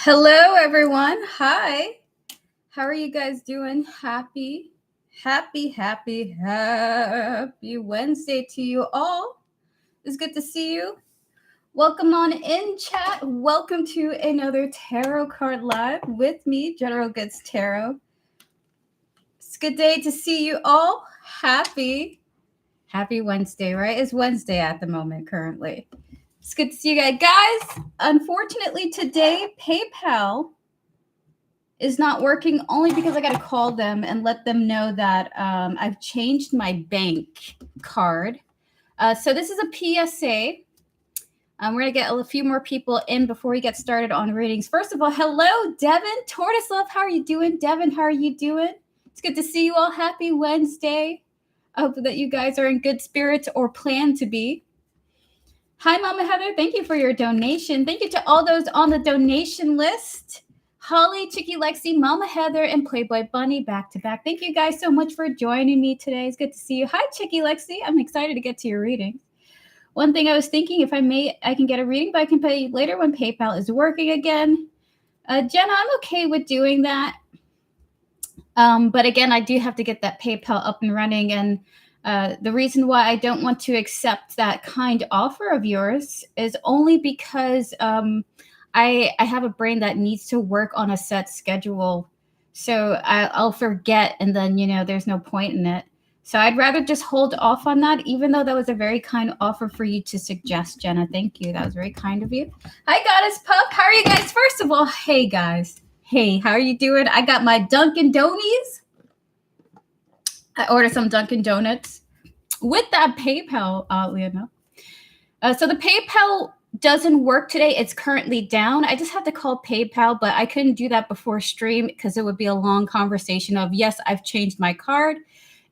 Hello, everyone. Hi. How are you guys doing? Happy Wednesday to you all. It's good to see you. Welcome on in, chat. Welcome to another Tarot Card Live with me, General Goods Tarot. It's a good day to see you all. Happy Wednesday, right? It's Wednesday at the moment currently. It's good to see you guys. Guys, unfortunately today, PayPal is not working only because I got to call them and let them know that I've changed my bank card. So this is a PSA. We're going to get a few more people in before we get started on readings. First of all, hello, Devin. Tortoise Love, how are you doing? Devin, how are you doing? It's good to see you all. Happy Wednesday. I hope that you guys are in good spirits or plan to be. Hi, Mama Heather. Thank you for your donation. Thank you to all those on the donation list. Holly, Chicky Lexi, Mama Heather, and Playboy Bunny back to back. Thank you guys so much for joining me today. It's good to see you. Hi, Chicky Lexi. I'm excited to get to your reading. One thing I was thinking, if I can get a reading, but I can pay later when PayPal is working again. Jenna, I'm okay with doing that. But again, I do have to get that PayPal up and running. And the reason why I don't want to accept that kind offer of yours is only because I have a brain that needs to work on a set schedule. So I'll forget, and then, there's no point in it. So I'd rather just hold off on that, even though that was a very kind offer for you to suggest, Jenna. Thank you. That was very kind of you. Hi, Goddess Pup. How are you guys? First of all, hey, guys. Hey, how are you doing? I got my Dunkin' Donies. I ordered some Dunkin' Donuts with that PayPal, oddly enough. So the PayPal doesn't work today. It's currently down. I just had to call PayPal, but I couldn't do that before stream because it would be a long conversation of, yes, I've changed my card.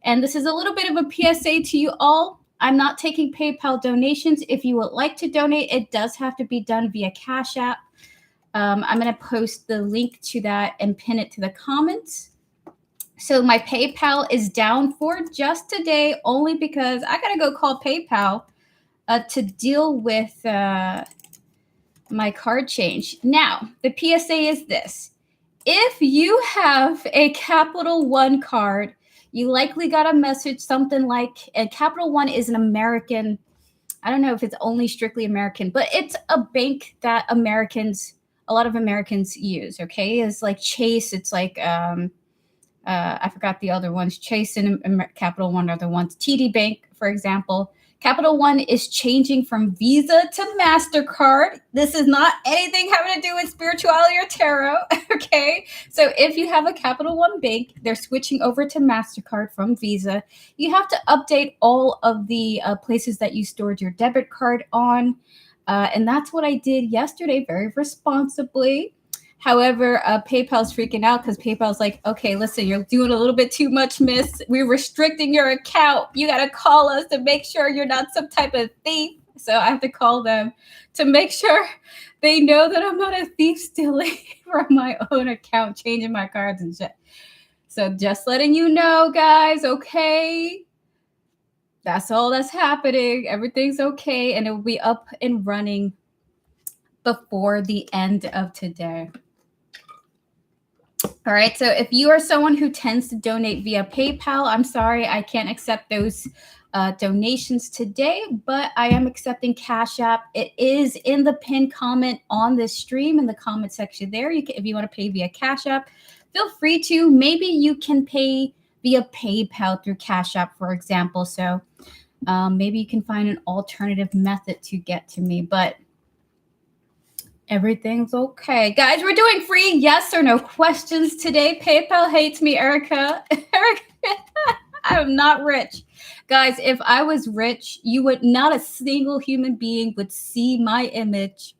And this is a little bit of a PSA to you all. I'm not taking PayPal donations. If you would like to donate, it does have to be done via Cash App. I'm going to post the link to that and pin it to the comments. So my PayPal is down for just today, only because I got to go call PayPal to deal with my card change. Now, the PSA is this. If you have a Capital One card, you likely got a message, something like, and Capital One is an American, I don't know if it's only strictly American, but it's a bank that a lot of Americans use, okay? It's like Chase, it's like, I forgot the other ones. Chase and Capital One are the ones. TD Bank, for example. Capital One is changing from Visa to MasterCard. This is not anything having to do with spirituality or tarot, okay? So if you have a Capital One bank, they're switching over to MasterCard from Visa. You have to update all of the places that you stored your debit card on. And that's what I did yesterday very responsibly. However, PayPal's freaking out because PayPal's like, okay, listen, you're doing a little bit too much, miss. We're restricting your account. You got to call us to make sure you're not some type of thief. So I have to call them to make sure they know that I'm not a thief stealing from my own account, changing my cards and shit. So just letting you know, guys, okay? That's all that's happening. Everything's okay, and it will be up and running before the end of today. All right, so if you are someone who tends to donate via PayPal, I'm sorry, I can't accept those donations today, but I am accepting Cash App. It is in the pinned comment on this stream in the comment section there. If you want to pay via Cash App, feel free to. Maybe you can pay via PayPal through Cash App, for example. So maybe you can find an alternative method to get to me, but everything's okay. Guys, we're doing free yes or no questions today. PayPal hates me, Erica. Erica, I'm not rich. Guys, if I was rich, not a single human being would see my image,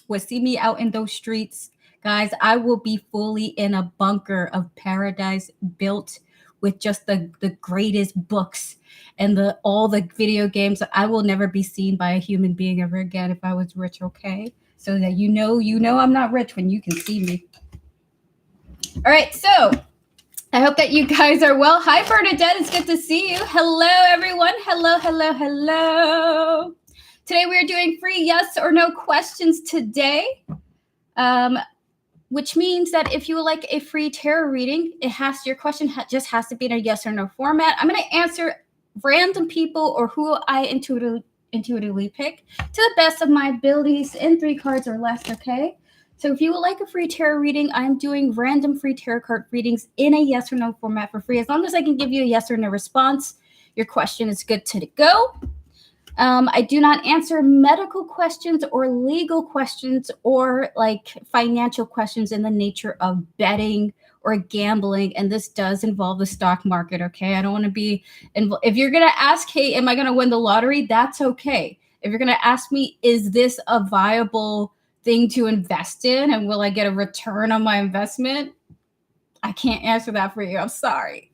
would see me out in those streets. Guys, I will be fully in a bunker of paradise built with just the greatest books and all the video games. I will never be seen by a human being ever again if I was rich, okay? So that you know I'm not rich when you can see me. All right, so I hope that you guys are well. Hi, Bernadette. It's good to see you. Hello, everyone. Hello. Today we are doing free yes or no questions today. which means that if you would like a free tarot reading, your question just has to be in a yes or no format. I'm going to answer random people or who I intuitively pick to the best of my abilities in 3 cards or less, okay? So if you would like a free tarot reading, I'm doing random free tarot card readings in a yes or no format for free. As long as I can give you a yes or no response, your question is good to go. I do not answer medical questions or legal questions or like financial questions in the nature of betting or gambling. And this does involve the stock market, okay? I don't want to be involved. If you're going to ask, hey, am I going to win the lottery? That's okay. If you're going to ask me, is this a viable thing to invest in? And will I get a return on my investment? I can't answer that for you. I'm sorry.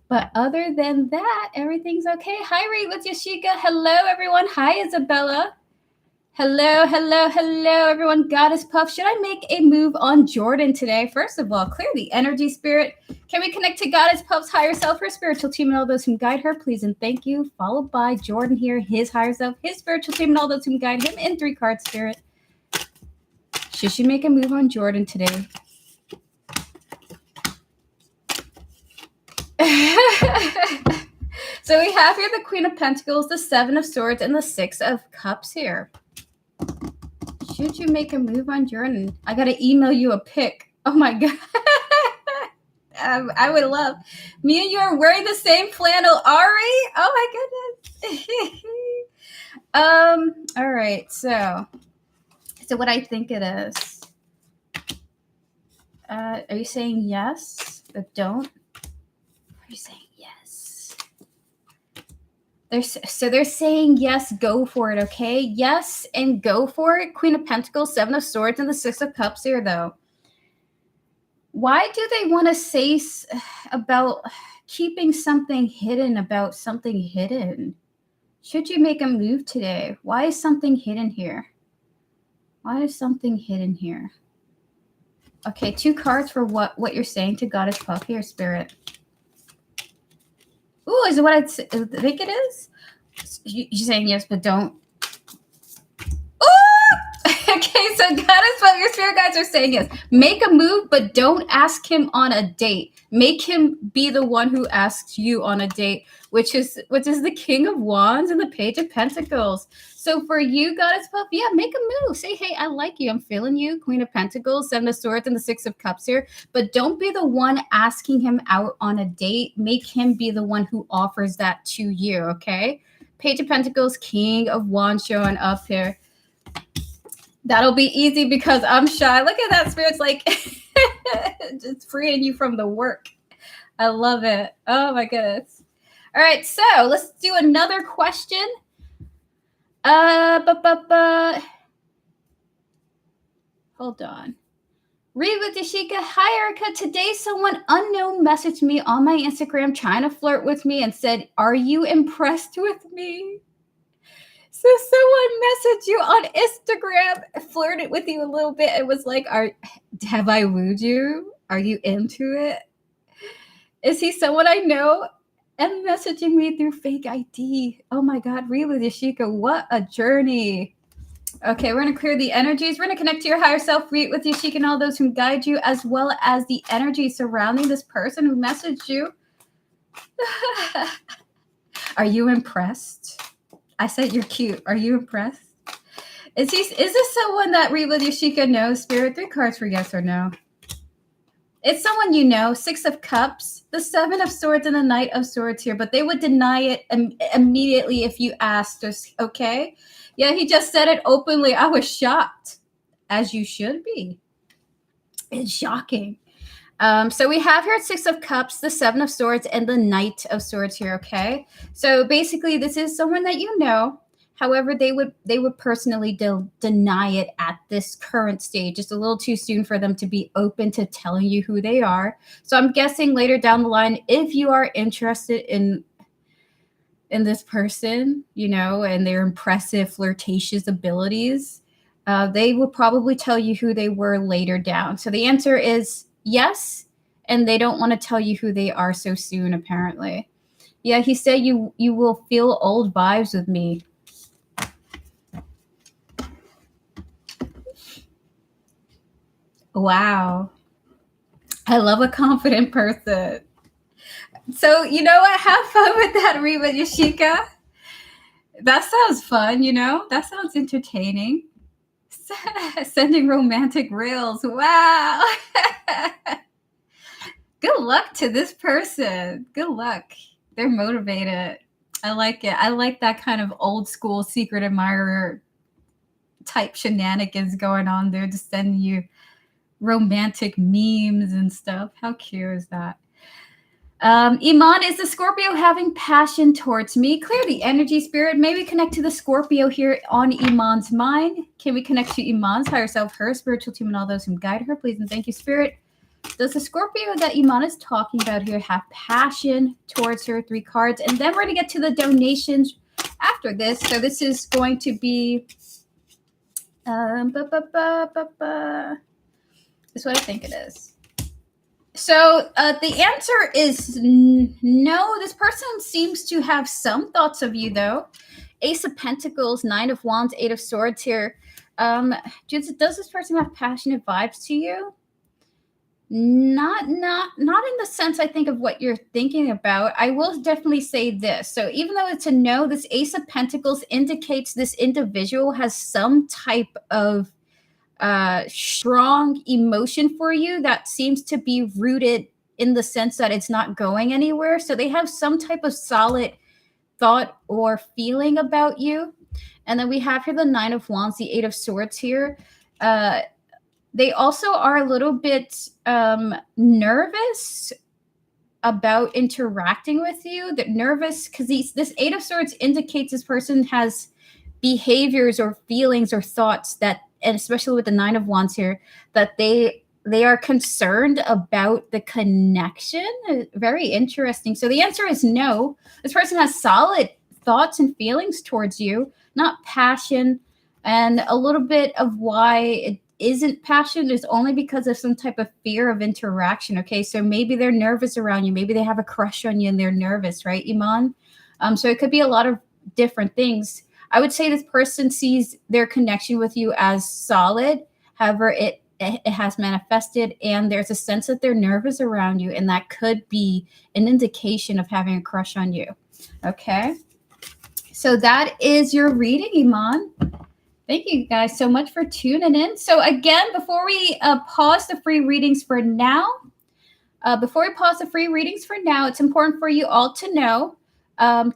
But other than that, everything's okay. Hi, Rate with Yashika. Hello, everyone. Hi, Isabella. Hello, everyone. Goddess Puff. Should I make a move on Jordan today? First of all, clear the energy, spirit. Can we connect to Goddess Puff's higher self, her spiritual team, and all those who guide her? Please and thank you. Followed by Jordan here, his higher self, his spiritual team, and all those who guide him in 3 cards, spirit. Should she make a move on Jordan today? So we have here the Queen of Pentacles, the 7 of Swords, and the 6 of Cups here. Should you make a move on Jordan? I gotta email you a pic. Oh my god. I would love. Me and you are wearing the same flannel, Ari. Oh my goodness. All right. So what I think it is. Are you saying yes, but don't? Are you saying yes? They're saying yes, go for it, okay? Yes, and go for it. Queen of Pentacles, 7 of Swords, and the 6 of Cups here, though. Why do they want to say about keeping something hidden about something hidden? Should you make a move today? Why is something hidden here? Why is something hidden here? Okay, 2 cards for what you're saying to Goddess Puff here, Spirit. Ooh, is it what I think it is? You're saying yes, but don't. Ooh! Okay, so Goddess Puff, your spirit guides are saying yes. Make a move, but don't ask him on a date. Make him be the one who asks you on a date, which is the King of Wands and the Page of Pentacles. So for you, Goddess Puff, yeah, make a move. Say, hey, I like you. I'm feeling you. Queen of Pentacles, 7 of Swords, and the 6 of Cups here. But don't be the one asking him out on a date. Make him be the one who offers that to you, okay? Page of Pentacles, King of Wands showing up here. That'll be easy because I'm shy. Look at that, Spirit's like just freeing you from the work. I love it. Oh my goodness. All right, so let's do another question. Hold on. Read with Yashika. Hi, Erica. Today, someone unknown messaged me on my Instagram trying to flirt with me and said, "Are you impressed with me?" So someone messaged you on Instagram, flirted with you a little bit. It was like, have I wooed you? Are you into it? Is he someone I know? And messaging me through fake ID. Oh my God, read with Yashika. What a journey. Okay, we're going to clear the energies. We're going to connect to your higher self, read with Yashika and all those who guide you, as well as the energy surrounding this person who messaged you. Are you impressed? I said you're cute. Are you impressed? Is this someone that Read with Yashika knows, Spirit? 3 cards for yes or no. It's someone you know. 6 of Cups, the 7 of Swords, and the Knight of Swords here, but they would deny it immediately if you asked us, okay? Yeah, he just said it openly. I was shocked, as you should be. It's shocking. So we have here 6 of Cups, the 7 of Swords, and the Knight of Swords here, okay? So basically, this is someone that you know. However, they would personally deny it at this current stage. It's a little too soon for them to be open to telling you who they are. So I'm guessing later down the line, if you are interested in this person, you know, and their impressive flirtatious abilities, they will probably tell you who they were later down. So the answer is yes, and they don't want to tell you who they are so soon, apparently. Yeah, he said you will feel old vibes with me. Wow. I love a confident person. So, you know what? Have fun with that, Reba Yashika. That sounds fun, That sounds entertaining. Sending romantic reels. Wow. Good luck to this person. Good luck. They're motivated. I like it. I like that kind of old school secret admirer type shenanigans going on there, just sending you romantic memes and stuff. How cute is that? Iman, is the Scorpio having passion towards me? Clear the energy, spirit. Maybe connect to the Scorpio here on Iman's mind. Can we connect to Iman's higher self, her spiritual team, and all those who guide her? Please and thank you, spirit. Does the Scorpio that Iman is talking about here have passion towards her? 3 cards. And then we're going to get to the donations after this. So this is going to be... That's what I think it is. So the answer is no. This person seems to have some thoughts of you, though. Ace of Pentacles, 9 of Wands, 8 of Swords here. Does this person have passionate vibes to you? Not in the sense I think of what you're thinking about. I will definitely say this. So even though it's a no, this Ace of Pentacles indicates this individual has some type of strong emotion for you that seems to be rooted in the sense that it's not going anywhere. So they have some type of solid thought or feeling about you. And then we have here the 9 of Wands, the 8 of Swords here. They also are a little bit nervous about interacting with you. They're nervous because this 8 of Swords indicates this person has behaviors or feelings or thoughts that, and especially with the 9 of Wands here, that they are concerned about the connection. Very interesting. So the answer is no. This person has solid thoughts and feelings towards you, not passion. And a little bit of why it isn't passion is only because of some type of fear of interaction. Okay, so maybe they're nervous around you. Maybe they have a crush on you and they're nervous, right, Iman? So it could be a lot of different things. I would say this person sees their connection with you as solid. However, it has manifested, and there's a sense that they're nervous around you, and that could be an indication of having a crush on you. Okay, so that is your reading, Iman. Thank you guys so much for tuning in. So again, before we pause the free readings for now, it's important for you all to know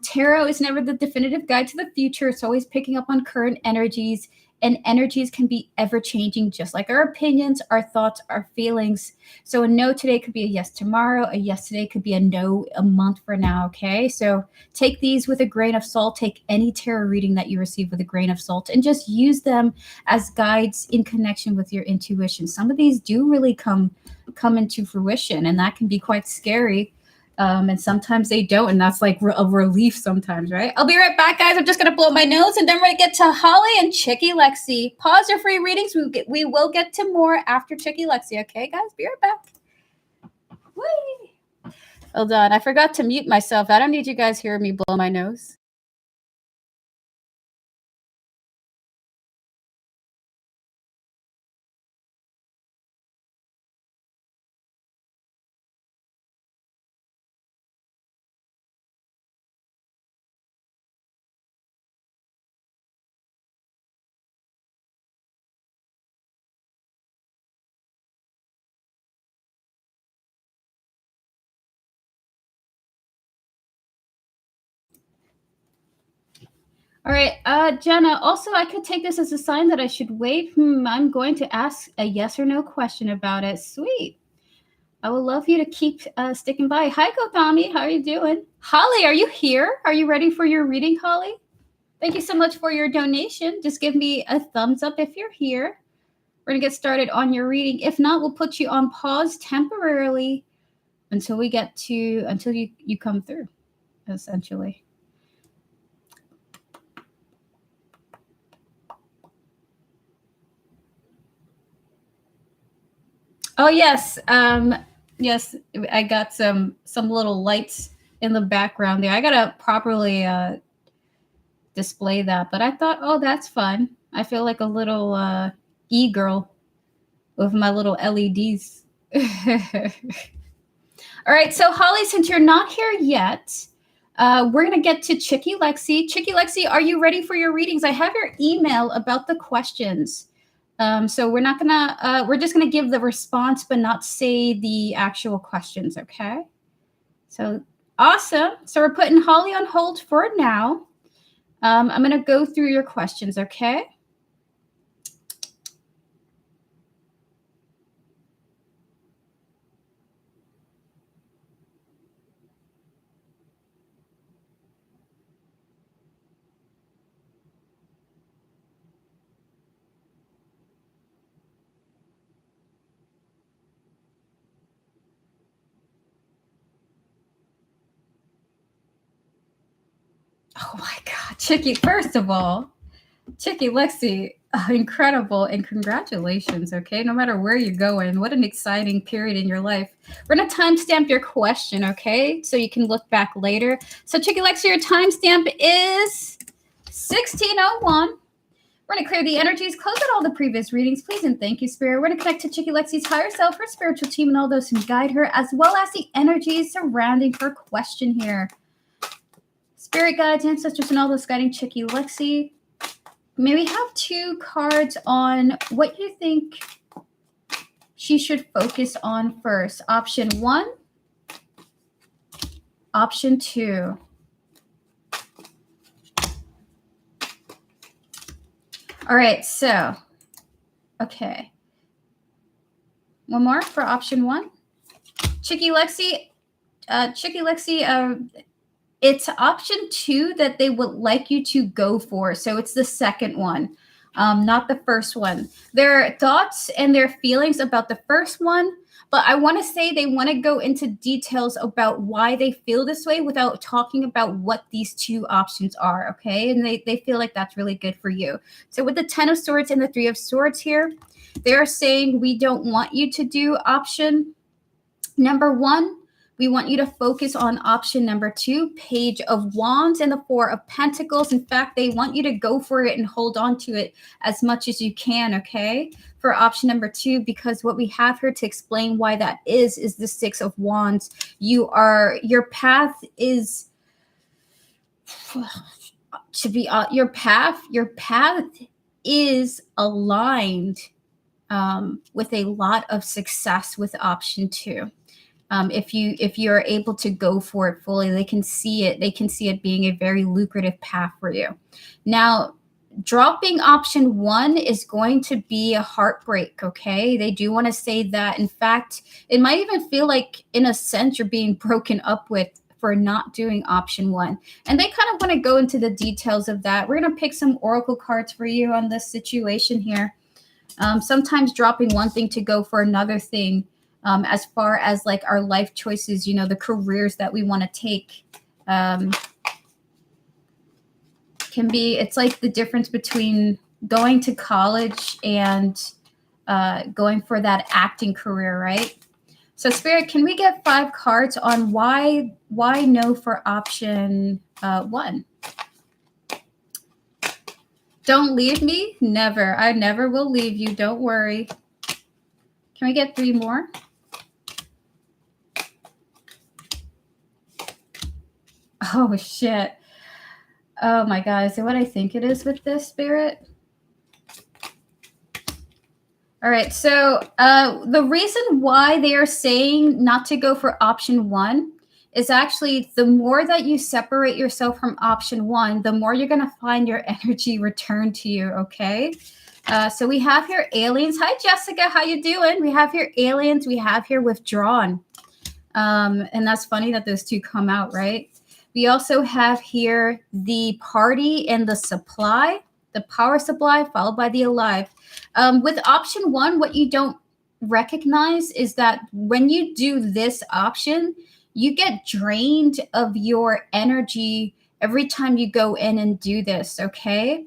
tarot is never the definitive guide to the future. It's always picking up on current energies, and energies can be ever-changing, just like our opinions, our thoughts, our feelings. So a no today could be a yes tomorrow. A yes today could be a no a month from now, okay? So take these with a grain of salt. Take any tarot reading that you receive with a grain of salt and just use them as guides in connection with your intuition. Some of these do really come into fruition, and that can be quite scary. And sometimes they don't, and that's like a relief sometimes, right? I'll be right back, guys. I'm just going to blow my nose, and then we're going to get to Holly and Chicky Lexi. Pause your free readings. We will get to more after Chicky Lexi, okay, guys? Be right back. Whee! Hold on. I forgot to mute myself. I don't need you guys hearing me blow my nose. All right, Jenna, also I could take this as a sign that I should wait. I'm going to ask a yes or no question about it. Sweet. I would love you to keep sticking by. Hi, Kotami. How are you doing? Holly, are you here? Are you ready for your reading, Holly? Thank you so much for your donation. Just give me a thumbs up if you're here. We're going to get started on your reading. If not, we'll put you on pause temporarily until you come through, essentially. Oh, yes. Yes, I got some little lights in the background there. I got to properly display that, but I thought, oh, that's fun. I feel like a little e-girl with my little LEDs. All right, so Holly, since you're not here yet, we're going to get to Chicky Lexi. Chicky Lexi, are you ready for your readings? I have your email about the questions. So we're not going to, we're just going to give the response, but not say the actual questions, okay? So awesome. So we're putting Holly on hold for now. I'm going to go through your questions, okay? Oh my God, Chicky, first of all, Chicky Lexi, incredible, and congratulations, okay? No matter where you're going, what an exciting period in your life. We're going to timestamp your question, okay? So you can look back later. So Chicky Lexi, your timestamp is 1601. We're going to clear the energies, close out all the previous readings, please, and thank you, Spirit. We're going to connect to Chicky Lexi's higher self, her spiritual team, and all those who guide her, as well as the energies surrounding her question here. Spirit guides, ancestors, and all those guiding Chicky Lexi. May we have 2 cards on what you think she should focus on first? Option 1, option 2. All right, so, okay. One more for option 1. Chicky Lexi, it's option 2 that they would like you to go for. So it's the second one, not the first one. Their thoughts and their feelings about the first one, but I want to say they want to go into details about why they feel this way without talking about what these 2 options are, okay? And they feel like that's really good for you. So with the 10 of Swords and the 3 of Swords here, they're saying we don't want you to do option number 1. We want you to focus on option number 2, Page of Wands and the 4 of Pentacles. In fact, they want you to go for it and hold on to it as much as you can, okay? For option number 2, because what we have here to explain why that is the 6 of Wands. Your path is your path is aligned with a lot of success with option 2. If you're able to go for it fully, they can see it being a very lucrative path for you. Now, dropping option 1 is going to be a heartbreak, okay? They do want to say that. In fact, it might even feel like, in a sense, you're being broken up with for not doing option 1. And they kind of want to go into the details of that. We're going to pick some oracle cards for you on this situation here. Sometimes dropping one thing to go for another thing, as far as like our life choices, the careers that we want to take, it's like the difference between going to college and going for that acting career, right? So Spirit, can we get 5 cards on why no for option 1? Don't leave me? Never. I never will leave you. Don't worry. Can we get 3 more? Oh, shit. Oh, my God. Is it what I think it is with this, Spirit? All right. So the reason why they are saying not to go for option 1 is actually the more that you separate yourself from option 1, the more you're going to find your energy return to you, okay? So we have here aliens. Hi, Jessica. How you doing? We have here aliens. We have here withdrawn. And that's funny that those 2 come out, right? We also have here the party and the supply, the power supply followed by the alive. With option 1, what you don't recognize is that when you do this option, you get drained of your energy every time you go in and do this, okay?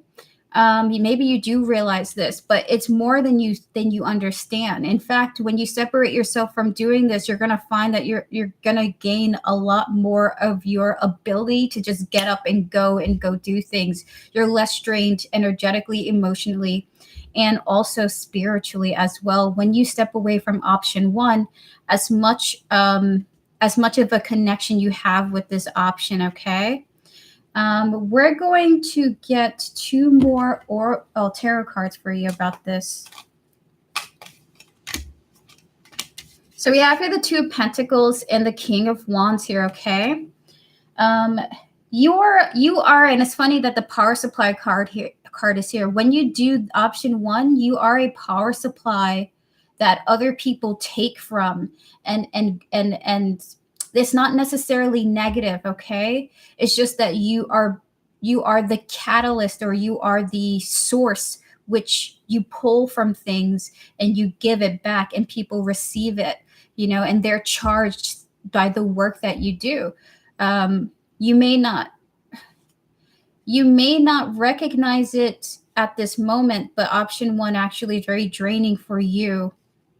Maybe you do realize this, but it's more than you understand. In fact, when you separate yourself from doing this, you're going to find that you're going to gain a lot more of your ability to just get up and go do things. You're less strained energetically, emotionally, and also spiritually as well when you step away from option one. As much of a connection you have with this option, okay? We're going to get two more tarot cards for you about this. So we have here the Two of Pentacles and the King of Wands here, okay? You are, and it's funny that the Power Supply card is here. When you do option one, you are a power supply that other people take from, and it's not necessarily negative, okay? It's just that you are the catalyst, or you are the source which you pull from things and you give it back, and people receive it, and they're charged by the work that you do. You may not recognize it at this moment, but option one actually is very draining for you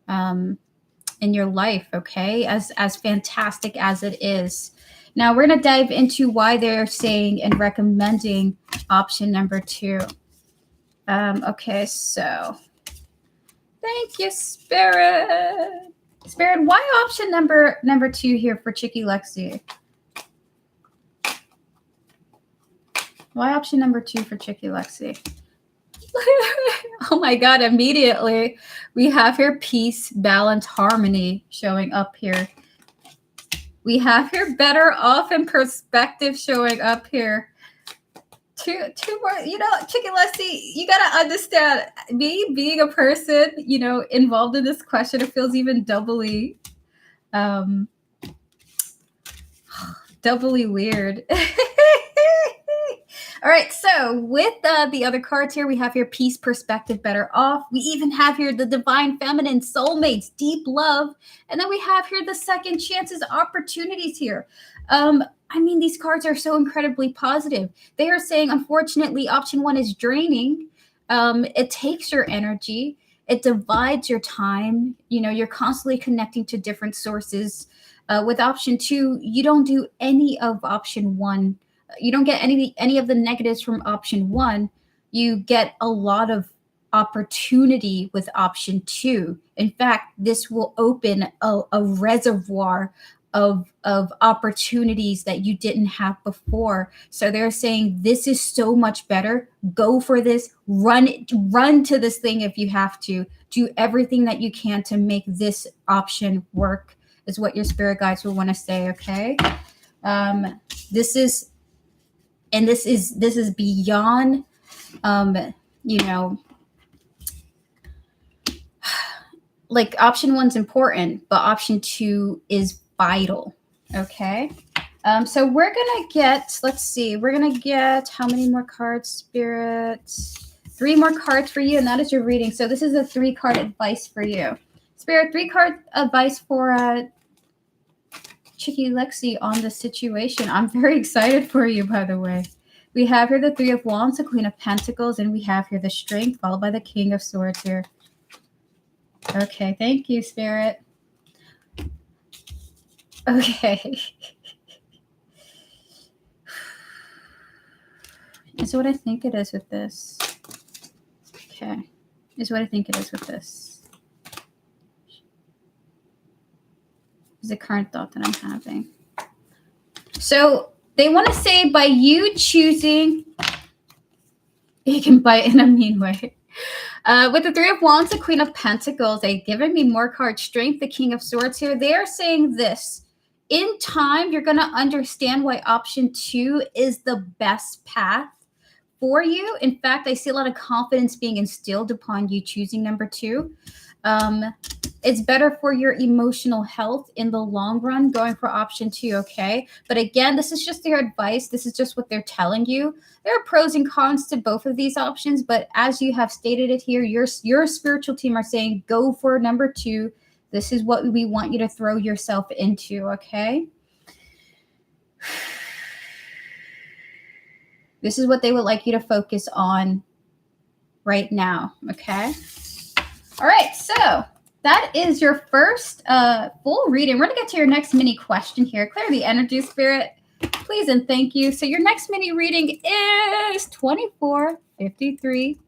in your life, okay? As fantastic as it is. Now we're going to dive into why they're saying and recommending option number two. Okay, so thank you, Spirit. Spirit, why option number two here for Chicky Lexi? Why option number two for Chicky Lexi? Oh my God, immediately we have here peace, balance, harmony showing up here. We have here better off and perspective showing up here. Two more, Chicky Lexi, you gotta understand, me being a person, involved in this question, it feels even doubly weird. All right, so with the other cards here, we have here peace, perspective, better off. We even have here the divine feminine, soulmates, deep love. And then we have here the second chances, opportunities here. These cards are so incredibly positive. They are saying, unfortunately, option one is draining. It takes your energy. It divides your time. You're constantly connecting to different sources. With option two, you don't do any of option one. You don't get any of the negatives from option one. You get a lot of opportunity with option two. In fact, this will open a reservoir of opportunities that you didn't have before. So they're saying this is so much better. Go for this. Run to this thing if you have to. Do everything that you can to make this option work, is what your spirit guides will want to say, okay? This is beyond, like option one's important, but option two is vital, okay? So we're going to get, let's see, we're going to get how many more cards, Spirit? 3 more cards for you, and that is your reading. So this is a 3-card advice for you. Spirit, 3-card advice for Chicky Lexi on the situation. I'm very excited for you, by the way. We have here the 3 of Wands, the Queen of Pentacles, and we have here the Strength, followed by the King of Swords here. Okay, thank you, Spirit. Okay. Is what I think it is with this. Okay. Is what I think it is with this. Is the current thought that I'm having. So they want to say by you choosing, you can bite in a mean way. With the 3 of Wands, the Queen of Pentacles, they've given me more cards. Strength, the King of Swords here. They are saying this. In time, you're going to understand why option 2 is the best path for you. In fact, I see a lot of confidence being instilled upon you choosing number 2. It's better for your emotional health in the long run going for option 2, okay? But again, this is just their advice. This is just what they're telling you. There are pros and cons to both of these options, but as you have stated it here, your spiritual team are saying go for number 2. This is what we want you to throw yourself into, okay? This is what they would like you to focus on right now, okay? All right, so that is your first full reading. We're going to get to your next mini question here. Clear the energy, Spirit, please and thank you. So your next mini reading is 2453.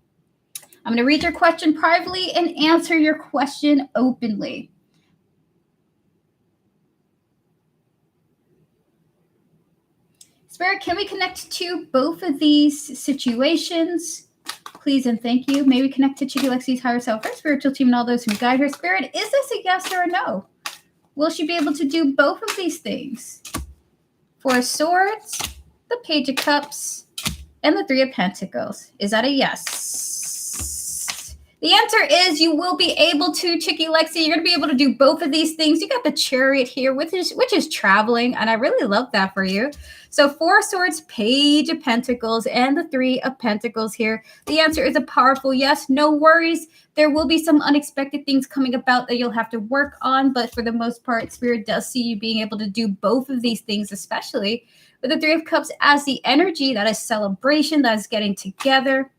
I'm going to read your question privately and answer your question openly. Spirit, can we connect to both of these situations? Please and thank you. May we connect to Chicky Lexi's higher self, her spiritual team, and all those who guide her. Spirit, is this a yes or a no? Will she be able to do both of these things? Four of Swords, the Page of Cups, and the Three of Pentacles. Is that a yes? The answer is you will be able to, Chicky Lexi. You're going to be able to do both of these things. You got the Chariot here, which is traveling, and I really love that for you. So Four of Swords, Page of Pentacles, and the Three of Pentacles here. The answer is a powerful yes. No worries. There will be some unexpected things coming about that you'll have to work on, but for the most part, Spirit does see you being able to do both of these things, especially with the Three of Cups as the energy. That is celebration. That is getting together.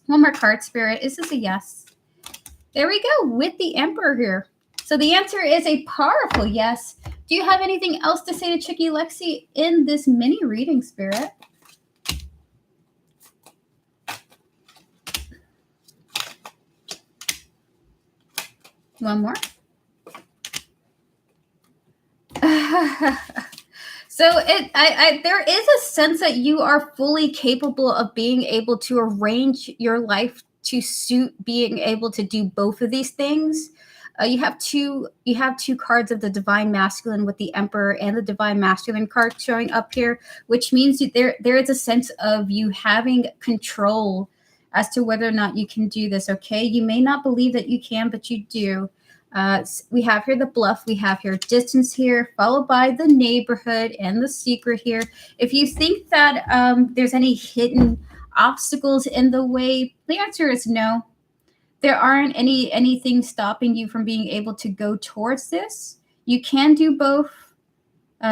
One more card, Spirit. Is this a yes? There we go with the Emperor here. So the answer is a powerful yes. Do you have anything else to say to Chicky Lexi in this mini reading, Spirit? One more. So there is a sense that you are fully capable of being able to arrange your life to suit being able to do both of these things. You have two cards of the Divine Masculine with the Emperor and the Divine Masculine card showing up here, which means there is a sense of you having control as to whether or not you can do this, okay? You may not believe that you can, but you do. We have here the Bluff, we have here distance here, followed by the Neighborhood and the Secret here. If you think that there's any hidden obstacles in the way, the answer is no. There aren't anything stopping you from being able to go towards this. You can do both.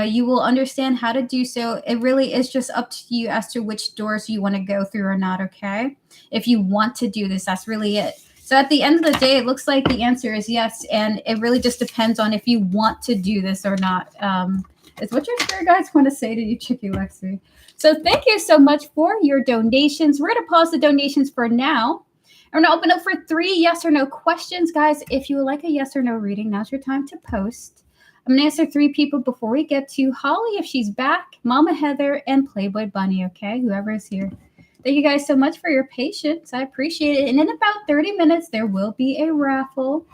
You will understand how to do so. It really is just up to you as to which doors you want to go through or not, okay? If you want to do this, that's really it. So at the end of the day, it looks like the answer is yes, and it really just depends on if you want to do this or not. It's what your spirit guides want to say to you, Chicky Lexi. So thank you so much for your donations. We're going to pause the donations for now. I'm going to open up for 3 yes or no questions. Guys, if you would like a yes or no reading, now's your time to post. I'm going to answer 3 people before we get to Holly, if she's back, Mama Heather, and Playboy Bunny, okay? Whoever is here. Thank you guys so much for your patience. I appreciate it. And in about 30 minutes, there will be a raffle.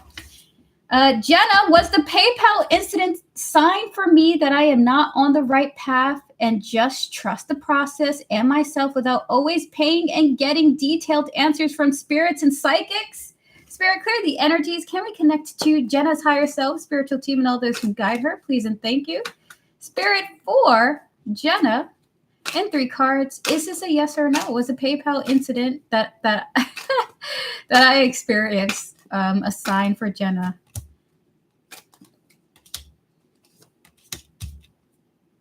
Jenna, was the PayPal incident sign for me that I am not on the right path and just trust the process and myself without always paying and getting detailed answers from spirits and psychics? Spirit, clear the energies. Can we connect to Jenna's higher self, spiritual team, and all those who guide her? Please and thank you. Spirit, for Jenna, and 3 cards. Is this a yes or no? Was a PayPal incident that that I experienced a sign for Jenna?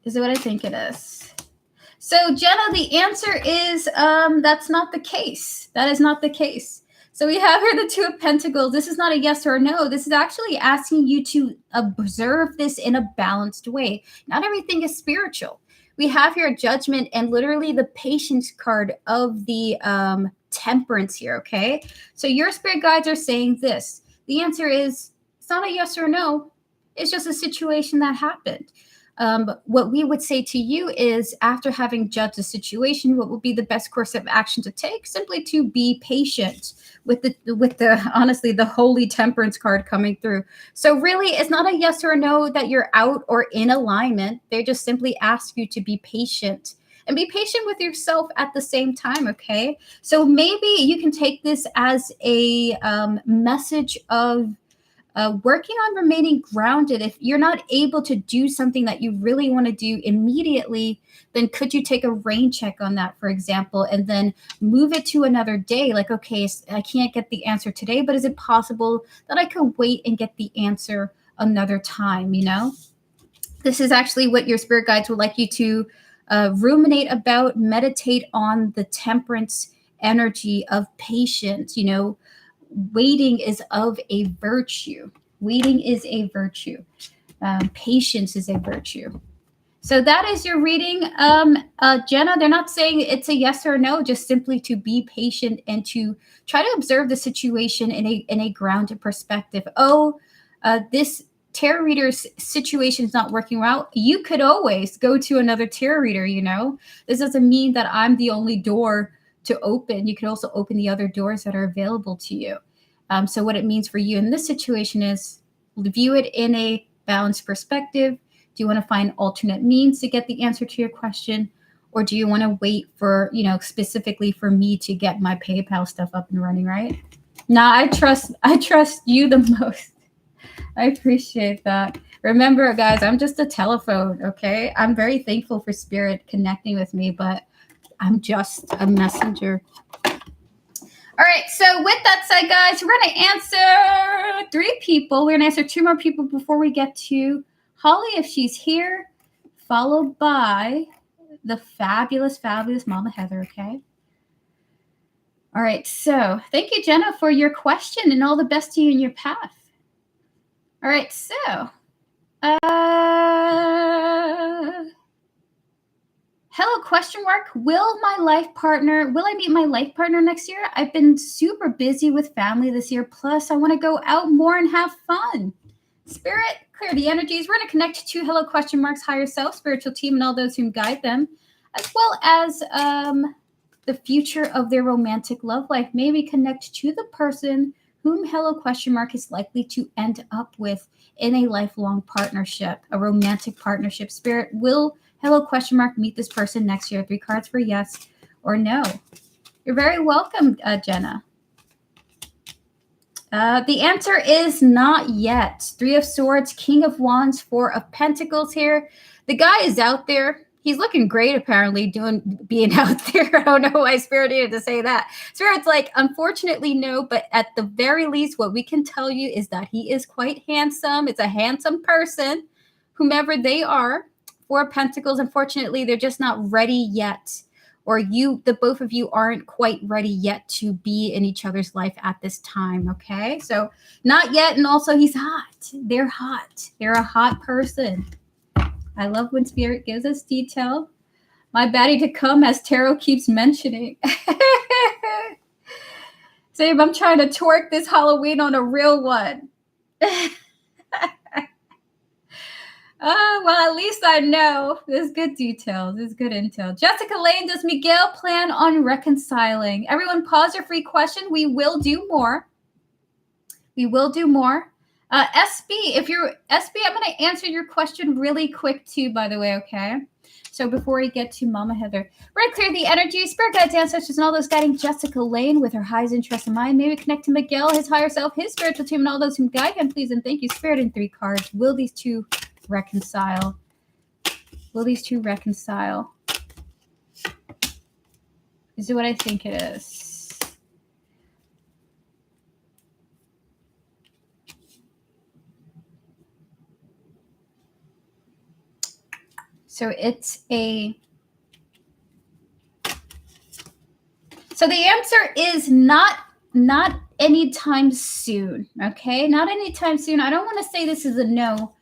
Is it what I think it is? So Jenna, the answer is that's not the case. That is not the case. So we have here the Two of Pentacles. This is not a yes or a no. This is actually asking you to observe this in a balanced way. Not everything is spiritual. We have here Judgment and literally the Patience card of the Temperance here, okay? So your spirit guides are saying this. The answer is, it's not a yes or no. It's just a situation that happened. What we would say to you is, after having judged the situation, what would be the best course of action to take? Simply to be patient with the honestly, the Holy Temperance card coming through. So really, it's not a yes or a no that you're out or in alignment. They just simply ask you to be patient and be patient with yourself at the same time, okay? So maybe you can take this as a message of working on remaining grounded. If you're not able to do something that you really want to do immediately, then could you take a rain check on that, for example, and then move it to another day? Like, okay, I can't get the answer today, but is it possible that I could wait and get the answer another time, you know? This is actually what your spirit guides would like you to ruminate about, meditate on the Temperance energy of patience. You know, waiting is of a virtue. Waiting is a virtue. Patience is a virtue. So that is your reading. Jenna, they're not saying it's a yes or no, just simply to be patient and to try to observe the situation in a grounded perspective. This tarot reader's situation is not working well. You could always go to another tarot reader, you know. This doesn't mean that I'm the only door to open. You could also open the other doors that are available to you. So what it means for you in this situation is view it in a balanced perspective. Do you want to find alternate means to get the answer to your question? Or do you want to wait for, you know, specifically for me to get my PayPal stuff up and running, right? Nah, I trust you the most. I appreciate that. Remember, guys, I'm just a telephone, okay? I'm very thankful for Spirit connecting with me, but I'm just a messenger. All right, so with that said, guys, we're going to answer 3 people. We're going to answer 2 more people before we get to Holly, if she's here, followed by the fabulous, fabulous Mama Heather, okay? All right, so thank you, Jenna, for your question and all the best to you in your path. All right, so hello, question mark. Will I meet my life partner next year? I've been super busy with family this year. Plus, I want to go out more and have fun. Spirit, clear the energies. We're going to connect to hello, question marks, higher self, spiritual team, and all those who guide them, as well as the future of their romantic love life. Maybe connect to the person whom hello, question mark, is likely to end up with in a lifelong partnership, a romantic partnership. Spirit, will hello, question mark, meet this person next year? 3 cards for yes or no. You're very welcome, Jenna. The answer is not yet. 3 of Swords, King of Wands, 4 of Pentacles here. The guy is out there. He's looking great, apparently, being out there. I don't know why Spirit needed to say that. Spirit's like, unfortunately, no, but at the very least, what we can tell you is that he is quite handsome. It's a handsome person, whomever they are. 4 of Pentacles, unfortunately, they're just not ready yet. Or the both of you aren't quite ready yet to be in each other's life at this time, okay? So not yet, and also he's hot. They're hot. They're a hot person. I love when Spirit gives us detail. My baddie to come, as Tarot keeps mentioning. Same, I'm trying to twerk this Halloween on a real one. Well, at least I know. There's good details. There's good intel. Jessica Lane, does Miguel plan on reconciling? Everyone pause your free question. We will do more. We will do more. SB, I'm going to answer your question really quick too, by the way, okay? So before we get to Mama Heather, we're going to clear the energy, spirit guides, ancestors, and all those guiding Jessica Lane with her highest interest in mind. Maybe connect to Miguel, his higher self, his spiritual team, and all those who guide him, please. And thank you, Spirit, in 3 cards. Will these 2 reconcile? Will these 2 reconcile? Is it what I think it is? So the answer is not anytime soon, okay? Not anytime soon. I don't want to say this is a no,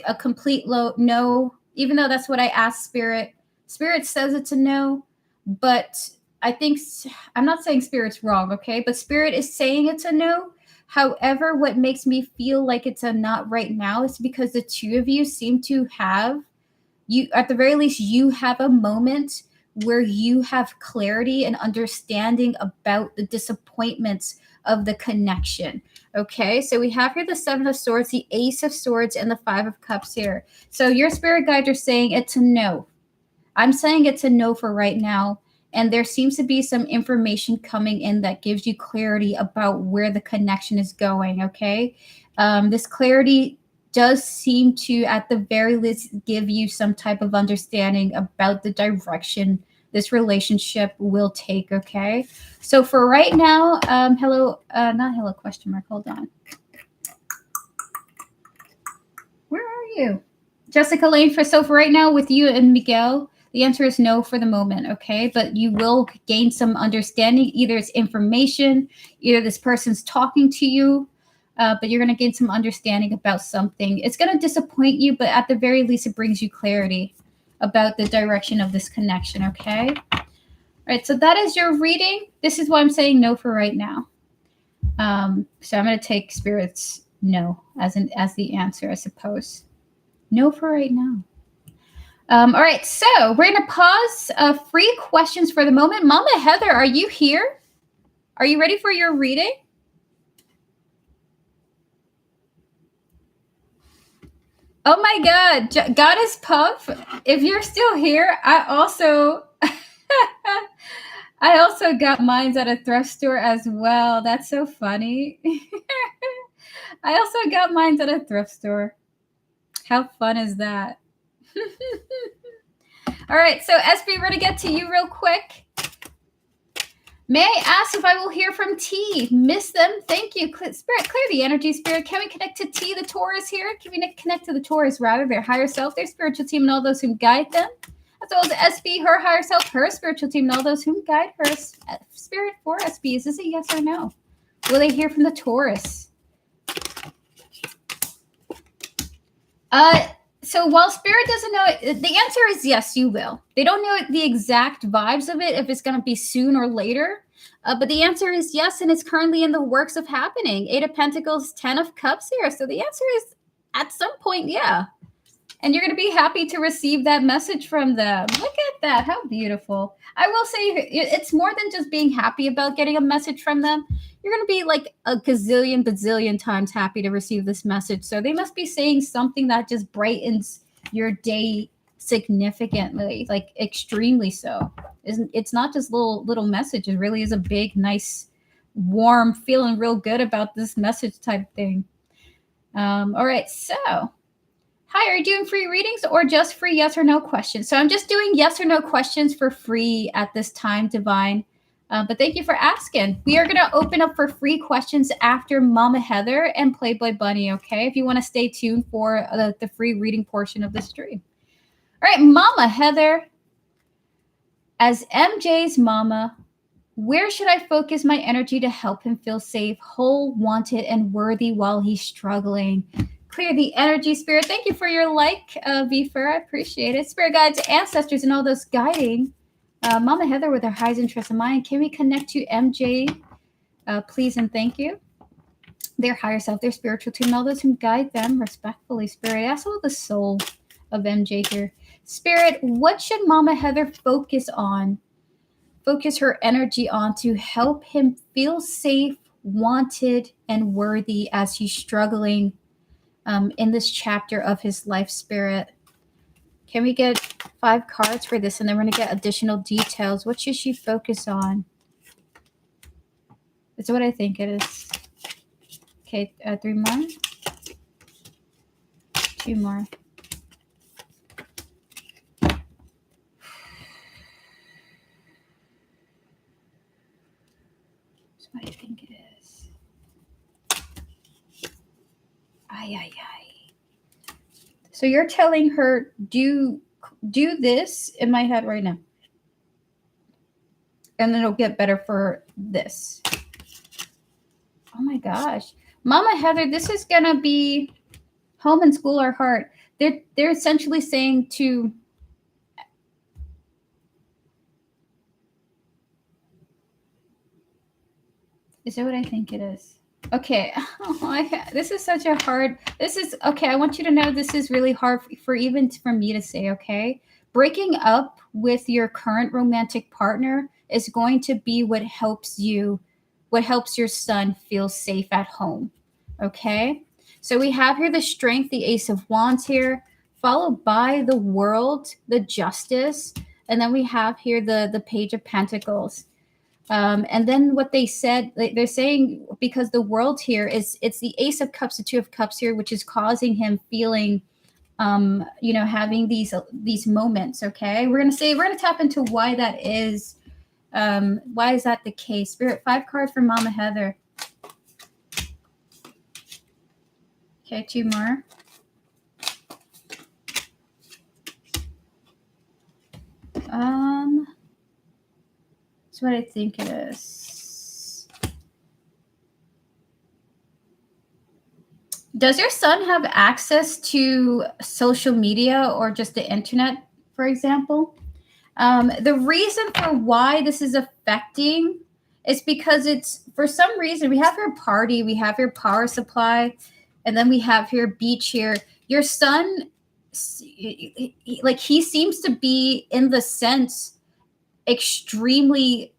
a complete no, even though that's what I asked Spirit. Spirit says it's a no, but I'm not saying Spirit's wrong, okay? But Spirit is saying it's a no. However, what makes me feel like it's a not right now is because the 2 of you seem to have, at the very least, you have a moment where you have clarity and understanding about the disappointments of the connection. Okay, so we have here the 7 of Swords, the Ace of Swords, and the 5 of Cups here. So your spirit guides are saying it's a no. I'm saying it's a no for right now. And there seems to be some information coming in that gives you clarity about where the connection is going, okay? This clarity does seem to, at the very least, give you some type of understanding about the direction this relationship will take, okay? So for right now, not hello, question mark, hold on. Where are you? Jessica Lane, so for right now with you and Miguel, The answer is no for the moment, okay? But you will gain some understanding. Either it's information, either this person's talking to you, but you're going to gain some understanding about something. It's going to disappoint you, but at the very least, it brings you clarity about the direction of this connection, okay? All right, so that is your reading. This is why I'm saying no for right now. So I'm going to take Spirit's no as the answer, I suppose. No for right now. All right, so we're going to pause free questions for the moment. Mama Heather, are you here? Are you ready for your reading? Oh my God, Goddess Puff, if you're still here, I also got mine at a thrift store as well. That's so funny. I also got mine at a thrift store. How fun is that? All right, so SB, we're going to get to you real quick. May I ask if I will hear from T? Miss them. Thank you. Spirit, clear the energy, Spirit. Can we connect to T, the Taurus here? Can we connect to the Taurus, rather, their higher self, their spiritual team, and all those who guide them? As well as SB, her higher self, her spiritual team, and all those who guide her. Spirit for SB, is this a yes or no? Will they hear from the Taurus? So while Spirit doesn't know it, the answer is yes, you will. They don't know the exact vibes of it, if it's going to be soon or later. But the answer is yes, and it's currently in the works of happening. 8 of Pentacles, 10 of Cups here. So the answer is at some point, yeah. And you're going to be happy to receive that message from them. Look at that. How beautiful. I will say it's more than just being happy about getting a message from them. You're going to be like a gazillion, bazillion times happy to receive this message. So they must be saying something that just brightens your day significantly, like extremely so. It's not just little message. It really is a big, nice, warm, feeling real good about this message type thing. All right, so... Hi, are you doing free readings or just free yes or no questions? So I'm just doing yes or no questions for free at this time, Divine. But thank you for asking. We are going to open up for free questions after Mama Heather and Playboy Bunny, okay? If you want to stay tuned for the free reading portion of the stream. All right, Mama Heather. As MJ's mama, where should I focus my energy to help him feel safe, whole, wanted, and worthy while he's struggling? Clear the energy, Spirit. Thank you for your like, V-Fur. I appreciate it. Spirit guides, ancestors, and all those guiding. Mama Heather with her highest interest in mind. Can we connect to MJ, please and thank you? Their higher self, their spiritual team, all those who guide them respectfully, Spirit. That's all the soul of MJ here. Spirit, what should Mama Heather focus on? Focus her energy on to help him feel safe, wanted, and worthy as he's struggling in this chapter of his life, Spirit. Can we get 5 cards for this? And then we're going to get additional details. What should she focus on? That's what I think it is. Okay, 3 more. 2 more. That's what I think it is. Ay. So you're telling her, do this in my head right now. And then it'll get better for this. Oh my gosh. Mama Heather, this is going to be home and school or heart. They're essentially saying to... Is that what I think it is? Okay. This is such a hard... This is... Okay, I want you to know this is really hard for me to say, okay? Breaking up with your current romantic partner is going to be what helps your son feel safe at home, okay? So we have here the Strength, the Ace of Wands here, followed by the World, the Justice, and then we have here the Page of Pentacles. And then what they said, they're saying, because the World here it's the Ace of Cups, the Two of Cups here, which is causing him feeling, having these moments. Okay, we're gonna tap into why that is. Why is that the case? Spirit, 5 cards for Mama Heather. Okay, 2 more. That's what I think it is. Does your son have access to social media or just the internet, for example? The reason for why this is affecting is because it's, for some reason, we have your party, we have your power supply, and then we have your beach here. Your son, like, he seems to be, in the sense, extremely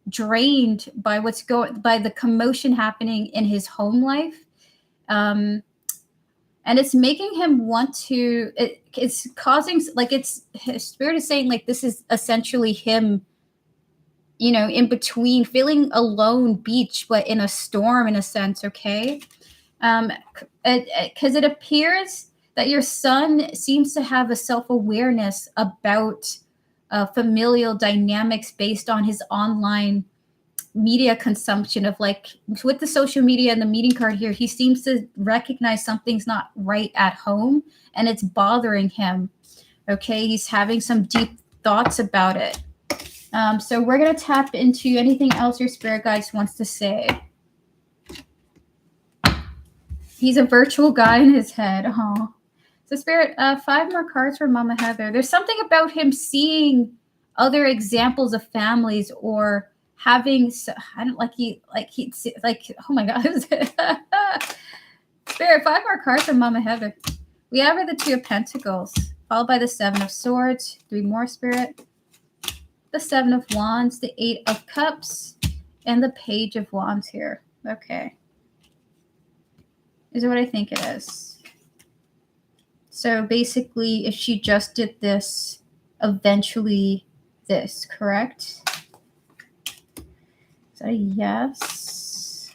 drained by by the commotion happening in his home life. And it's making him want to, it's causing, like, it's, his spirit is saying, like, this is essentially him, in between, feeling alone beach, but in a storm, in a sense. Okay. Because it appears that your son seems to have a self-awareness about familial dynamics based on his online media consumption of, like, with the social media and the meeting card here, he seems to recognize something's not right at home and it's bothering him. Okay, he's having some deep thoughts about it. So we're going to tap into anything else your spirit guides wants to say. He's a virtual guy in his head. Oh, so spirit, 5 more cards for Mama Heather. There's something about him seeing other examples of families, or having, I don't like oh my God. Spirit, 5 more cards for Mama Heather. We have her the 2 of Pentacles, followed by the 7 of Swords. 3 more, Spirit. The 7 of Wands, the 8 of Cups, and the Page of Wands here. Okay. Is what I think it is. So basically, if she just did this, eventually this, correct? So yes.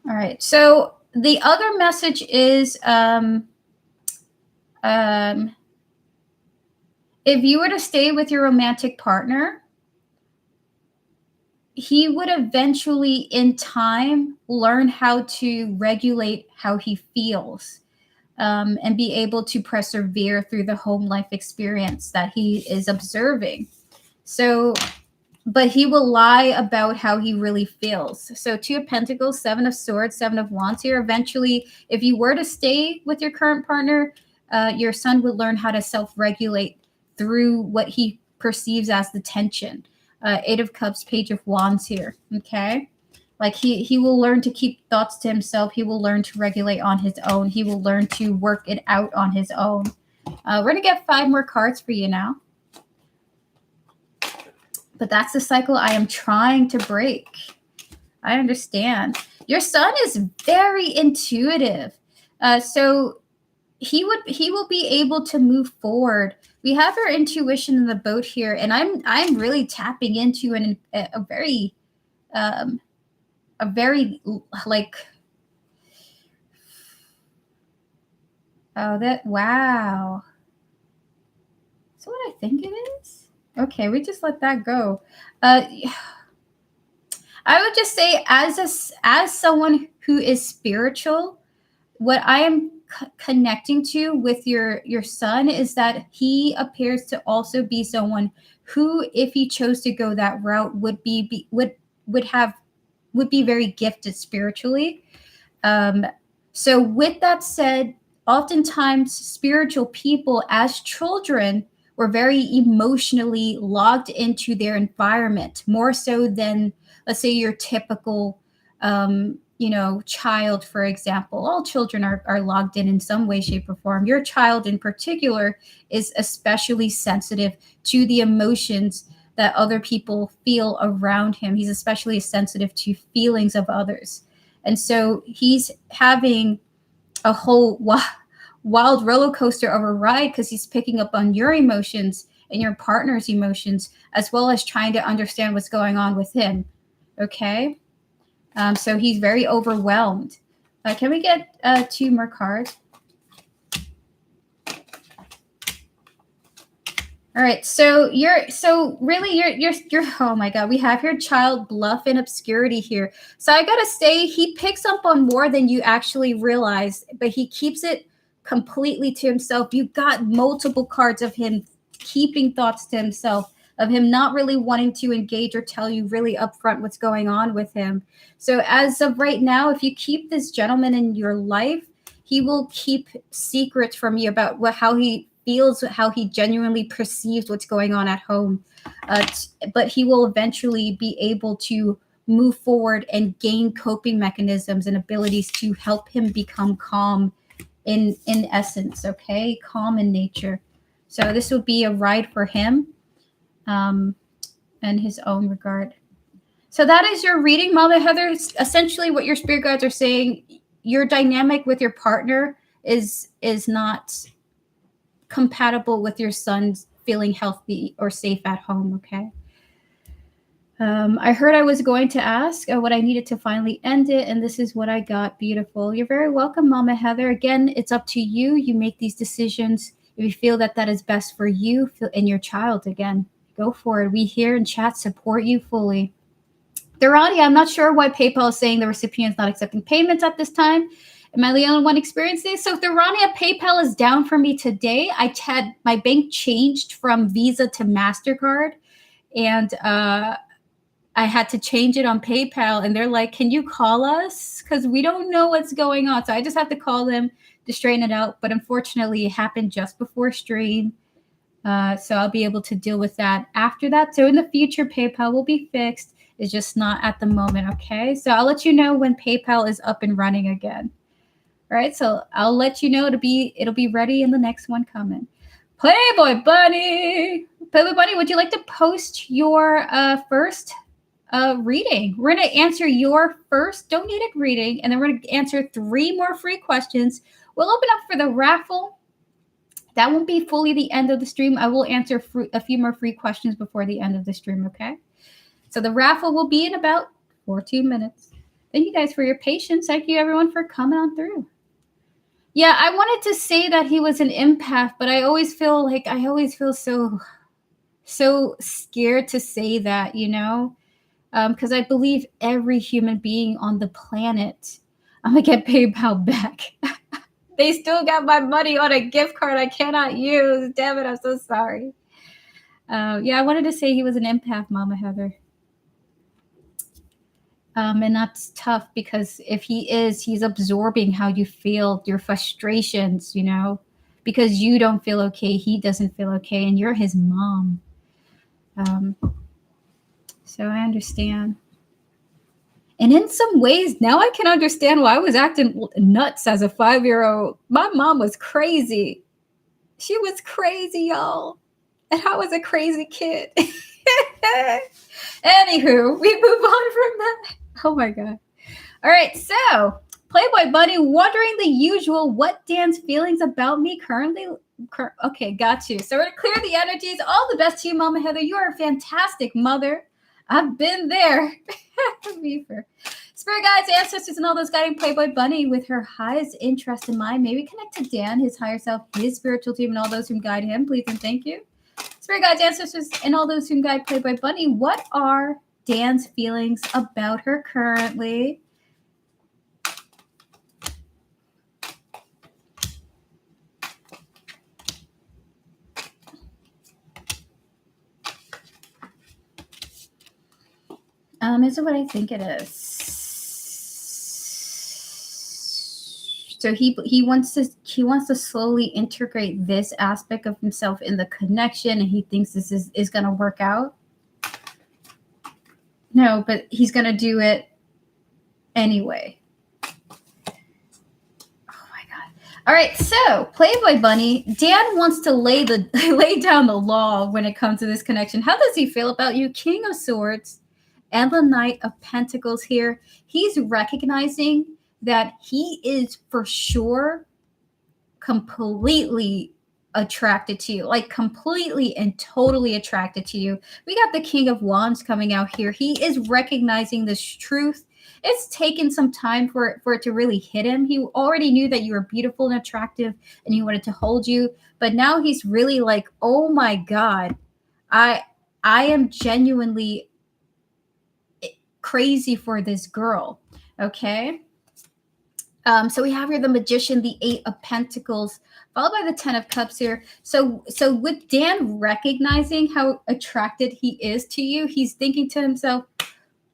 All right. So the other message is, if you were to stay with your romantic partner, he would eventually, in time, learn how to regulate how he feels, and be able to persevere through the home life experience that he is observing. So, but he will lie about how he really feels. So 2 of Pentacles, 7 of Swords, 7 of Wands here. Eventually, if you were to stay with your current partner, your son would learn how to self-regulate through what he perceives as the tension. 8 of Cups, Page of Wands here. Okay. Like, he will learn to keep thoughts to himself. He will learn to regulate on his own. He will learn to work it out on his own. We're going to get 5 more cards for you now. But that's the cycle I am trying to break. I understand. Your son is very intuitive. So he will be able to move forward. We have our intuition in the boat here, and I'm really tapping into a very like, oh, that, wow. That's what I think it is. Okay, we just let that go. I would just say, as someone who is spiritual, what I am connecting to with your son is that he appears to also be someone who, if he chose to go that route, would be very gifted spiritually. So with that said, oftentimes spiritual people, as children, were very emotionally logged into their environment, more so than, let's say, your typical child, for example. All children are logged in some way, shape, or form. Your child in particular is especially sensitive to the emotions that other people feel around him. He's especially sensitive to feelings of others. And so he's having a whole wild roller coaster of a ride, because he's picking up on your emotions and your partner's emotions, as well as trying to understand what's going on with him. Okay? So he's very overwhelmed. Can we get 2 more cards? All right, so you're oh my God, we have your child bluff in obscurity here. So I gotta say, he picks up on more than you actually realize, but he keeps it completely to himself. You got multiple cards of him keeping thoughts to himself, of him not really wanting to engage or tell you really upfront what's going on with him. So as of right now, if you keep this gentleman in your life, he will keep secrets from you about how he feels, how he genuinely perceives what's going on at home. But he will eventually be able to move forward and gain coping mechanisms and abilities to help him become calm in essence, okay? Calm in nature. So this would be a ride for him in his own regard. So that is your reading, Mama Heather. Essentially what your spirit guides are saying, your dynamic with your partner is not compatible with your son's feeling healthy or safe at home, okay? I heard I was going to ask what I needed to finally end it, and this is what I got. Beautiful. You're very welcome, Mama Heather. Again, it's up to you. You make these decisions. If you feel that is best for you and your child, again, go for it. We here in chat support you fully. Durrani, I'm not sure why PayPal is saying the recipient's not accepting payments at this time. Am I the only one experiencing this? So Durrani, PayPal is down for me today. I had my bank changed from Visa to MasterCard, and I had to change it on PayPal, and they're like, can you call us? Because we don't know what's going on. So I just have to call them to straighten it out. But unfortunately, it happened just before stream. So I'll be able to deal with that after that. So in the future, PayPal will be fixed. It's just not at the moment, okay? So I'll let you know when PayPal is up and running again. All right, so I'll let you know it'll be ready in the next one coming. Playboy Bunny! Playboy Bunny, would you like to post your first reading? We're going to answer your first donated reading, and then we're going to answer 3 more free questions. We'll open up for the raffle. That won't be fully the end of the stream. I will answer a few more free questions before the end of the stream, okay? So the raffle will be in about 14 minutes. Thank you guys for your patience. Thank you, everyone, for coming on through. Yeah, I wanted to say that he was an empath, but I always feel so scared to say that, you know? Because I believe every human being on the planet, I'm going to get PayPal back. They still got my money on a gift card I cannot use. Damn it, I'm so sorry. Yeah, I wanted to say he was an empath, Mama Heather. And that's tough because if he is, he's absorbing how you feel, your frustrations, you know, because you don't feel okay, he doesn't feel okay, and you're his mom. So I understand. And in some ways, now I can understand why I was acting nuts as a 5-year-old. My mom was crazy. She was crazy, y'all. And I was a crazy kid. Anywho, we move on from that. Oh my God. All right, so Playboy Bunny, wondering the usual, what Dan's feelings about me currently? Okay, got you. So we're going to clear the energies. All the best to you, Mama Heather. You are a fantastic mother. I've been there. Spirit guides, ancestors, and all those guiding Playboy Bunny with her highest interest in mind. Maybe connect to Dan, his higher self, his spiritual team, and all those who guide him. Please and thank you. Spirit guides, ancestors, and all those who guide Playboy Bunny. What are Dan's feelings about her currently? Is it what I think it is? So he wants to slowly integrate this aspect of himself in the connection, and he thinks this is going to work out. No, but he's going to do it anyway. Oh my God. All right, so Playboy Bunny, Dan wants to lay down the law when it comes to this connection. How does he feel about you? King of Swords and the Knight of Pentacles here. He's recognizing that he is for sure completely attracted to you, like completely and totally attracted to you. We got the King of Wands coming out here. He is recognizing this truth. It's taken some time for it to really hit him. He already knew that you were beautiful and attractive and he wanted to hold you, but now he's really like, oh my God, I am genuinely crazy for this girl. Okay. So we have here the Magician, the Eight of Pentacles, followed by the Ten of Cups here. So with Dan recognizing how attracted he is to you, he's thinking to himself,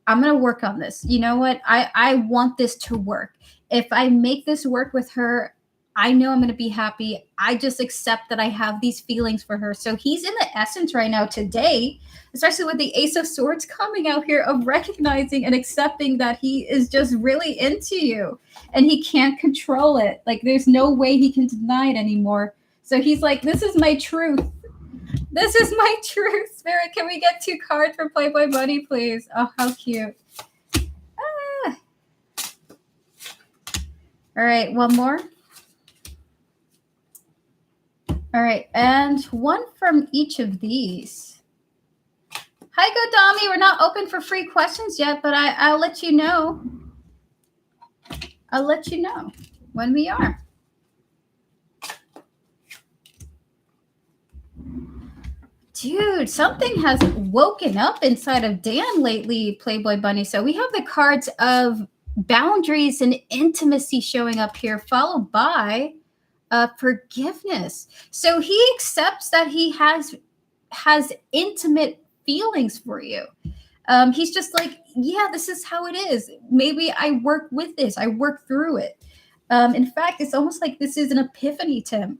I'm going to work on this. You know what? I want this to work. If I make this work with her, I know I'm going to be happy. I just accept that I have these feelings for her. So he's in the essence right now today, especially with the Ace of Swords coming out here, of recognizing and accepting that he is just really into you and he can't control it. Like there's no way he can deny it anymore. So he's like, this is my truth. This is my truth. Spirit, can we get 2 cards for Playboy Bunny, please? Oh, how cute. Ah. All right, one more. All right, and one from each of these. Hi, Godami. We're not open for free questions yet, but I'll let you know. I'll let you know when we are. Dude, something has woken up inside of Dan lately, Playboy Bunny. So we have the cards of boundaries and intimacy showing up here, followed by forgiveness. So he accepts that he has intimate feelings for you. He's just like, yeah, this is how it is. Maybe I work with this. I work through it. In fact, it's almost like this is an epiphany to him.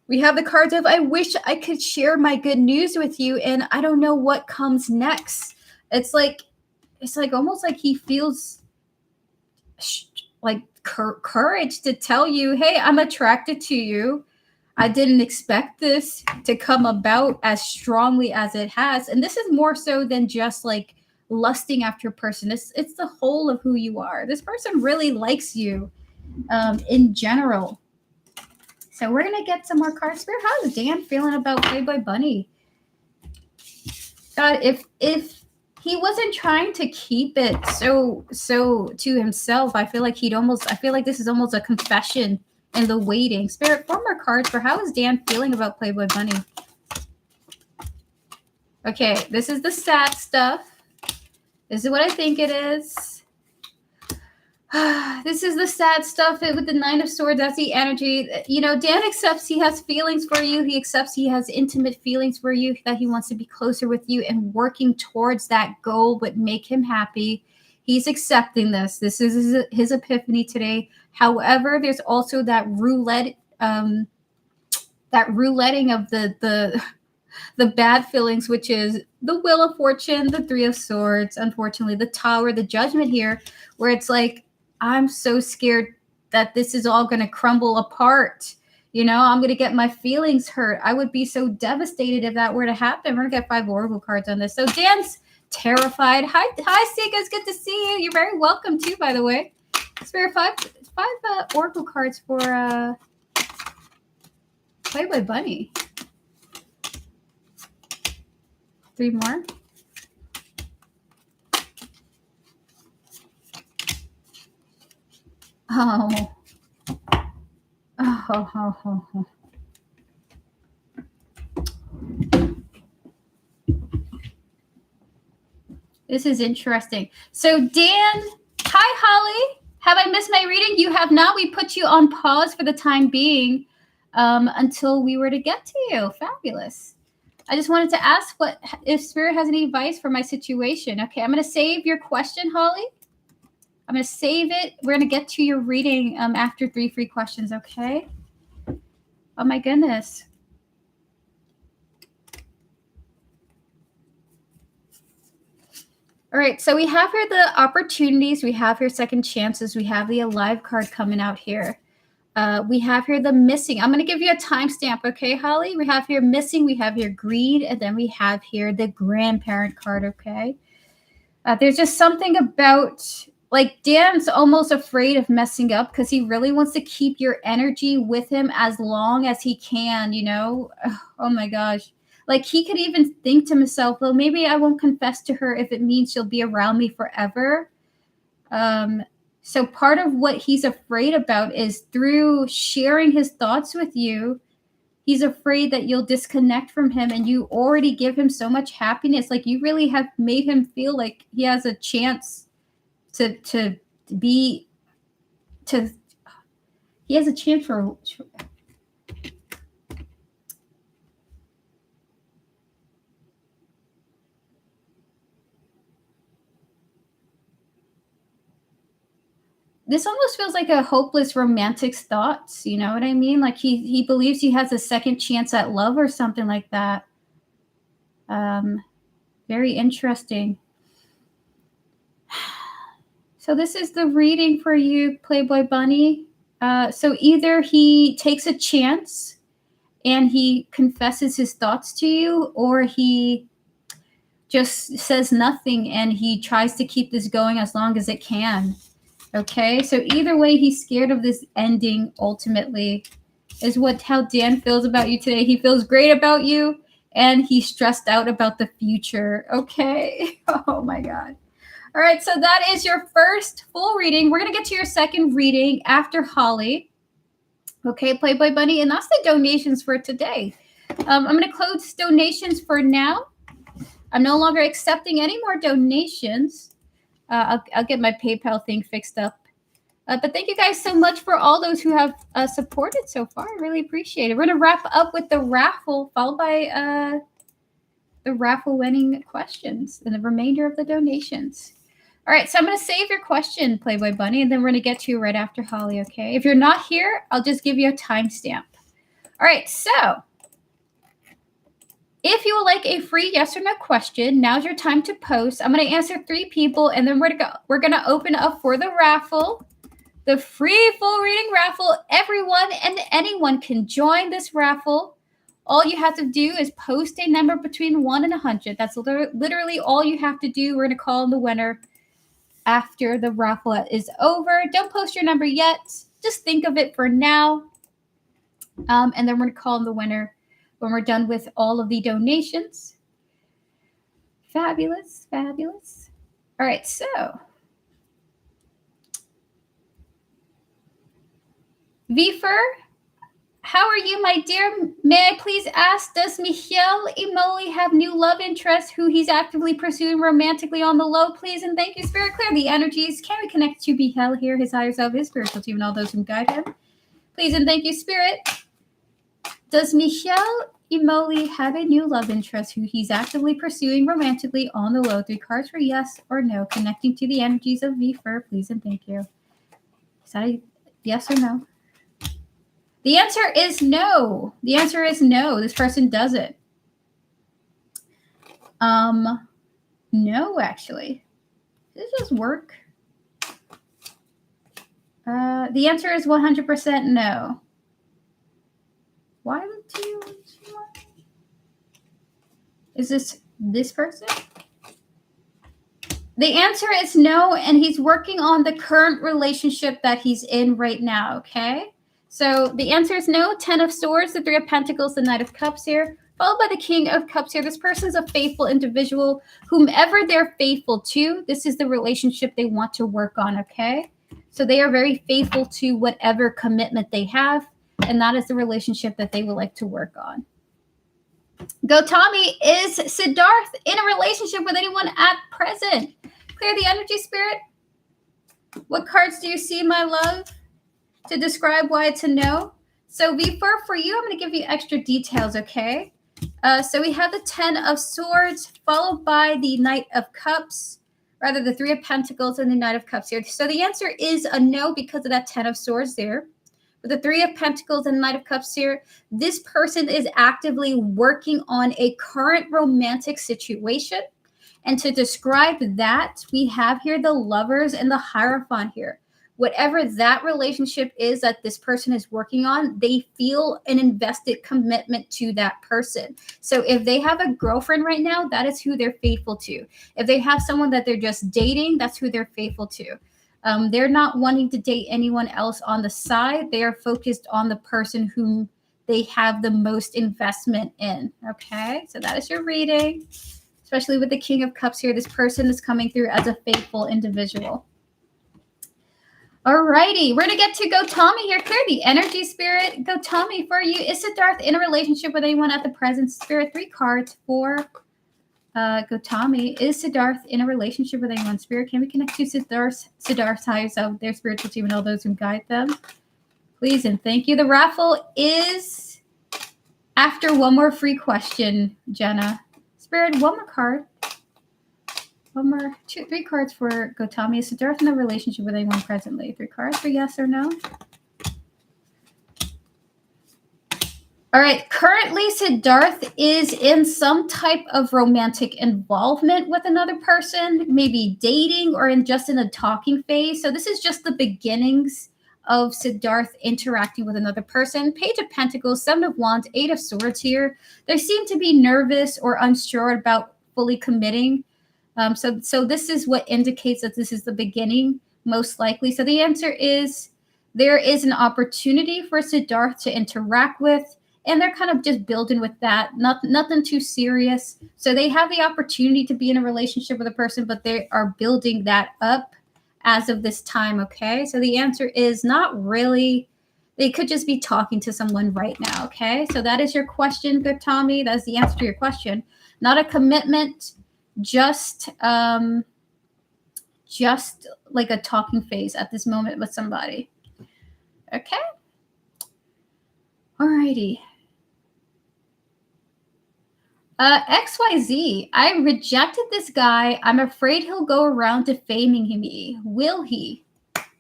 We have the cards of, I wish I could share my good news with you, and I don't know what comes next. It's like almost like he feels like courage to tell you, hey, I'm attracted to you. I didn't expect this to come about as strongly as it has. And this is more so than just like lusting after a person. It's the whole of who you are. This person really likes you in general. So we're going to get some more cards. Spirit, how is Dan feeling about Playboy Bunny? God, if he wasn't trying to keep it so to himself, I feel like this is almost a confession in the waiting. Spirit, 4 more cards for how is Dan feeling about Playboy Bunny? Okay, this is the sad stuff. This is what I think it is. This is the sad stuff with the Nine of Swords. That's the energy. You know, Dan accepts he has feelings for you. He accepts he has intimate feelings for you, that he wants to be closer with you, and working towards that goal would make him happy. He's accepting this. This is his epiphany today. However, there's also that rouletting of the bad feelings, which is the Wheel of Fortune, the Three of Swords, unfortunately, the Tower, the Judgment here, where it's like, I'm so scared that this is all going to crumble apart. You know, I'm going to get my feelings hurt. I would be so devastated if that were to happen. We're going to get 5 Oracle cards on this. So Dan's terrified. Hi, Sika. It's good to see you. You're very welcome too, by the way. Spare 5 Oracle cards for Playboy Bunny. 3 more. Oh. Oh. This is interesting. So Dan, hi Holly. Have I missed my reading? You have not. We put you on pause for the time being until we were to get to you. Fabulous. I just wanted to ask if Spirit has any advice for my situation. Okay, I'm going to save your question, Holly. I'm going to save it. We're going to get to your reading after 3 free questions, okay? Oh, my goodness. All right, so we have here the opportunities. We have here second chances. We have the Alive card coming out here. We have here the missing. I'm going to give you a timestamp, okay, Holly? We have here missing. We have here greed. And then we have here the grandparent card, okay? There's just something about... like Dan's almost afraid of messing up because he really wants to keep your energy with him as long as he can, you know? Oh my gosh. Like he could even think to himself, well, maybe I won't confess to her if it means she'll be around me forever. So part of what he's afraid about is through sharing his thoughts with you, he's afraid that you'll disconnect from him, and you already give him so much happiness. Like you really have made him feel like he has a chance to be he has a chance for. This almost feels like a hopeless romantic thoughts. You know what I mean? Like he believes he has a second chance at love or something like that. Very interesting. So this is the reading for you, Playboy Bunny. So either he takes a chance and he confesses his thoughts to you, or he just says nothing and he tries to keep this going as long as it can. Okay, so either way, he's scared of this ending ultimately, is how Dan feels about you today. He feels great about you, and he's stressed out about the future. Okay, oh my God. All right, so that is your first full reading. We're going to get to your second reading after Holly. Okay, Playboy Bunny, and that's the donations for today. I'm going to close donations for now. I'm no longer accepting any more donations. I'll get my PayPal thing fixed up. But thank you guys so much for all those who have supported so far. I really appreciate it. We're going to wrap up with the raffle, followed by the raffle winning questions and the remainder of the donations. All right, so I'm going to save your question, Playboy Bunny, and then we're going to get to you right after Holly, okay? If you're not here, I'll just give you a timestamp. All right, so if you would like a free yes or no question, now's your time to post. I'm going to answer 3 people, and then we're going to open up for the raffle, the free full reading raffle. Everyone and anyone can join this raffle. All you have to do is post a number between 1 and 100. That's literally all you have to do. We're going to call the winner after the raffle is over. Don't post your number yet. Just think of it for now. And then we're going to call the winner when we're done with all of the donations. Fabulous, fabulous. All right, so Vifer, how are you, my dear? May I please ask, does Michel Imoli have new love interest who he's actively pursuing romantically on the low, please? And thank you, Spirit. Clear the energies. Can we connect to Michel here, his higher self, his spiritual team, and all those who guide him? Please and thank you, Spirit. Does Michel Imoli have a new love interest who he's actively pursuing romantically on the low? 3 cards for yes or no. Connecting to the energies of Vifer, please and thank you. Is that a yes or no? The answer is no. The answer is no. This person doesn't. No, actually. Does this just work? The answer is 100% no. Why would you? Is this person? The answer is no, and he's working on the current relationship that he's in right now, okay? So the answer is no. 10 of Swords, the 3 of Pentacles, the Knight of Cups here, followed by the King of Cups here. This person's a faithful individual. Whomever they're faithful to, this is the relationship they want to work on, okay? So they are very faithful to whatever commitment they have, and that is the relationship that they would like to work on. Gotami, is Siddharth in a relationship with anyone at present? Clear the energy, Spirit. What cards do you see, my love, to describe why it's a no? So Vifer, for you, I'm going to give you extra details, okay? So we have the 10 of Swords, followed by the Knight of Cups, rather the 3 of Pentacles and the Knight of Cups here. So the answer is a no because of that 10 of Swords there. With the 3 of Pentacles and Knight of Cups here, this person is actively working on a current romantic situation. And to describe that, we have here the Lovers and the Hierophant here. Whatever that relationship is that this person is working on, they feel an invested commitment to that person. So if they have a girlfriend right now, that is who they're faithful to. If they have someone that they're just dating, that's who they're faithful to. They're not wanting to date anyone else on the side. They are focused on the person whom they have the most investment in. Okay, so that is your reading. Especially with the King of Cups here, this person is coming through as a faithful individual. All righty, we're going to get to Gotami here. Clear the energy, Spirit. Gotami, for you, is Siddharth in a relationship with anyone at the present? Spirit, 3 cards for Gotami, is Siddharth in a relationship with anyone? Spirit, can we connect to Siddharth's higher self, their spiritual team, and all those who guide them? Please and thank you. The raffle is after one more free question, Jenna. Spirit, one more card. One more, three cards for Gotami. Is Siddharth in a relationship with anyone presently? 3 cards for yes or no. All right, currently Siddharth is in some type of romantic involvement with another person, maybe dating or just in a talking phase. So this is just the beginnings of Siddharth interacting with another person. Page of Pentacles, 7 of Wands, 8 of Swords here. They seem to be nervous or unsure about fully committing. So this is what indicates that this is the beginning, most likely. So the answer is there is an opportunity for Siddharth to interact with, and they're kind of just building with that. Nothing too serious. So they have the opportunity to be in a relationship with a person, but they are building that up as of this time, okay? So the answer is not really. They could just be talking to someone right now, okay? So that is your question, Gotami. That's the answer to your question. Not a commitment, just like a talking phase at this moment with somebody. Okay? Alrighty. XYZ, I rejected this guy. I'm afraid he'll go around defaming me. Will he?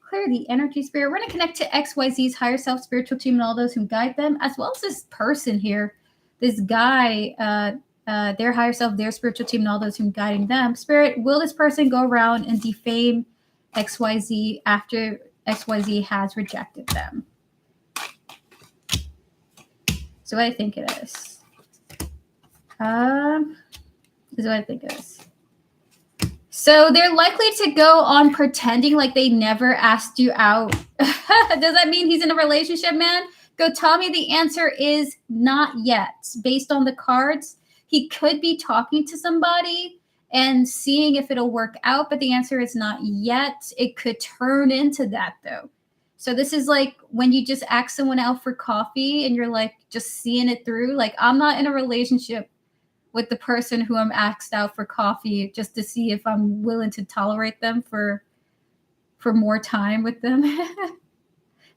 Clear the energy, Spirit. We're going to connect to XYZ's higher self, spiritual team, and all those who guide them, as well as this person here. This guy, their higher self, their spiritual team, and all those who are guiding them. Spirit, will this person go around and defame XYZ after XYZ has rejected them? So I think it is. This is what I think it is. So they're likely to go on pretending like they never asked you out. Does that mean he's in a relationship, man? Gotami, the answer is not yet. Based on the cards, he could be talking to somebody and seeing if it'll work out, but the answer is not yet. It could turn into that, though. So this is like when you just ask someone out for coffee and you're like just seeing it through. Like, I'm not in a relationship with the person who I'm asked out for coffee just to see if I'm willing to tolerate them for more time with them.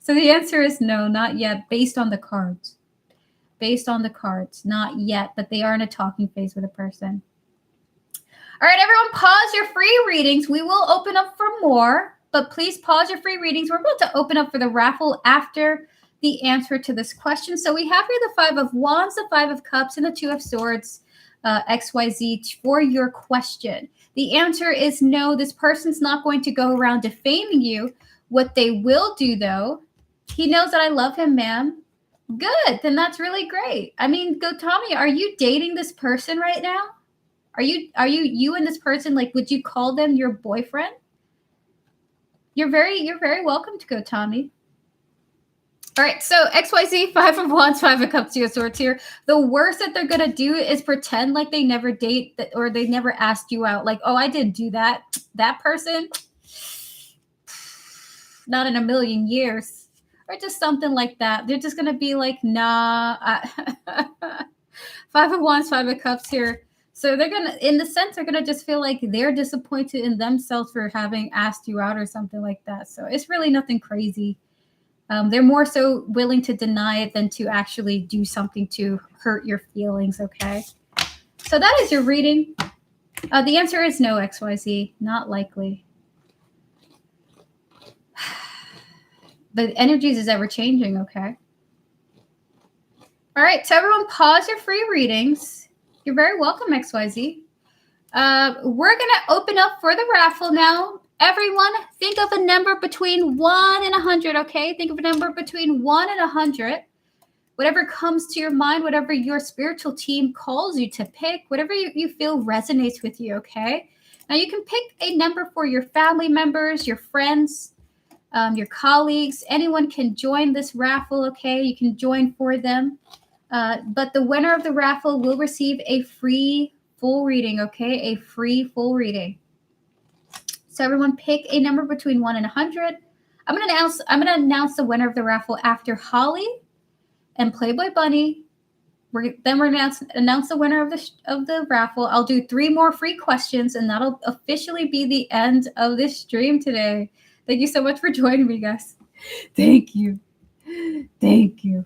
So the answer is no, not yet, based on the cards. Based on the cards, not yet, but they are in a talking phase with a person. All right, everyone, pause your free readings. We will open up for more, but please pause your free readings. We're about to open up for the raffle after the answer to this question. So we have here the 5 of Wands, the 5 of Cups, and the 2 of Swords. XYZ, for your question. The answer is no, this person's not going to go around defaming you. What they will do, though, he knows that I love him, ma'am. Good, then that's really great. I mean, Gotami, are you dating this person right now? Are you and this person, like, would you call them your boyfriend? You're very welcome to Gotami. All right, so XYZ, 5 of Wands, 5 of Cups, 2 of Swords here. The worst that they're going to do is pretend like they never date or they never asked you out. Like, oh, I didn't do that. That person, not in a million years. Or just something like that. They're just going to be like, nah. 5 of Wands, 5 of Cups here. So they're going to, in the sense, they're going to just feel like they're disappointed in themselves for having asked you out or something like that. So it's really nothing crazy. They're more so willing to deny it than to actually do something to hurt your feelings, okay? So that is your reading. The answer is no, XYZ. Not likely. But energies is ever-changing, okay? All right, so everyone pause your free readings. You're very welcome, XYZ. We're going to open up for the raffle now. Everyone, think of a number between 1 and 100, okay? Think of a number between 1 and 100. Whatever comes to your mind, whatever your spiritual team calls you to pick, whatever you feel resonates with you, okay? Now, you can pick a number for your family members, your friends, your colleagues. Anyone can join this raffle, okay? You can join for them. But the winner of the raffle will receive a free full reading, okay? A free full reading. So everyone pick a number between 1 and 100. I'm gonna announce the winner of the raffle after Holly and Playboy Bunny We're gonna announce the winner of the raffle. I'll do 3 more free questions, and that'll officially be the end of this stream today. Thank you so much for joining me, guys. Thank you. Thank you.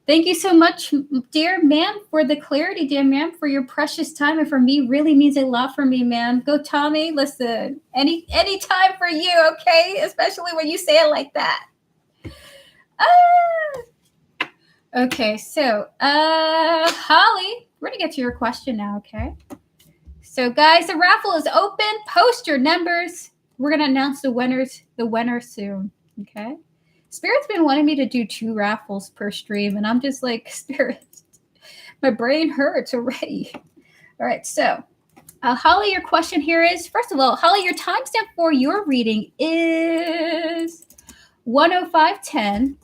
Thank you so much, dear ma'am, for the clarity, dear ma'am, for your precious time. And for me, really means a lot for me, man. Go, Tommy. Listen, any time for you, okay? Especially when you say it like that. Okay, so, Holly, we're going to get to your question now, okay? So, guys, the raffle is open. Post your numbers. We're going to announce the winner soon, okay? Spirit's been wanting me to do 2 raffles per stream, and I'm just like, Spirit, my brain hurts already. All right, so Holly, your question here is, first of all, Holly, your timestamp for your reading is 1:05:10,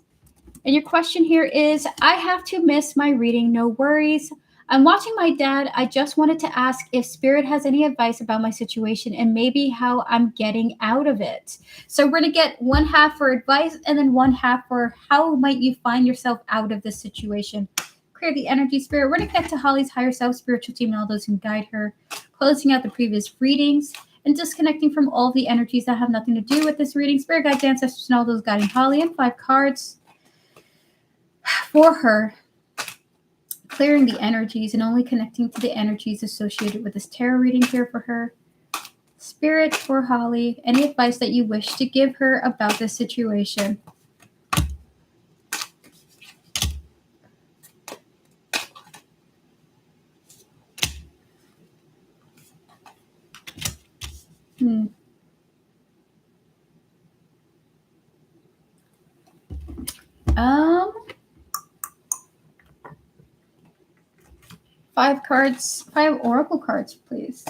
and your question here is, I have to miss my reading, no worries. I'm watching my dad. I just wanted to ask if Spirit has any advice about my situation and maybe how I'm getting out of it. So we're going to get 1/2 for advice and then 1/2 for how might you find yourself out of this situation. Clear the energy, Spirit. We're going to connect to Holly's higher self, spiritual team, and all those who guide her, closing out the previous readings and disconnecting from all the energies that have nothing to do with this reading. Spirit guides, ancestors, and all those guiding Holly, and 5 cards for her. Clearing the energies and only connecting to the energies associated with this tarot reading here for her. Spirit for Holly, any advice that you wish to give her about this situation? Five cards, 5 oracle cards, please.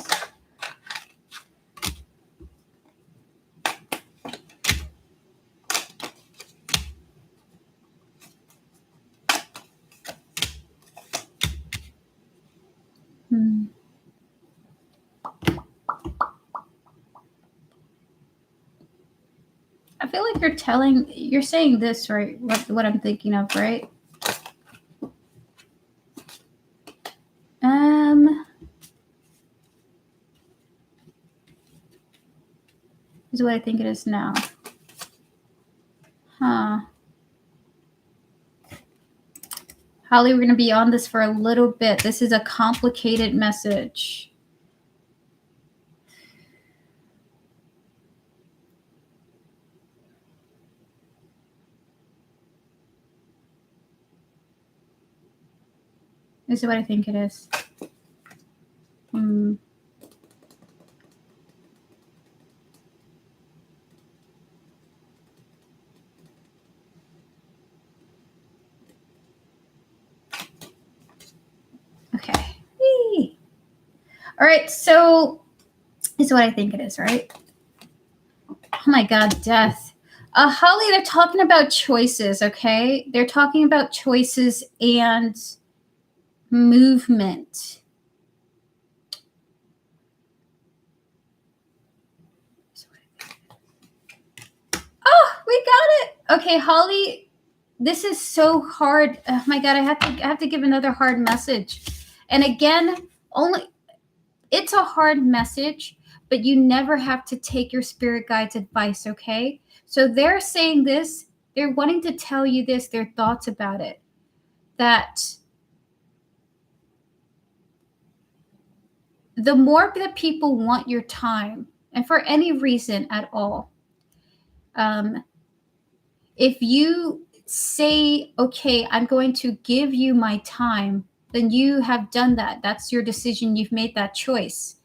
I feel like you're saying this, right? What I'm thinking of, right? Is what I think it is now. Holly, we're going to be on this for a little bit. This is a complicated message. This is what I think it is. Okay. Whee. All right, so this is what I think it is, right? Oh my God, death. Holly, they're talking about choices, okay? They're talking about choices and movement. Oh, we got it. Okay, Holly, this is so hard. Oh my God, I have to give another hard message. And again, it's a hard message, but you never have to take your spirit guide's advice, okay? So they're saying this, they're wanting to tell you this, their thoughts about it, that the more that people want your time, and for any reason at all, if you say, okay, I'm going to give you my time, then you have done that. That's your decision. You've made that choice.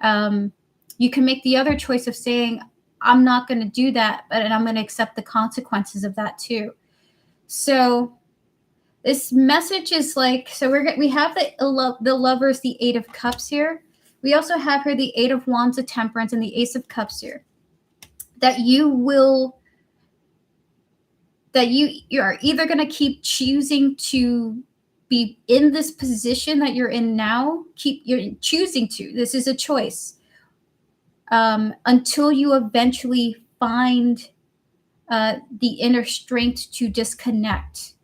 You can make the other choice of saying, I'm not going to do that, and I'm going to accept the consequences of that too. So this message is like, so we have the Lovers, the 8 of Cups here. We also have here the 8 of Wands, the Temperance, and the Ace of Cups here. That you are either going to keep choosing to be in this position that you're in now. You're choosing to. This is a choice. Until you eventually find the inner strength to disconnect.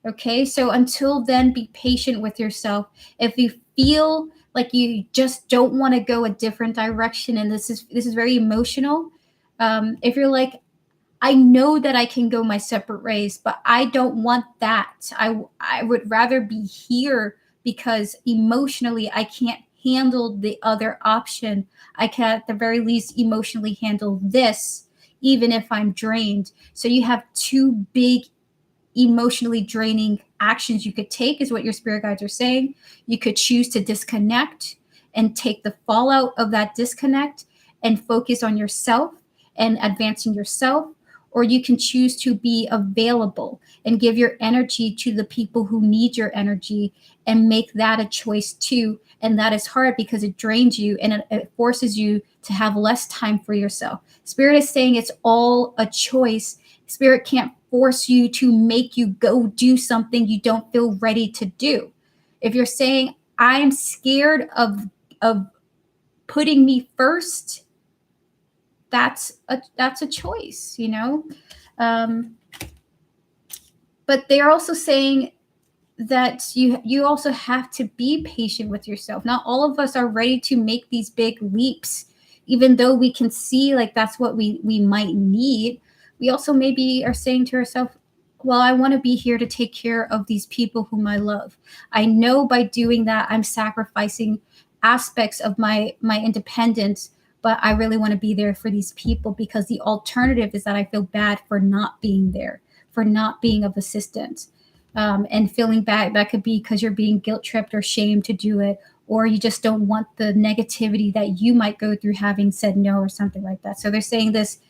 Okay, so until then, be patient with yourself. If you feel like you just don't want to go a different direction, and this is very emotional. If you're like, I know that I can go my separate ways, but I don't want that. I would rather be here because emotionally I can't handle the other option. I can at the very least emotionally handle this, even if I'm drained. So you have two big emotionally draining actions you could take, is what your spirit guides are saying. You could choose to disconnect and take the fallout of that disconnect and focus on yourself and advancing yourself, or you can choose to be available and give your energy to the people who need your energy and make that a choice too. And that is hard because it drains you and it forces you to have less time for yourself. Spirit is saying it's all a choice. Spirit can't force you to make you go do something you don't feel ready to do. If you're saying, I'm scared of putting me first, that's a choice, you know. But they're also saying that you also have to be patient with yourself. Not all of us are ready to make these big leaps, even though we can see like that's what we might need. We also maybe are saying to ourselves, well, I want to be here to take care of these people whom I love. I know by doing that I'm sacrificing aspects of my independence, but I really want to be there for these people, because the alternative is that I feel bad for not being there, for not being of assistance. And feeling bad, that could be because you're being guilt tripped or shamed to do it, or you just don't want the negativity that you might go through having said no or something like that. So they're saying this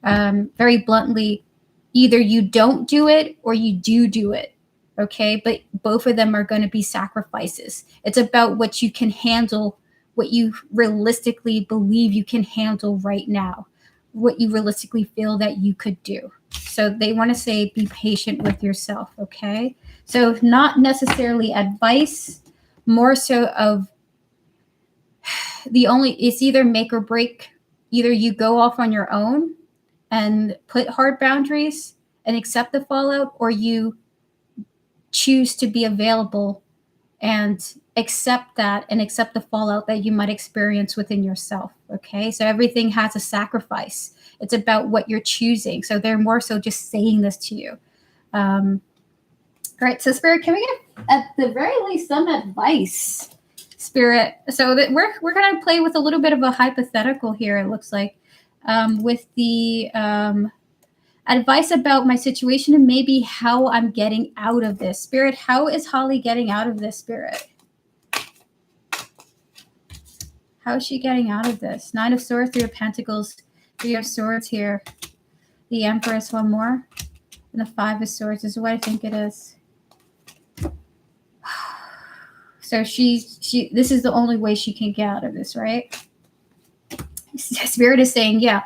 very bluntly: either you don't do it or you do it. Okay, but both of them are going to be sacrifices. It's about what you can handle, what you realistically believe you can handle right now, what you realistically feel that you could do. So they want to say be patient with yourself, okay? So not necessarily advice, more so of it's either make or break. Either you go off on your own and put hard boundaries and accept the fallout, or you choose to be available and accept that and accept the fallout that you might experience within yourself. Okay, so everything has a sacrifice. It's about what you're choosing. So they're more so just saying this to you. All right, so Spirit, can we get at the very least some advice, Spirit? So that we're going to play with a little bit of a hypothetical here, it looks like, with the advice about my situation and maybe how I'm getting out of this. Spirit, how is Holly getting out of this, Spirit? How is she getting out of this? 9 of Swords, 3 of Pentacles, 3 of Swords here. The Empress, one more. And the 5 of Swords. This is what I think it is. So this is the only way she can get out of this, right? Spirit is saying, yeah,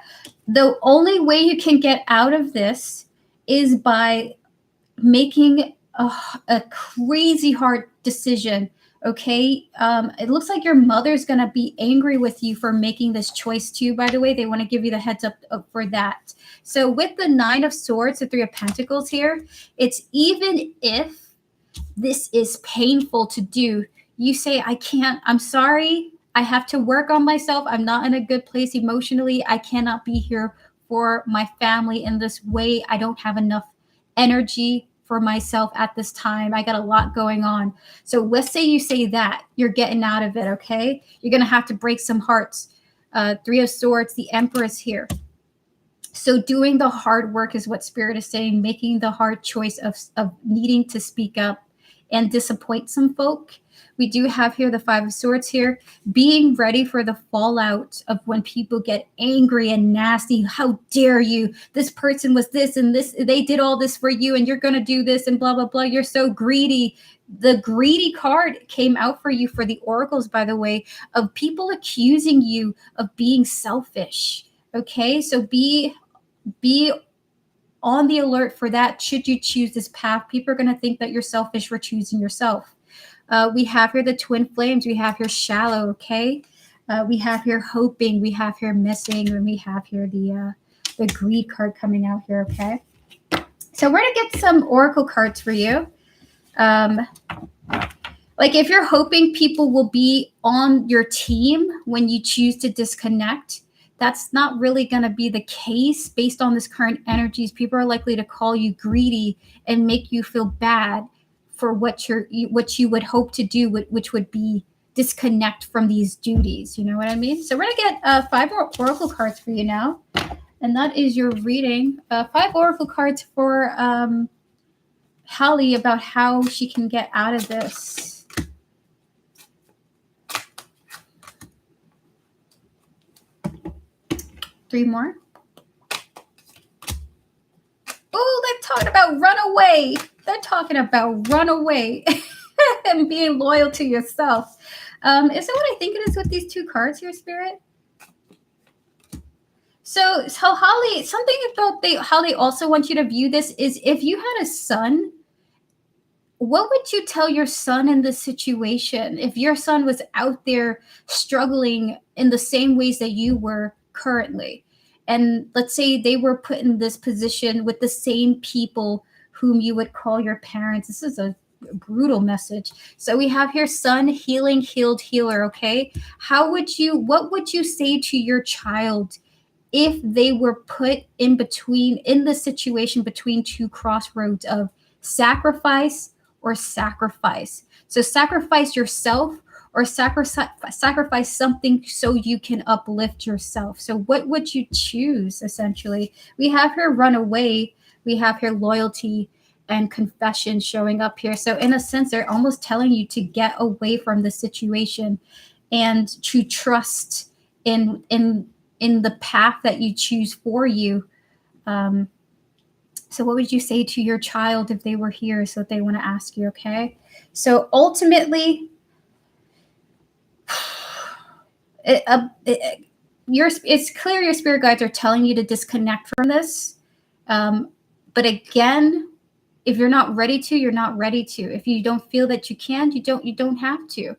the only way you can get out of this is by making a crazy hard decision. Okay, it looks like your mother's gonna be angry with you for making this choice too. By the way, they want to give you the heads up for that. So with the 9 of Swords, the 3 of Pentacles here, it's even if this is painful to do, you say, I can't, I'm sorry, I have to work on myself. I'm not in a good place emotionally. I cannot be here for my family in this way. I don't have enough energy for myself at this time. I got a lot going on. So let's say you say that, you're getting out of it, okay? You're going to have to break some hearts. 3 of Swords, the Empress here. So doing the hard work is what Spirit is saying, making the hard choice of needing to speak up and disappoint some folk. We do have here the 5 of Swords here, being ready for the fallout of when people get angry and nasty. How dare you? This person was this and this, they did all this for you and you're going to do this and blah, blah, blah. You're so greedy. The greedy card came out for you for the oracles, by the way, of people accusing you of being selfish. Okay, so be on the alert for that. Should you choose this path, people are going to think that you're selfish for choosing yourself. We have here the twin flames. We have here shallow. Okay, we have here hoping. We have here missing, and we have here the greed card coming out here. Okay, so we're gonna get some oracle cards for you. Like if you're hoping people will be on your team when you choose to disconnect, that's not really going to be the case based on this current energies. People are likely to call you greedy and make you feel bad for what you would hope to do, which would be disconnect from these duties. You know what I mean? So we're going to get 5 oracle cards for you now. And that is your reading. 5 oracle cards for Holly about how she can get out of this. 3 more. Oh, they're talking about runaway. They're talking about runaway and being loyal to yourself. Is that what I think it is with these 2 cards here, Spirit? So Holly, something about how they also want you to view this is if you had a son, what would you tell your son in this situation if your son was out there struggling in the same ways that you were currently? And let's say they were put in this position with the same people whom you would call your parents. This is a brutal message. So we have here son, healing, healed, healer, okay? What would you say to your child if they were put in the situation between 2 crossroads of sacrifice or sacrifice? So sacrifice yourself or sacrifice something so you can uplift yourself. So what would you choose, essentially? We have here run away. We have here loyalty and confession showing up here. So in a sense, they're almost telling you to get away from the situation and to trust in the path that you choose for you. So what would you say to your child if they were here so they want to ask you, okay? So ultimately, it's clear your spirit guides are telling you to disconnect from this. But again, if you're not ready to, you're not ready to. If you don't feel that you can, you don't have to.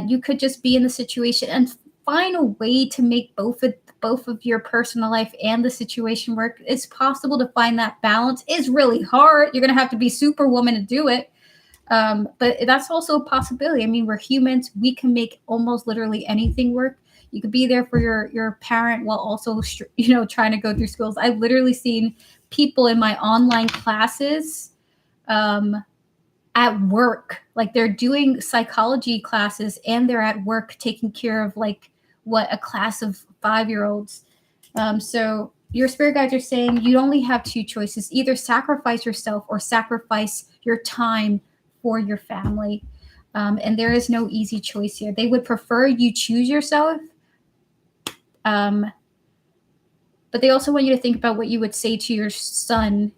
You could just be in the situation and find a way to make both of your personal life and the situation work. It's possible to find that balance. It's really hard. You're going to have to be superwoman to do it. But that's also a possibility. I mean, we're humans. We can make almost literally anything work. You could be there for your parent while also, trying to go through schools. I've literally seen people in my online classes at work, like they're doing psychology classes and they're at work taking care of a class of 5-year-olds. So your spirit guides are saying you only have 2 choices: either sacrifice yourself or sacrifice your time for your family. And there is no easy choice here. They would prefer you choose yourself. But they also want you to think about what you would say to your son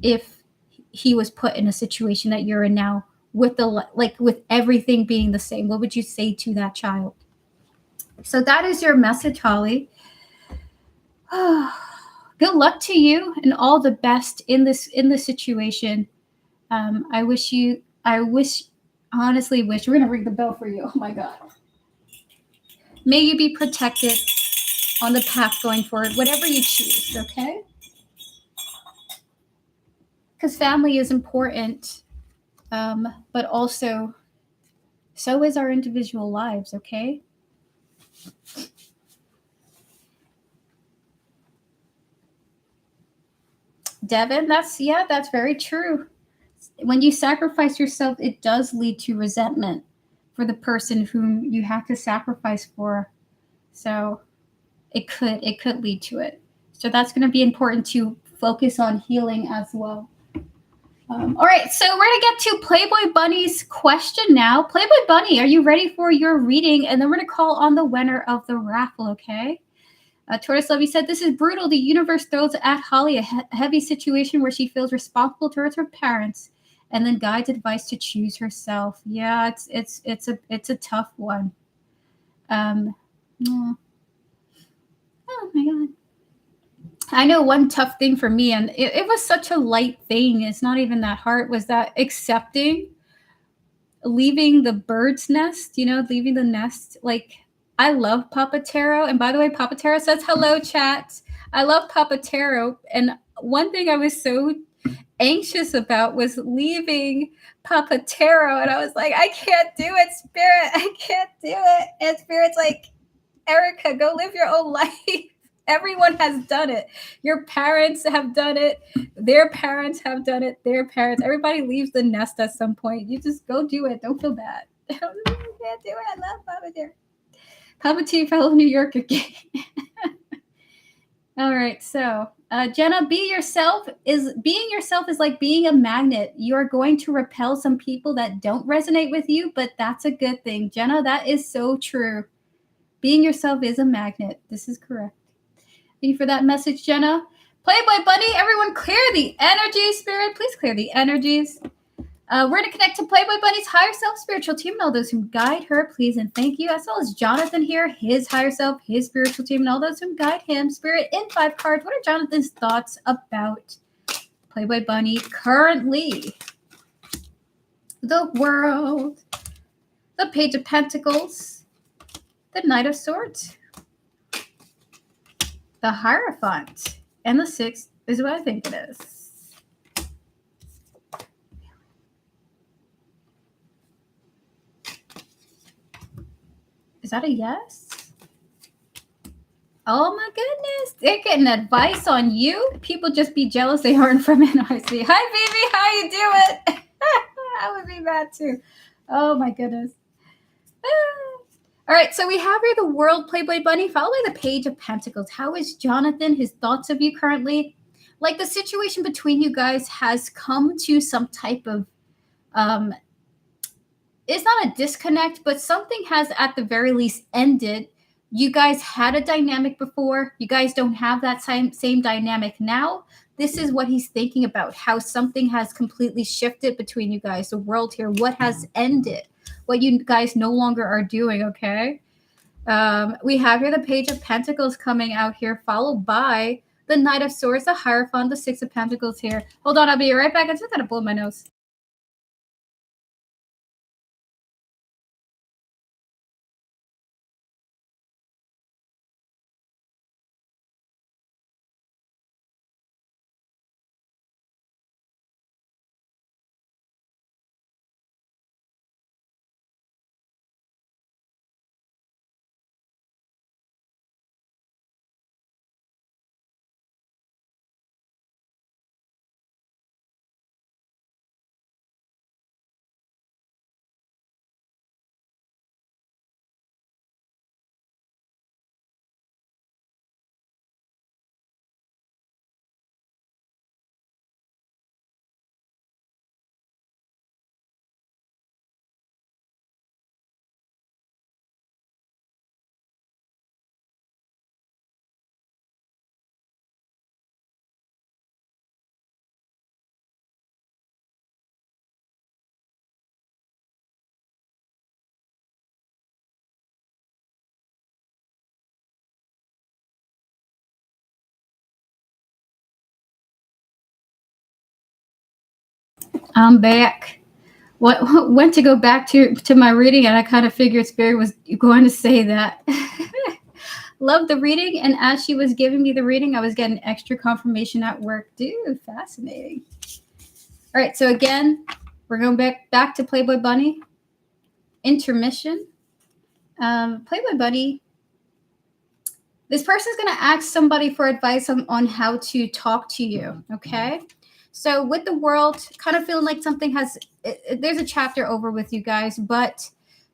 if he was put in a situation that you're in now with everything being the same. What would you say to that child? So that is your message, Holly. Good luck to you and all the best in this situation. Honestly wish, we're going to ring the bell for you. Oh my God. May you be protected on the path going forward, whatever you choose, okay? Because family is important, but also so is our individual lives, okay? Devin, that's very true. When you sacrifice yourself, it does lead to resentment for the person whom you have to sacrifice for. So it could lead to it. So that's going to be important to focus on healing as well. All right, so we're going to get to Playboy Bunny's question now. Playboy Bunny, are you ready for your reading? And then we're going to call on the winner of the raffle, okay? Tortoise Lovey said, this is brutal. The universe throws at Holly a heavy situation where she feels responsible towards her parents and then guides advice to choose herself. Yeah, it's a tough one. Yeah. Oh my God. I know one tough thing for me, and it was such a light thing. It's not even that hard, was that accepting leaving the bird's nest, leaving the nest. Like, I love Papa Taro. And by the way, Papa Taro says, hello, chat. I love Papa Taro. And one thing I was so anxious about was leaving Papa Taro. And I was like, I can't do it, Spirit. I can't do it. And Spirit's like, Erica, go live your own life. Everyone has done it. Your parents have done it. Their parents have done it. Their parents. Everybody leaves the nest at some point. You just go do it. Don't feel bad. I can't do it. I love Papa Taro. Papa T, fellow New Yorker again. All right, so Jenna, being yourself is like being a magnet. You are going to repel some people that don't resonate with you, but that's a good thing. Jenna, that is so true. Being yourself is a magnet. This is correct. Thank you for that message, Jenna. Playboy Bunny, everyone clear the energy, Spirit. Please clear the energies. We're going to connect to Playboy Bunny's higher self spiritual team and all those who guide her, please and thank you. As well as Jonathan here, his higher self, his spiritual team, and all those who guide him. Spirit, in 5 cards, what are Jonathan's thoughts about Playboy Bunny currently? The World, the Page of Pentacles, the Knight of Swords, the Hierophant, and the 6 is what I think it is. Is that a yes? Oh my goodness. They're getting advice on you. People just be jealous they aren't from NYC. Hi, baby. How you doing? I would be mad too. Oh my goodness. All right, so we have here the World, Playboy Bunny, followed by the Page of Pentacles. How is Jonathan, his thoughts of you currently? Like the situation between you guys has come to some type of it's not a disconnect, but something has at the very least ended. You guys had a dynamic before. You guys don't have that same dynamic now. This is what he's thinking about, how something has completely shifted between you guys. The World here, what has ended, what you guys no longer are doing, okay? We have here the Page of Pentacles coming out here, followed by the Knight of Swords, the Hierophant, the 6 of Pentacles here. Hold on, I'll be right back. I just gotta blow my nose. I'm back. Went to go back to my reading, and I kind of figured Spirit was going to say that. Love the reading, and as she was giving me the reading, I was getting extra confirmation at work. Dude, fascinating. All right, so again, we're going back to Playboy Bunny. Intermission. Playboy Bunny. This person's going to ask somebody for advice on how to talk to you, okay? So with the World, kind of feeling like something there's a chapter over with you guys, but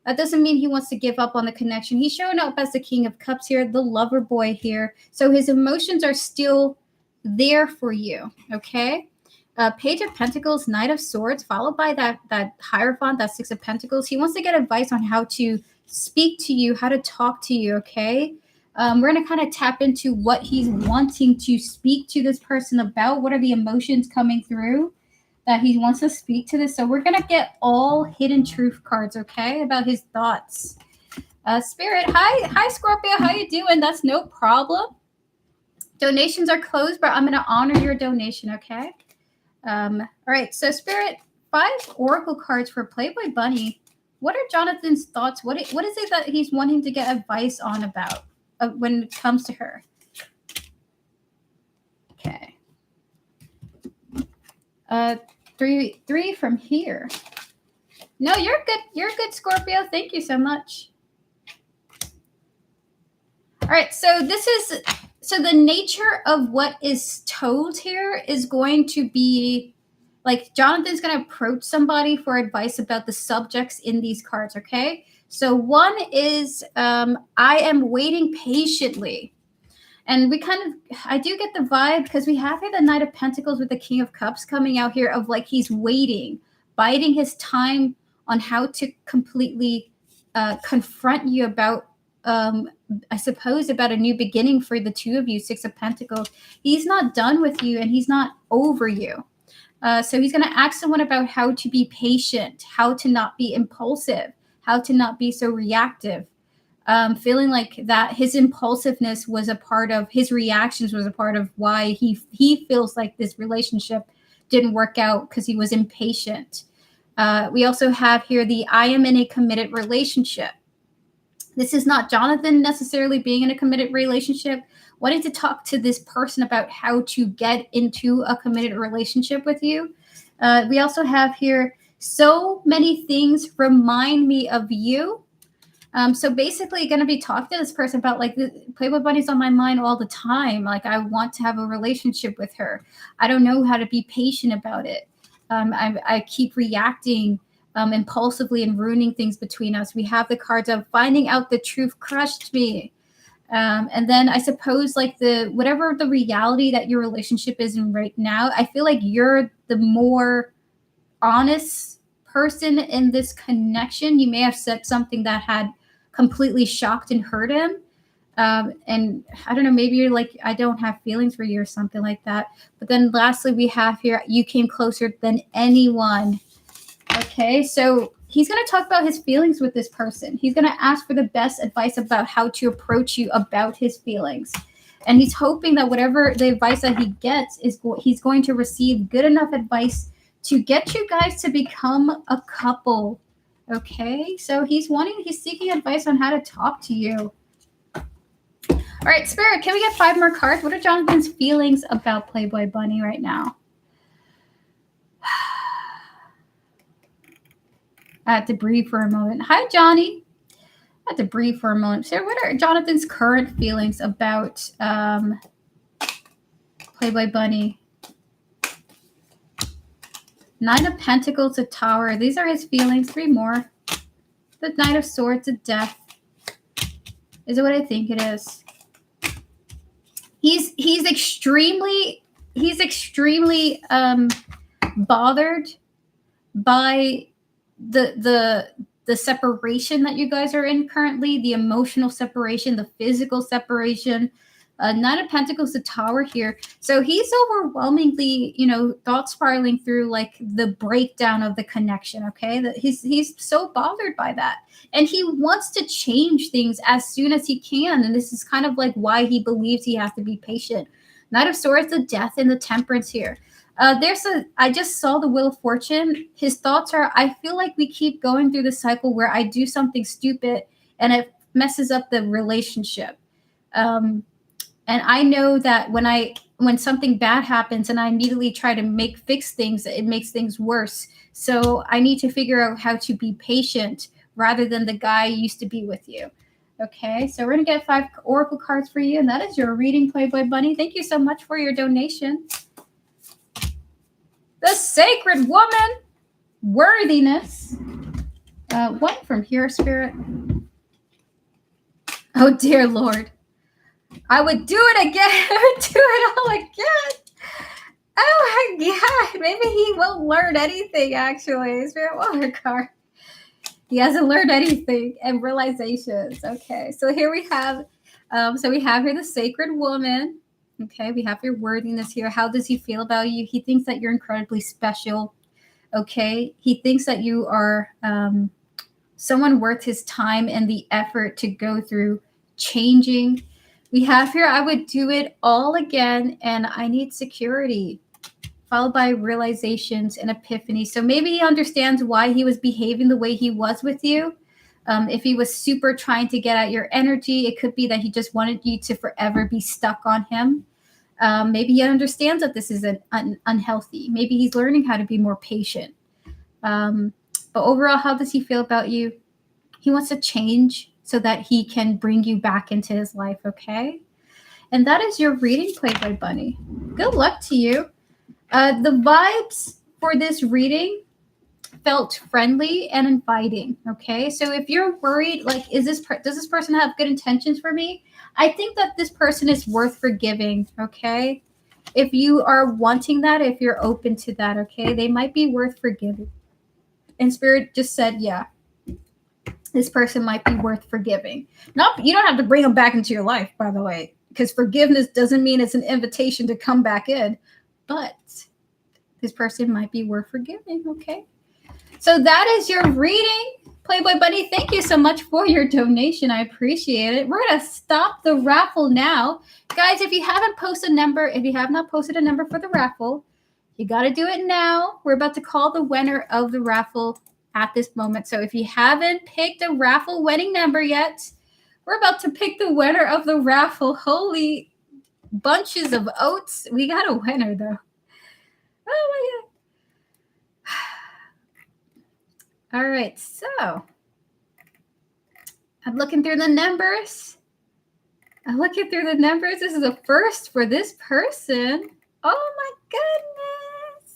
that doesn't mean he wants to give up on the connection. He's showing up as the King of Cups here, the lover boy here. So his emotions are still there for you, okay? Page of Pentacles, Knight of Swords, followed by that Hierophant, that 6 of Pentacles. He wants to get advice on how to speak to you, how to talk to you, okay? We're going to kind of tap into what he's wanting to speak to this person about. What are the emotions coming through that he wants to speak to this? So we're going to get all hidden truth cards, okay, about his thoughts. Spirit, hi, Scorpio. How you doing? That's no problem. Donations are closed, but I'm going to honor your donation, okay? All right, so Spirit, 5 oracle cards for Playboy Bunny. What are Jonathan's thoughts? What is it that he's wanting to get advice on about when it comes to her? Okay. Three from here. No, you're good. You're good, Scorpio. Thank you so much. All right, so the nature of what is told here is going to be like Jonathan's going to approach somebody for advice about the subjects in these cards, okay? So one is I am waiting patiently. And I do get the vibe because we have here the Knight of Pentacles with the King of Cups coming out here of like he's waiting, biding his time on how to completely confront you about, I suppose, about a new beginning for the two of you, Six of Pentacles. He's not done with you and he's not over you. So he's going to ask someone about how to be patient, how to not be impulsive, how to not be so reactive. Feeling like that his impulsiveness was a part of his reactions, was a part of why he feels like this relationship didn't work out because he was impatient. We also have here the I am in a committed relationship. This is not Jonathan necessarily being in a committed relationship, wanting to talk to this person about how to get into a committed relationship with you. We also have here, so many things remind me of you. So basically going to be talking to this person about like the Playboy Bunny's on my mind all the time. Like I want to have a relationship with her. I don't know how to be patient about it. I keep reacting impulsively and ruining things between us. We have the cards of finding out the truth crushed me. And then I suppose like whatever the reality that your relationship is in right now, I feel like you're the more honest person in this connection. You may have said something that had completely shocked and hurt him. And I don't know, maybe you're like, I don't have feelings for you or something like that. But then lastly, we have here, you came closer than anyone. Okay, so he's going to talk about his feelings with this person. He's going to ask for the best advice about how to approach you about his feelings. And he's hoping that whatever the advice that he gets he's going to receive good enough advice to get you guys to become a couple. Okay, so he's seeking advice on how to talk to you. All right, Spirit, can we get 5 more cards? What are Jonathan's feelings about Playboy Bunny right now? I had to breathe for a moment. Hi, Johnny. I had to breathe for a moment. So what are Jonathan's current feelings about Playboy Bunny? Nine of Pentacles, a Tower. These are his feelings. 3 more. The Knight of Swords, a Death. Is it what I think it is? He's extremely bothered by the separation that you guys are in currently, the emotional separation, the physical separation. Nine of Pentacles, the Tower here. So he's overwhelmingly, thought spiraling through like the breakdown of the connection. Okay, that he's so bothered by that, and he wants to change things as soon as he can. And this is kind of like why he believes he has to be patient. Knight of Swords, the Death, and the Temperance here. I just saw the Wheel of Fortune. His thoughts are, I feel like we keep going through the cycle where I do something stupid and it messes up the relationship. And I know that when something bad happens and I immediately try to fix things, it makes things worse. So I need to figure out how to be patient rather than the guy used to be with you. Okay, so we're going to get 5 Oracle cards for you, and that is your reading, Playboy Bunny. Thank you so much for your donation. The Sacred Woman, Worthiness. 1 from here, Spirit. Oh, dear Lord. I would do it again. I would do it all again. Oh my God. Maybe he won't learn anything, actually. Spirit Water card. He hasn't learned anything and realizations. Okay. So here we have, we have here the Sacred Woman. Okay. We have your worthiness here. How does he feel about you? He thinks that you're incredibly special. Okay. He thinks that you are someone worth his time and the effort to go through changing. We have here, I would do it all again, and I need security, followed by realizations and epiphany. So maybe he understands why he was behaving the way he was with you. If he was super trying to get at your energy, it could be that he just wanted you to forever be stuck on him. Maybe he understands that this is unhealthy. Maybe he's learning how to be more patient. But overall, how does he feel about you? He wants to change so that he can bring you back into his life, okay? And that is your reading, Playboy Bunny. Good luck to you. The vibes for this reading felt friendly and inviting, okay? So if you're worried, like, does this person have good intentions for me? I think that this person is worth forgiving, okay? If you are wanting that, if you're open to that, okay? They might be worth forgiving. And Spirit just said, yeah, this person might be worth forgiving. You don't have to bring them back into your life, by the way, because forgiveness doesn't mean it's an invitation to come back in, but this person might be worth forgiving, okay? So that is your reading, Playboy Bunny. Thank you so much for your donation. I appreciate it. We're going to stop the raffle now. Guys, if you have not posted a number for the raffle, you got to do it now. We're about to call the winner of the raffle at this moment. So if you haven't picked a raffle winning number yet, we're about to pick the winner of the raffle. Holy bunches of oats. We got a winner, though. Oh, my God. All right, so I'm looking through the numbers. This is a first for this person. Oh, my goodness.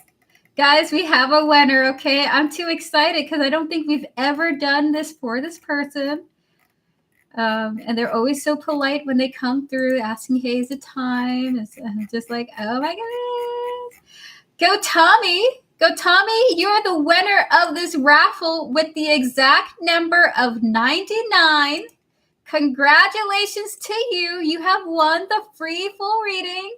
Guys, we have a winner, okay? I'm too excited because I don't think we've ever done this for this person. And they're always so polite when they come through asking, hey, is it time? I'm just like, oh, my goodness. Go, Tommy. Go, Tommy. You're the winner of this raffle with the exact number of 99. Congratulations to you. You have won the free full reading.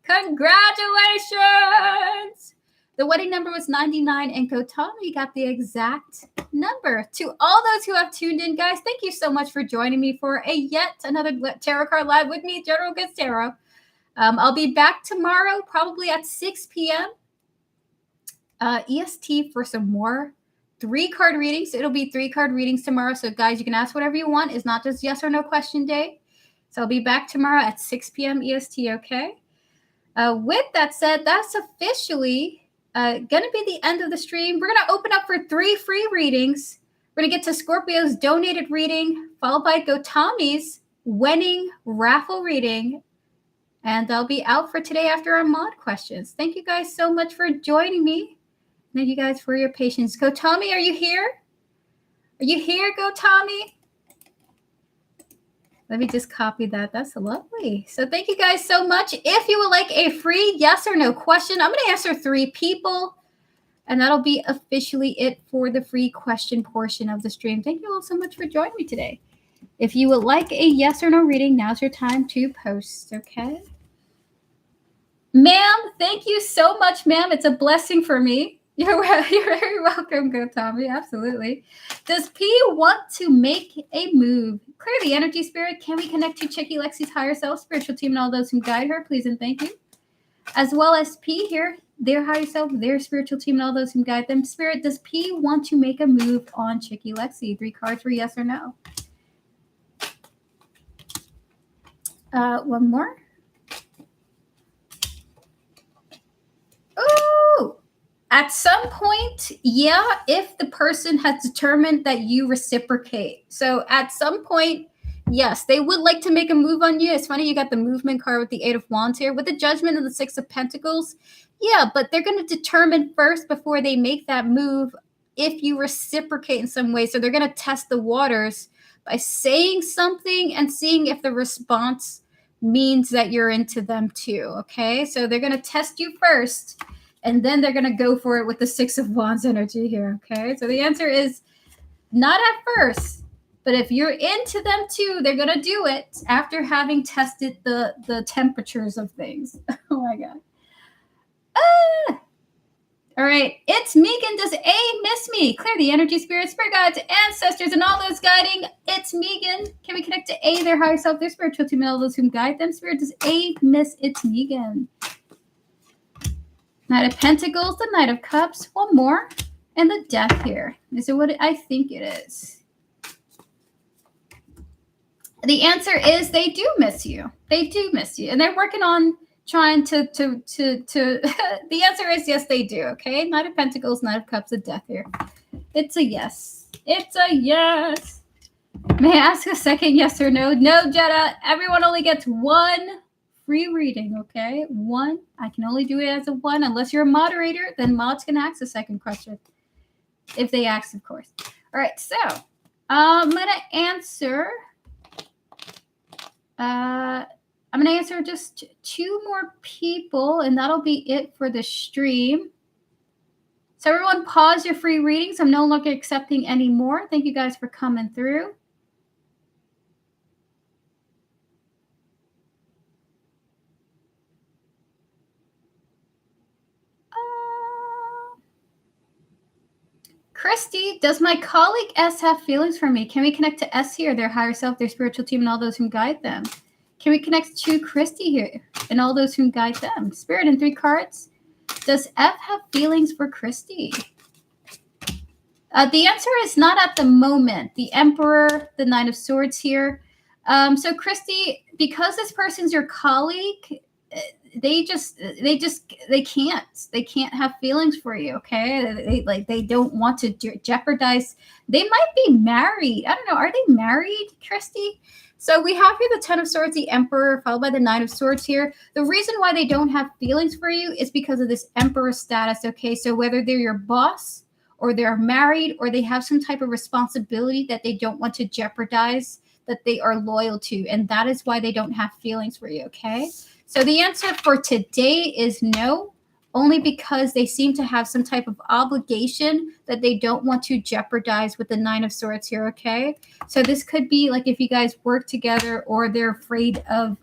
Congratulations. The winning number was 99, and Go, Tommy got the exact number. To all those who have tuned in, guys, thank you so much for joining me for yet another Tarot Card Live with me, General Gets Tarot. I'll be back tomorrow, probably at 6 p.m. EST for some more 3-card readings. It'll be 3-card readings tomorrow. So, guys, you can ask whatever you want. It's not just yes or no question day. So I'll be back tomorrow at 6 p.m. EST, okay? With that said, that's officially going to be the end of the stream. We're going to open up for 3 free readings. We're going to get to Scorpio's donated reading, followed by Go Tommy's winning raffle reading. And I'll be out for today after our mod questions. Thank you guys so much for joining me. Thank you guys for your patience. Go Tommy, are you here? Are you here, Go Tommy? Let me just copy that. That's lovely. So thank you guys so much. If you would like a free yes or no question, I'm going to answer 3 people. And that'll be officially it for the free question portion of the stream. Thank you all so much for joining me today. If you would like a yes or no reading, now's your time to post, okay? Ma'am, thank you so much, ma'am. It's a blessing for me. You're very welcome, Go Tommy. Absolutely. Does P want to make a move? Clear the energy, Spirit. Can we connect to Chicky Lexi's higher self, spiritual team, and all those who guide her? Please and thank you. As well as P here, their higher self, their spiritual team, and all those who guide them. Spirit, does P want to make a move on Chicky Lexi? 3 cards for yes or no. One more. Ooh! At some point, yeah, if the person has determined that you reciprocate. So at some point, yes, they would like to make a move on you. It's funny you got the movement card with the 8 of Wands here. With the Judgment and the 6 of Pentacles, yeah, but they're going to determine first before they make that move if you reciprocate in some way. So they're going to test the waters by saying something and seeing if the response means that you're into them too, okay? So they're going to test you first, and then they're going to go for it with the 6 of Wands energy here, okay? So the answer is not at first, but if you're into them too, they're going to do it after having tested the temperatures of things. Oh, my God. Ah! All right, it's Megan. Does A miss me? Clear the energy, spirit guides, ancestors, and all those guiding. It's Megan. Can we connect to A, their higher self, their spiritual team, and all those who guide them? Spirit, does A miss? It's Megan. Knight of Pentacles, the Knight of Cups, one more, and the Death here. Is it what I think it is? The answer is they do miss you. They do miss you, and they're working on trying to the answer is yes, they do. Okay, Knight of Pentacles, Knight of Cups, of Death here. It's a yes. It's a yes. May I ask a second yes or no? No, Jetta. Everyone only gets one free reading, okay? One. I can only do it as a one. Unless you're a moderator, then mods can ask a second question. If they ask, of course. All right, so I'm going to answer... I'm going to answer just 2 more people, and that'll be it for the stream. So everyone pause your free readings. I'm no longer accepting any more. Thank you guys for coming through. Christy, does my colleague S have feelings for me? Can we connect to S here, their higher self, their spiritual team, and all those who guide them? Can we connect to Christy here and all those who guide them? Spirit in 3 cards. Does F have feelings for Christy? The answer is not at the moment. The Emperor, the Nine of Swords here. So Christy, because this person's your colleague, they can't have feelings for you. Okay, they don't want to jeopardize. They might be married. I don't know. Are they married, Christy? So we have here the Ten of Swords, the Emperor, followed by the Nine of Swords here. The reason why they don't have feelings for you is because of this Emperor status. Okay, so whether they're your boss, or they're married, or they have some type of responsibility that they don't want to jeopardize, that they are loyal to, and that is why they don't have feelings for you. Okay, so the answer for today is no, only because they seem to have some type of obligation that they don't want to jeopardize with the Nine of Swords here. Okay, so this could be like if you guys work together, or they're afraid of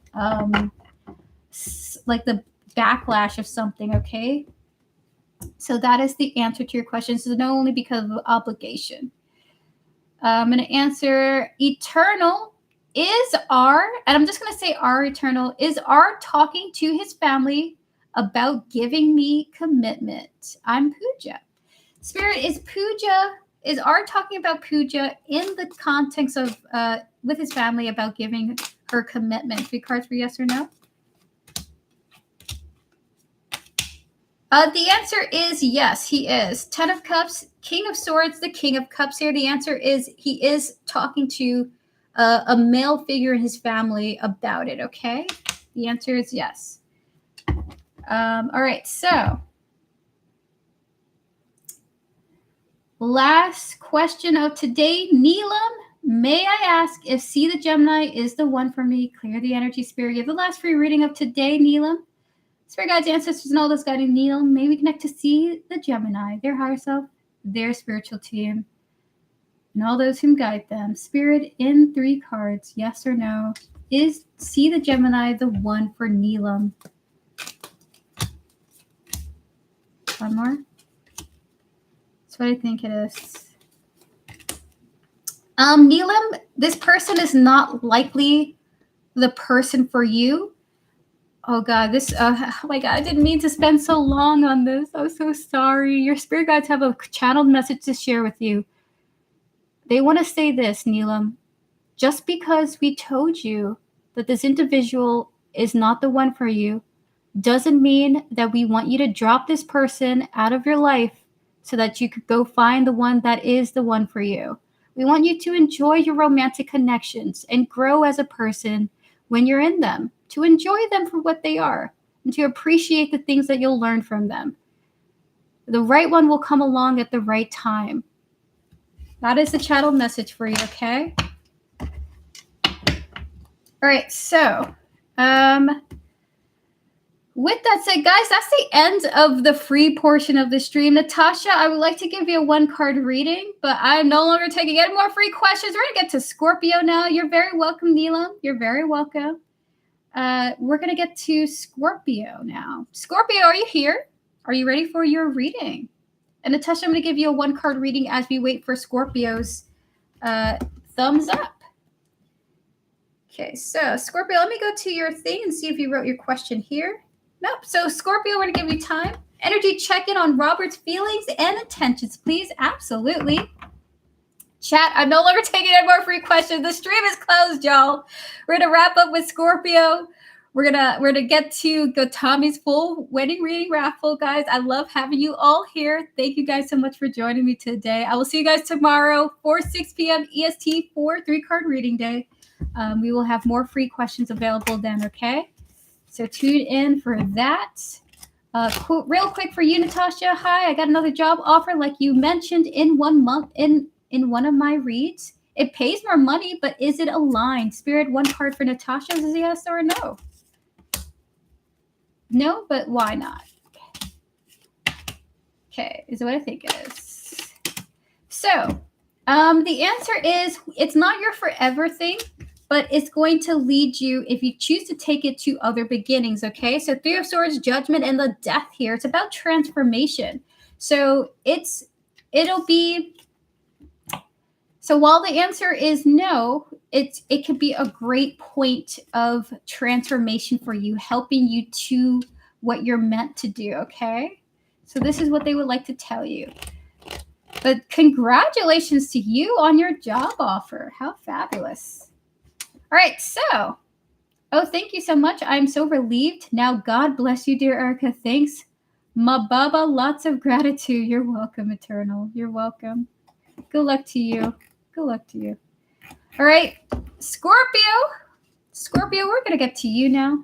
like the backlash of something. Okay, so that is the answer to your question. So no, only because of obligation. I'm going to answer Eternal. Is R, and I'm just going to say R Eternal, is R talking to his family about giving me commitment? I'm Pooja. Spirit, is R talking about Pooja in the context of with his family about giving her commitment? 3 cards for yes or no. The answer is yes, he is. 10 of Cups, King of Swords, the King of Cups here. The answer is he is talking to a male figure in his family about it, okay? The answer is yes. All right, so last question of today. Neelam, may I ask if See the Gemini is the one for me? Clear the energy, Spirit. Give the last free reading of today, Neelam. Spirit guides, ancestors, and all those guiding Neelam, may we connect to See the Gemini, their higher self, their spiritual team, and all those whom guide them. Spirit in 3 cards, yes or no. Is See the Gemini the one for Neelam? One more. That's what I think it is. Neelam, this person is not likely the person for you. Oh God, this, oh my God, I didn't mean to spend so long on this. I'm so sorry. Your spirit guides have a channeled message to share with you. They want to say this, Neelam. Just because we told you that this individual is not the one for you, doesn't mean that we want you to drop this person out of your life so that you could go find the one that is the one for you. We want you to enjoy your romantic connections and grow as a person when you're in them, to enjoy them for what they are, and to appreciate the things that you'll learn from them. The right one will come along at the right time. That is the channel message for you, okay? All right, so with that said, guys, that's the end of the free portion of the stream. Natasha, I would like to give you a 1-card reading, but I'm no longer taking any more free questions. We're going to get to Scorpio now. You're very welcome, Neelam. You're very welcome. We're going to get to Scorpio now. Scorpio, are you here? Are you ready for your reading? And Natasha, I'm going to give you a 1-card reading as we wait for Scorpio's thumbs up. Okay, so Scorpio, let me go to your thing and see if you wrote your question here. Nope. So Scorpio, we're going to give you time. Energy check-in on Robert's feelings and intentions, please. Absolutely. Chat, I'm no longer taking any more free questions. The stream is closed, y'all. We're going to wrap up with Scorpio. we're gonna get to Tommy's full wedding reading raffle, guys. I love having you all here. Thank you guys so much for joining me today. I will see you guys tomorrow for 6 p.m. EST for 3-card reading day. We will have more free questions available then. Okay, so tune in for that. Real quick for you, Natasha. Hi, I got another job offer, like you mentioned in 1 month in one of my reads. It pays more money, but is it aligned? Spirit, one card for Natasha. Is yes or no? No, but why not? Okay, is what I think it is. So, the answer is it's not your forever thing, but it's going to lead you if you choose to take it to other beginnings. Okay, so 3 of Swords, Judgment, and the Death here. It's about transformation. So it'll be. So while the answer is no, it could be a great point of transformation for you, helping you to what you're meant to do, okay? So this is what they would like to tell you. But congratulations to you on your job offer. How fabulous. All right, so, thank you so much. I'm so relieved. Now, God bless you, dear Erica. Thanks. Ma Baba, lots of gratitude. You're welcome, Eternal. You're welcome. Good luck to you. Good luck to you. All right, Scorpio. Scorpio, we're going to get to you now.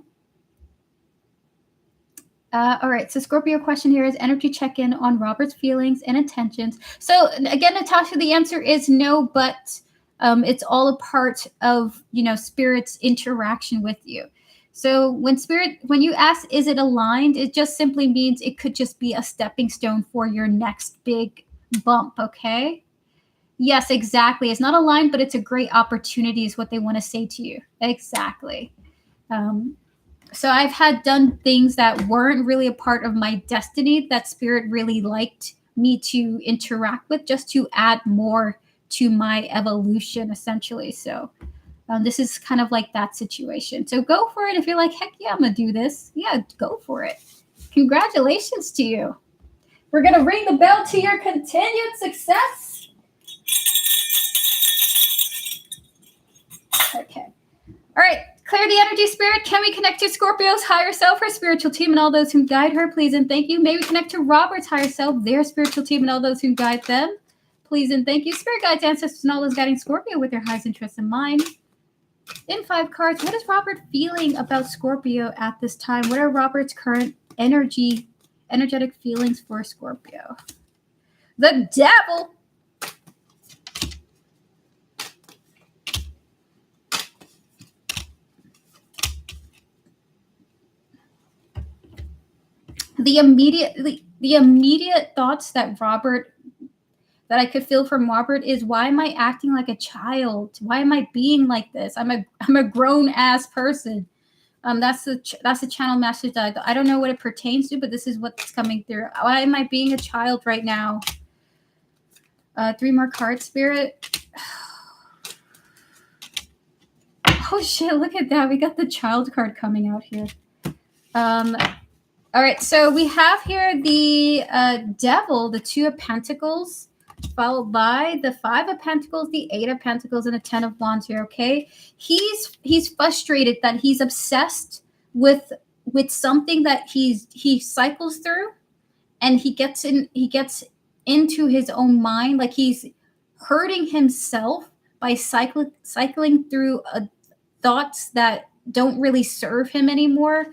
All right, so Scorpio question here is energy check-in on Robert's feelings and intentions. So again, Natasha, the answer is no, but it's all a part of, Spirit's interaction with you. So when you ask, is it aligned? It just simply means it could just be a stepping stone for your next big bump, okay? Yes, exactly. It's not aligned, but it's a great opportunity is what they want to say to you. Exactly. So I've done things that weren't really a part of my destiny that Spirit really liked me to interact with just to add more to my evolution, essentially. So this is kind of like that situation. So go for it. If you're like, heck yeah, I'm going to do this. Yeah, go for it. Congratulations to you. We're going to ring the bell to your continued success. Okay. All right. Clear the energy, Spirit. Can we connect to Scorpio's higher self, her spiritual team, and all those who guide her? Please and thank you. May we connect to Robert's higher self, their spiritual team, and all those who guide them? Please and thank you. Spirit guides, ancestors, and all those guiding Scorpio with their highest interests in mind. In 5 cards, what is Robert feeling about Scorpio at this time? What are Robert's current energetic feelings for Scorpio? The Devil. The immediate thoughts that I could feel from Robert is, why am I acting like a child? Why am I being like this? I'm a grown ass person. That's the channel message that I don't know what it pertains to, but this is what's coming through. Why am I being a child right now? 3 more cards, Spirit. Oh shit! Look at that. We got the child card coming out here. All right, so we have here the Devil, the 2 of Pentacles, followed by the 5 of Pentacles, the 8 of Pentacles, and the 10 of Wands here, okay? He's frustrated that he's obsessed with something that he cycles through, and he gets into his own mind, like he's hurting himself by cycling through thoughts that don't really serve him anymore.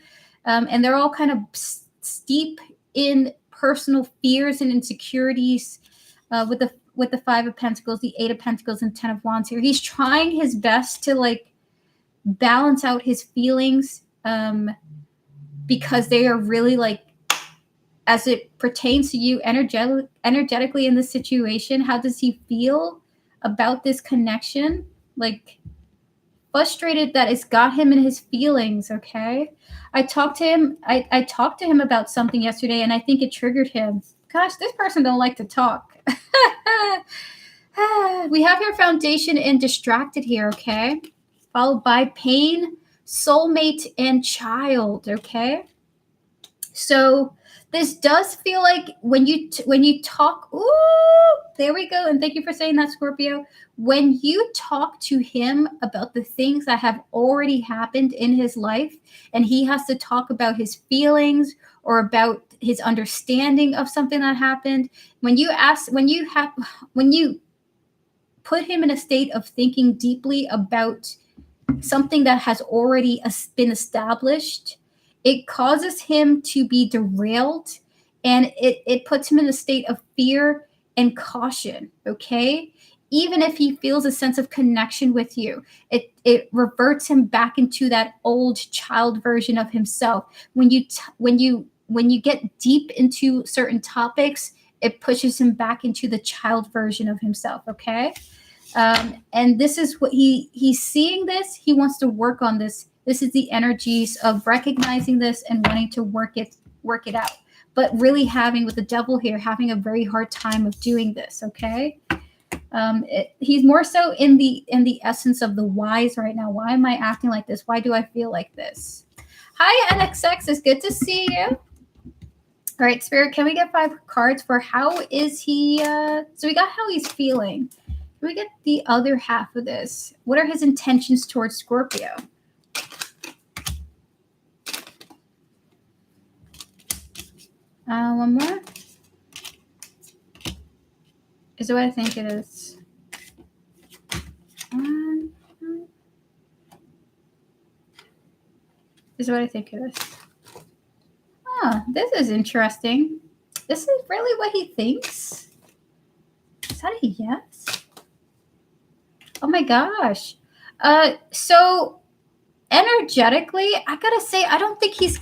And they're all kind of steep in personal fears and insecurities with the 5 of Pentacles, the 8 of Pentacles, and 10 of Wands here. He's trying his best to balance out his feelings because they are really as it pertains to you energetically in this situation. How does he feel about this connection? Frustrated that it's got him in his feelings, okay? I talked to him about something yesterday, and I think it triggered him. Gosh, this person don't like to talk. We have your foundation and distracted here, okay? Followed by pain, soulmate, and child, okay? So this does feel like when you talk, ooh, there we go. And thank you for saying that, Scorpio. When you talk to him about the things that have already happened in his life, and he has to talk about his feelings or about his understanding of something that happened, when you put him in a state of thinking deeply about something that has already been established, it causes him to be derailed, and it puts him in a state of fear and caution, okay? Even if he feels a sense of connection with you, it reverts him back into that old child version of himself. When you get deep into certain topics, it pushes him back into the child version of himself, okay? And this is what he's seeing this. He wants to work on this. This is the energies of recognizing this and wanting to work it out. But really having, with the devil here, having a very hard time of doing this. Okay. He's more so in the essence of the whys right now. Why am I acting like this? Why do I feel like this? Hi, NXX. It's good to see you. All right, Spirit, can we get 5 cards for how is he? So we got how he's feeling. We get the other half of this. What are his intentions towards Scorpio? One more. Is it what I think it is? Is it what I think it is? Oh, this is interesting. This is really what he thinks? Is that a yes? Oh my gosh. So energetically, I gotta say, I don't think he's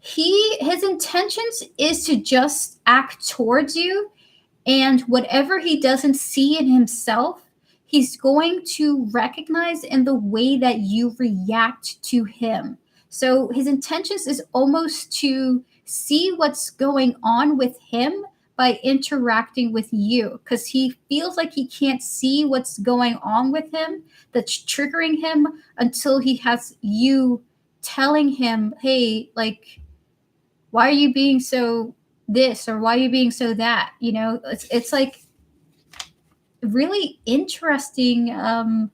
his intentions is to just act towards you, and whatever he doesn't see in himself, he's going to recognize in the way that you react to him. So his intentions is almost to see what's going on with him by interacting with you, because he feels like he can't see what's going on with him that's triggering him until he has you telling him, hey, like, why are you being so this, or why are you being so that? You know, it's like really interesting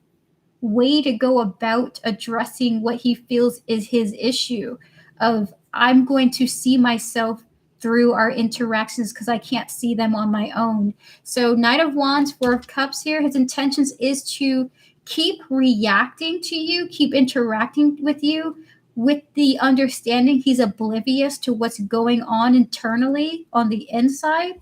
way to go about addressing what he feels is his issue of, I'm going to see myself through our interactions because I can't see them on my own. So Knight of Wands, 4 of Cups here, his intentions is to keep reacting to you, keep interacting with you, with the understanding he's oblivious to what's going on internally on the inside,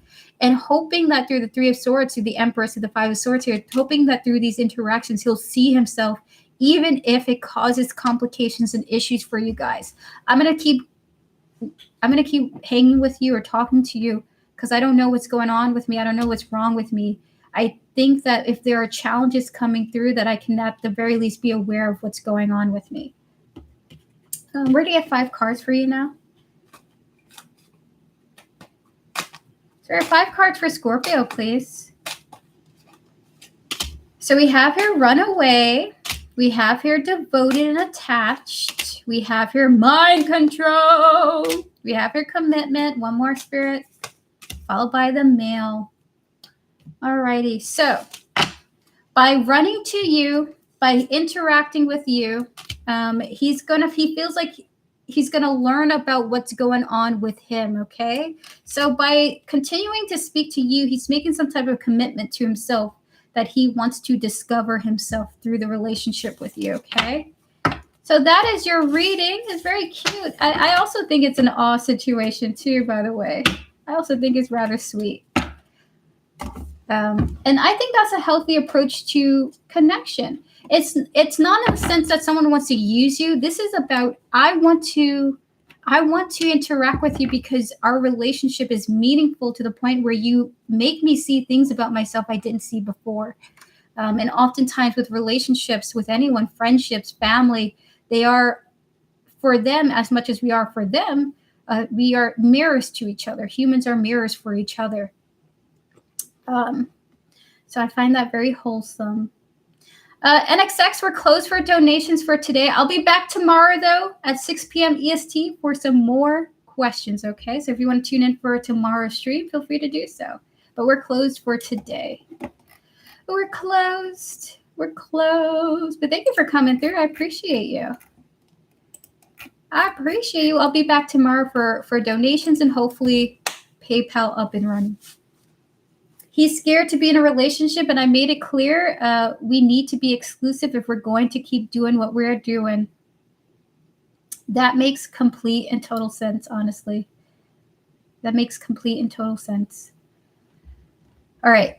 and hoping that through the 3 of Swords, through the Empress, through the 5 of Swords here, hoping that through these interactions he'll see himself, even if it causes complications and issues for you guys. I'm gonna keep hanging with you or talking to you because I don't know what's going on with me. I don't know what's wrong with me. I think that if there are challenges coming through, that I can at the very least be aware of what's going on with me. We're going to get 5 cards for you now. So there are 5 cards for Scorpio, please. So we have here Runaway. We have here Devoted and Attached. We have here Mind Control. We have here Commitment. One more, Spirit. Followed by the Male. Alrighty. So by running to you, by interacting with you, he feels like he's going to learn about what's going on with him, okay? So by continuing to speak to you, he's making some type of commitment to himself that he wants to discover himself through the relationship with you, okay? So that is your reading. It's very cute. I also think it's an awe situation too, by the way. I also think it's rather sweet. And I think that's a healthy approach to connection. It's not in the sense that someone wants to use you. This is about, I want to interact with you because our relationship is meaningful to the point where you make me see things about myself I didn't see before. And oftentimes with relationships, with anyone, friendships, family, they are for them as much as we are for them. We are mirrors to each other. Humans are mirrors for each other. So I find that very wholesome. NXX, we're closed for donations for today. I'll be back tomorrow, though, at 6 p.m. EST for some more questions, okay? So if you want to tune in for tomorrow's stream, feel free to do so. But we're closed for today. We're closed. We're closed. But thank you for coming through. I appreciate you. I appreciate you. I'll be back tomorrow for donations and hopefully PayPal up and running. He's scared to be in a relationship, and I made it clear we need to be exclusive if we're going to keep doing what we're doing. That makes complete and total sense, honestly. That makes complete and total sense. All right.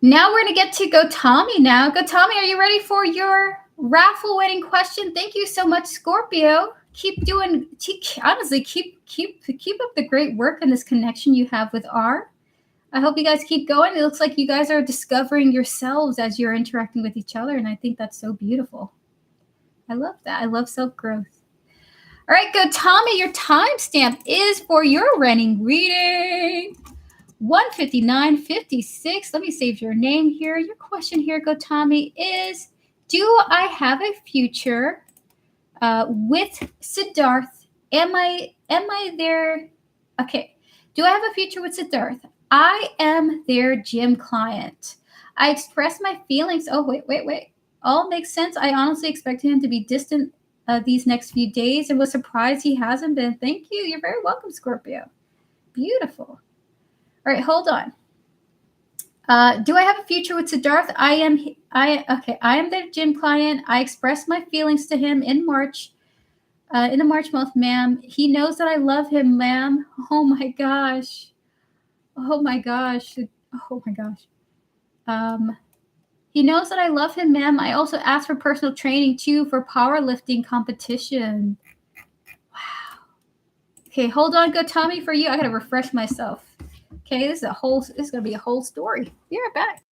Now we're going to get to Go Tommy now. Go Tommy, are you ready for your raffle winning question? Thank you so much, Scorpio. Honestly, keep up the great work and this connection you have with R. I hope you guys keep going. It looks like you guys are discovering yourselves as you're interacting with each other, and I think that's so beautiful. I love that. I love self-growth. All right, Go Tommy, your timestamp is for your running reading. 1:59:56. Let me save your name here. Your question here, Go Tommy, is, do I have a future with Siddharth? Am I there? Okay. Do I have a future with Siddharth? I am their gym client. I express my feelings. Oh, wait. All makes sense. I honestly expected him to be distant these next few days and was surprised he hasn't been. Thank you. You're very welcome, Scorpio. Beautiful. All right, hold on. Do I have a future with Siddharth? I am their gym client. I expressed my feelings to him in March. In the March month, ma'am. He knows that I love him, ma'am. Oh my gosh. He knows that I love him, ma'am. I also asked for personal training too for powerlifting competition. Wow. Okay, hold on, Go Tommy, for you. I gotta refresh myself. Okay, this is gonna be a whole story. Be right back.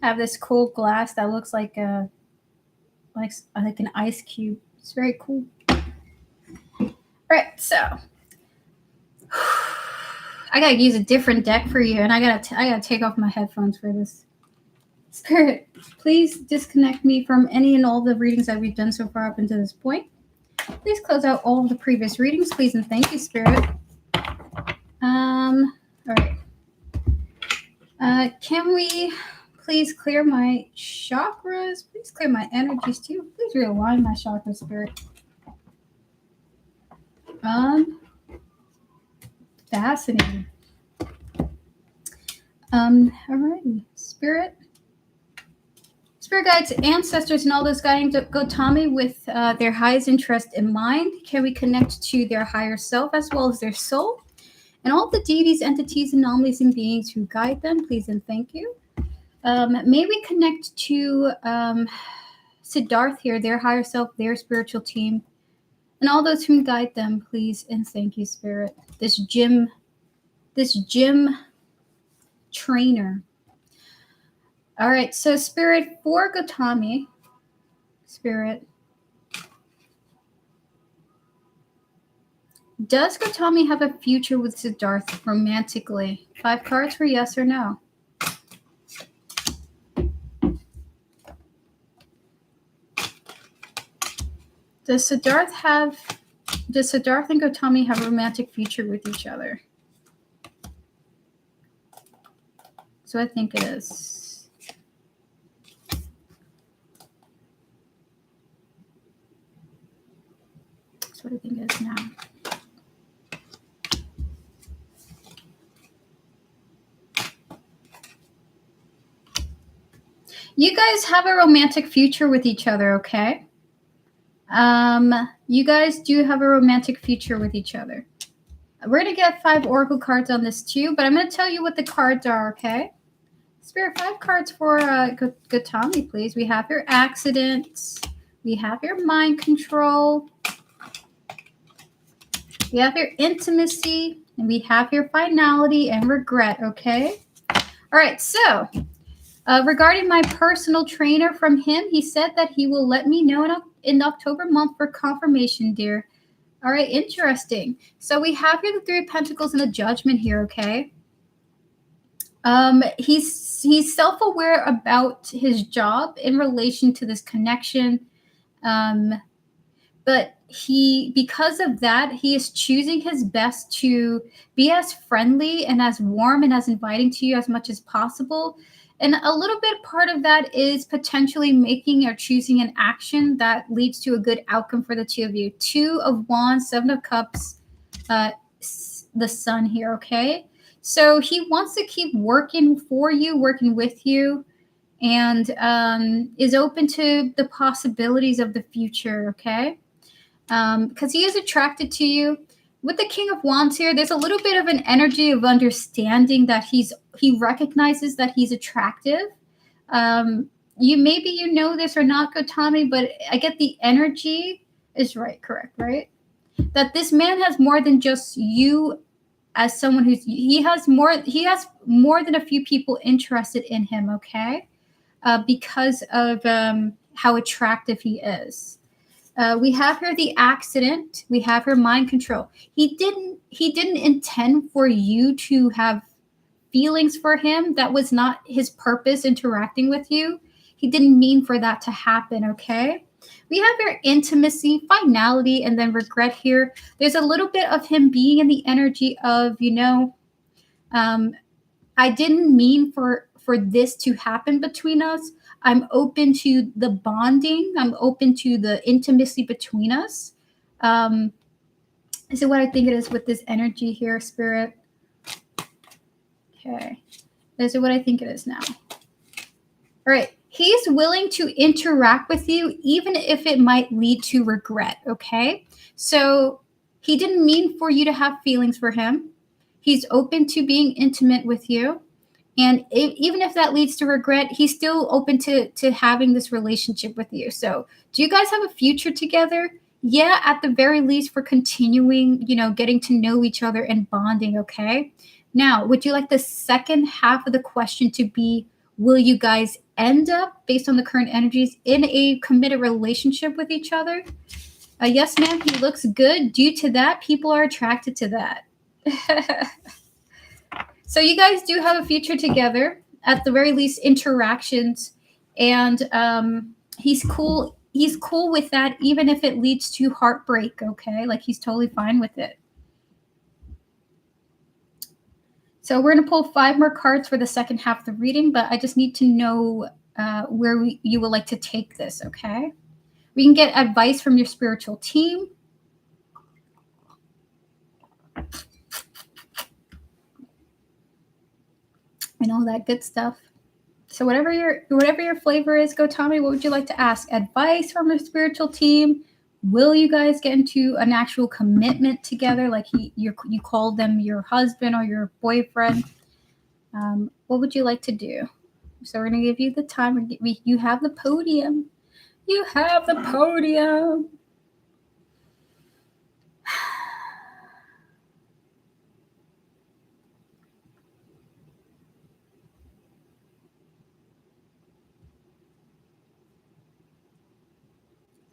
I have this cool glass that looks like an ice cube. It's very cool. All right, so I gotta use a different deck for you, and I gotta take off my headphones for this. Spirit, please disconnect me from any and all the readings that we've done so far up until this point. Please close out all of the previous readings, please, and thank you, Spirit. All right. Can we please clear my chakras? Please clear my energies too. Please realign my chakra, Spirit. Fascinating. Alrighty, Spirit guides, ancestors, and all those guiding Go Tommy with their highest interest in mind. Can we connect to their higher self as well as their soul? And all the deities, entities, anomalies, and beings who guide them, please and thank you. May we connect to Siddharth here, their higher self, their spiritual team, and all those who guide them, please and thank you, Spirit. This gym trainer. All right, so Spirit, for Go Tommy, Spirit, does Go Tommy have a future with Siddharth romantically? 5 cards for yes or no. Does Siddharth and Go Tommy have a romantic future with each other? So I think it is. That's what I think it is now. You guys have a romantic future with each other, okay? You guys do have a romantic future with each other. We're going to get 5 oracle cards on this too, but I'm going to tell you what the cards are, okay? Spirit, 5 cards for good Tommy, please. We have your accidents. We have your mind control. We have your intimacy. And we have your finality and regret, okay? All right, so regarding my personal trainer from him, he said that he will let me know in October month for confirmation, dear. All right, interesting. So we have here the 3 of Pentacles and the Judgment here, okay? He's self-aware about his job in relation to this connection. But because of that, he is choosing his best to be as friendly and as warm and as inviting to you as much as possible. And a little bit part of that is potentially making or choosing an action that leads to a good outcome for the 2 of you. 2 of Wands, 7 of Cups, the Sun here, okay? So he wants to keep working for you, working with you, and is open to the possibilities of the future, okay? Because he is attracted to you. With the King of Wands here, there's a little bit of an energy of understanding that he recognizes that he's attractive. Maybe you know this or not, Gotami, but I get the energy is correct, right? That this man has more than just you as someone he has more than a few people interested in him, okay? Because of how attractive he is. We have here the accident. We have her mind control. He didn't intend for you to have feelings for him. That was not his purpose interacting with you. He didn't mean for that to happen, okay? We have your intimacy, finality, and then regret here. There's a little bit of him being in the energy of, I didn't mean for this to happen between us. I'm open to the bonding. I'm open to the intimacy between us. This is what I think it is with this energy here, Spirit. Okay. This is what I think it is now. All right. He's willing to interact with you, even if it might lead to regret, okay? So he didn't mean for you to have feelings for him. He's open to being intimate with you. And even if that leads to regret, he's still open to having this relationship with you. So do you guys have a future together? Yeah, at the very least for continuing, getting to know each other and bonding, okay? Now, would you like the second half of the question to be, will you guys end up, based on the current energies, in a committed relationship with each other? Yes, ma'am, he looks good. Due to that, people are attracted to that. So you guys do have a future together, at the very least interactions, and he's cool with that, even if it leads to heartbreak, okay? Like, he's totally fine with it. So we're going to pull 5 more cards for the second half of the reading, but I just need to know where you would like to take this, okay? We can get advice from your spiritual team. And all that good stuff. So whatever your flavor is, Gotami, what would you like to ask? Advice from your spiritual team? Will you guys get into an actual commitment together? Like you call them your husband or your boyfriend? What would you like to do? So we're going to give you the time. You have the podium. You have the podium.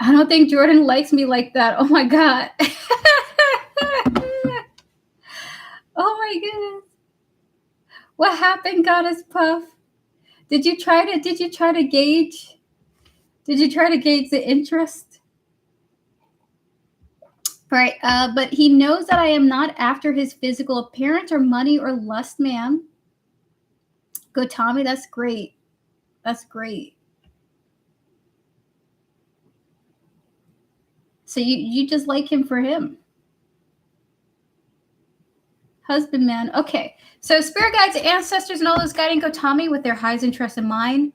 I don't think Jordan likes me like that. Oh my God. Oh my goodness. What happened, Goddess Puff? Did you try to gauge? Did you try to gauge the interest? Right. But he knows that I am not after his physical appearance or money or lust, ma'am. Gotami, that's great. That's great. So you just like him for him. Husband, man. Okay. So spirit guides, ancestors, and all those guiding Gotami with their highest interest in mind.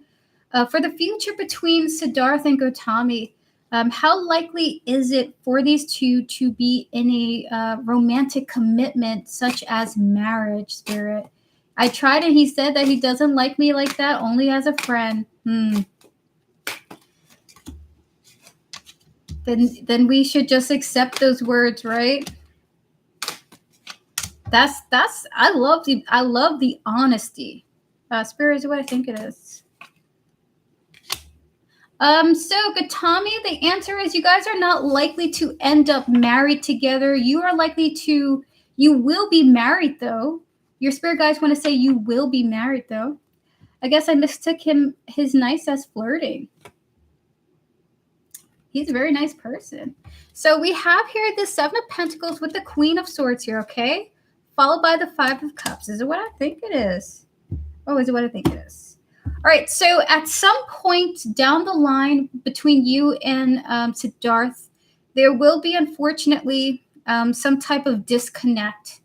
For the future between Siddharth and Gotami, how likely is it for these two to be in a romantic commitment such as marriage, Spirit? I tried and he said that he doesn't like me like that, only as a friend. Then we should just accept those words, right? That's I love the honesty. Spirit is what I think it is. So Gotami, the answer is you guys are not likely to end up married together. You will be married though. Your spirit guides want to say you will be married though. I guess I mistook his nice as flirting. He's a very nice person. So we have here the Seven of Pentacles with the Queen of Swords here, okay? Followed by the Five of Cups. Is it what I think it is? Oh, is it what I think it is? All right, so at some point down the line between you and Siddharth, there will be, unfortunately, some type of disconnect.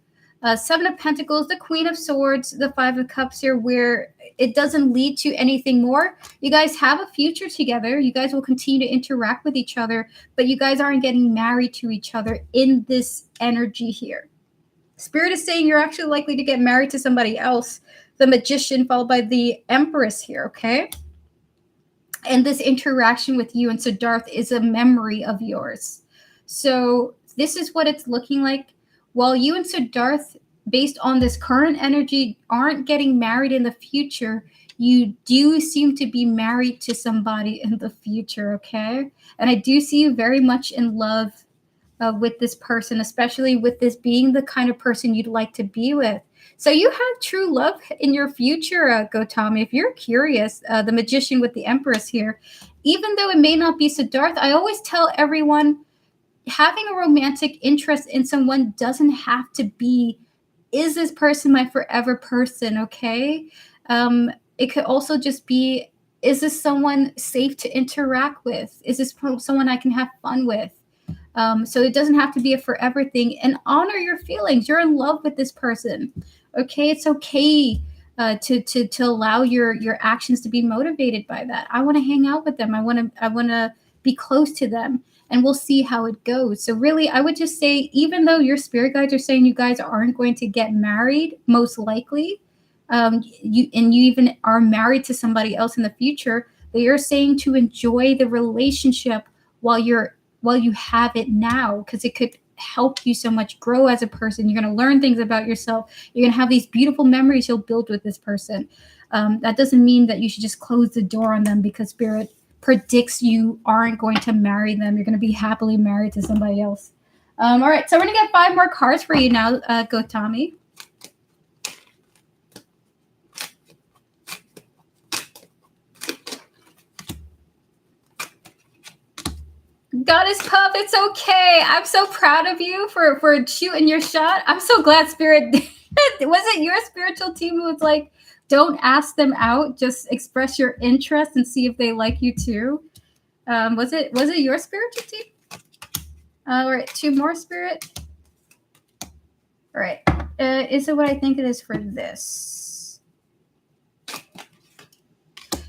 Seven of Pentacles, the Queen of Swords, the Five of Cups here, where it doesn't lead to anything more. You guys have a future together. You guys will continue to interact with each other, but you guys aren't getting married to each other in this energy here. Spirit is saying you're actually likely to get married to somebody else. The Magician followed by the Empress here, okay? And this interaction with you and Siddharth is a memory of yours. So this is what it's looking like. While you and Siddharth, based on this current energy, aren't getting married in the future, you do seem to be married to somebody in the future, okay? And I do see you very much in love with this person, especially with this being the kind of person you'd like to be with. So you have true love in your future, Gotami. If you're curious, the Magician with the Empress here, even though it may not be Siddharth, I always tell everyone having a romantic interest in someone doesn't have to be, is this person my forever person, okay? It could also just be, is this someone safe to interact with? Is this someone I can have fun with? So it doesn't have to be a forever thing. And honor your feelings. You're in love with this person. Okay, it's okay to allow your actions to be motivated by that. I want to hang out with them. I want to be close to them, and we'll see how it goes. So really, I would just say, even though your spirit guides are saying you guys aren't going to get married, most likely, you even are married to somebody else in the future, they are saying to enjoy the relationship while you have it now, because it could help you so much grow as a person. You're going to learn things about yourself. You're going to have these beautiful memories you'll build with this person. That doesn't mean that you should just close the door on them because Spirit predicts you aren't going to marry them. You're going to be happily married to somebody else. All right, so we're going to get 5 more cards for you now, Gotami. Goddess Pup, it's okay. I'm so proud of you for shooting your shot. I'm so glad Spirit was it your spiritual team who was like, don't ask them out, just express your interest and see if they like you too. Was it your spiritual team? All right, 2 more, Spirit. All right, is it what I think it is for this?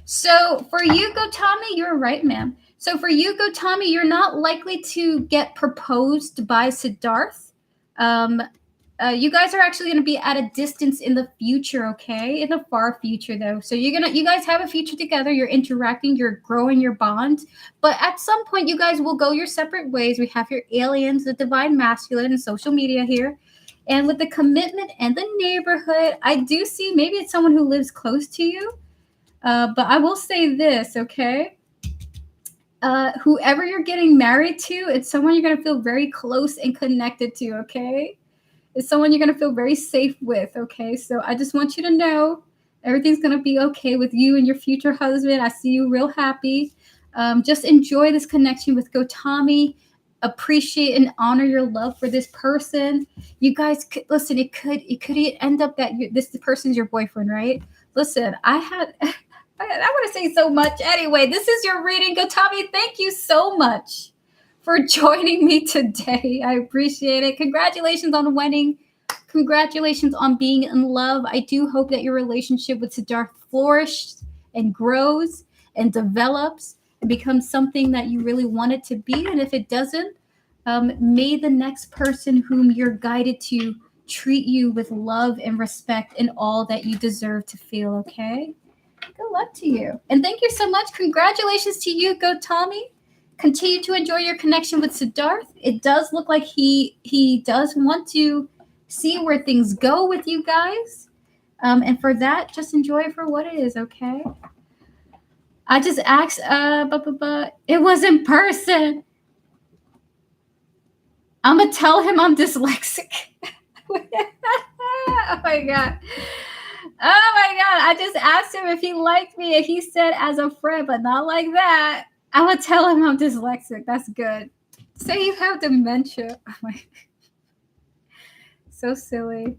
So for you, Gotami, you're right, ma'am. So for you, Gotami, you're not likely to get proposed by Siddharth. You guys are actually going to be at a distance in the future, okay? In the far future, though. So you guys have a future together. You're interacting. You're growing your bond. But at some point, you guys will go your separate ways. We have your aliens, the divine masculine, and social media here. And with the commitment and the neighborhood, I do see maybe it's someone who lives close to you. But I will say this, okay? Whoever you're getting married to, it's someone you're going to feel very close and connected to, okay? It's someone you're going to feel very safe with, okay? So I just want you to know everything's going to be okay with you and your future husband. I see you real happy. Just enjoy this connection with Gotami. Appreciate and honor your love for this person. You guys, listen, it could end up that this person's your boyfriend, right? Listen, I want to say so much. Anyway, this is your reading. Gotami, thank you so much for joining me today. I appreciate it. Congratulations on winning. Congratulations on being in love. I do hope that your relationship with Siddharth flourishes and grows and develops and becomes something that you really want it to be. And if it doesn't, may the next person whom you're guided to treat you with love and respect and all that you deserve to feel, okay? Good luck to you. And thank you so much. Congratulations to you, Gotami. Continue to enjoy your connection with Siddharth. It does look like he does want to see where things go with you guys. And for that, just enjoy it for what it is, okay? I just asked, it was in person. I'm going to tell him I'm dyslexic. Oh my God. Oh my God. I just asked him if he liked me and he said as a friend, but not like that. I'm going to tell him I'm dyslexic. That's good. Say you have dementia. Oh my. So silly.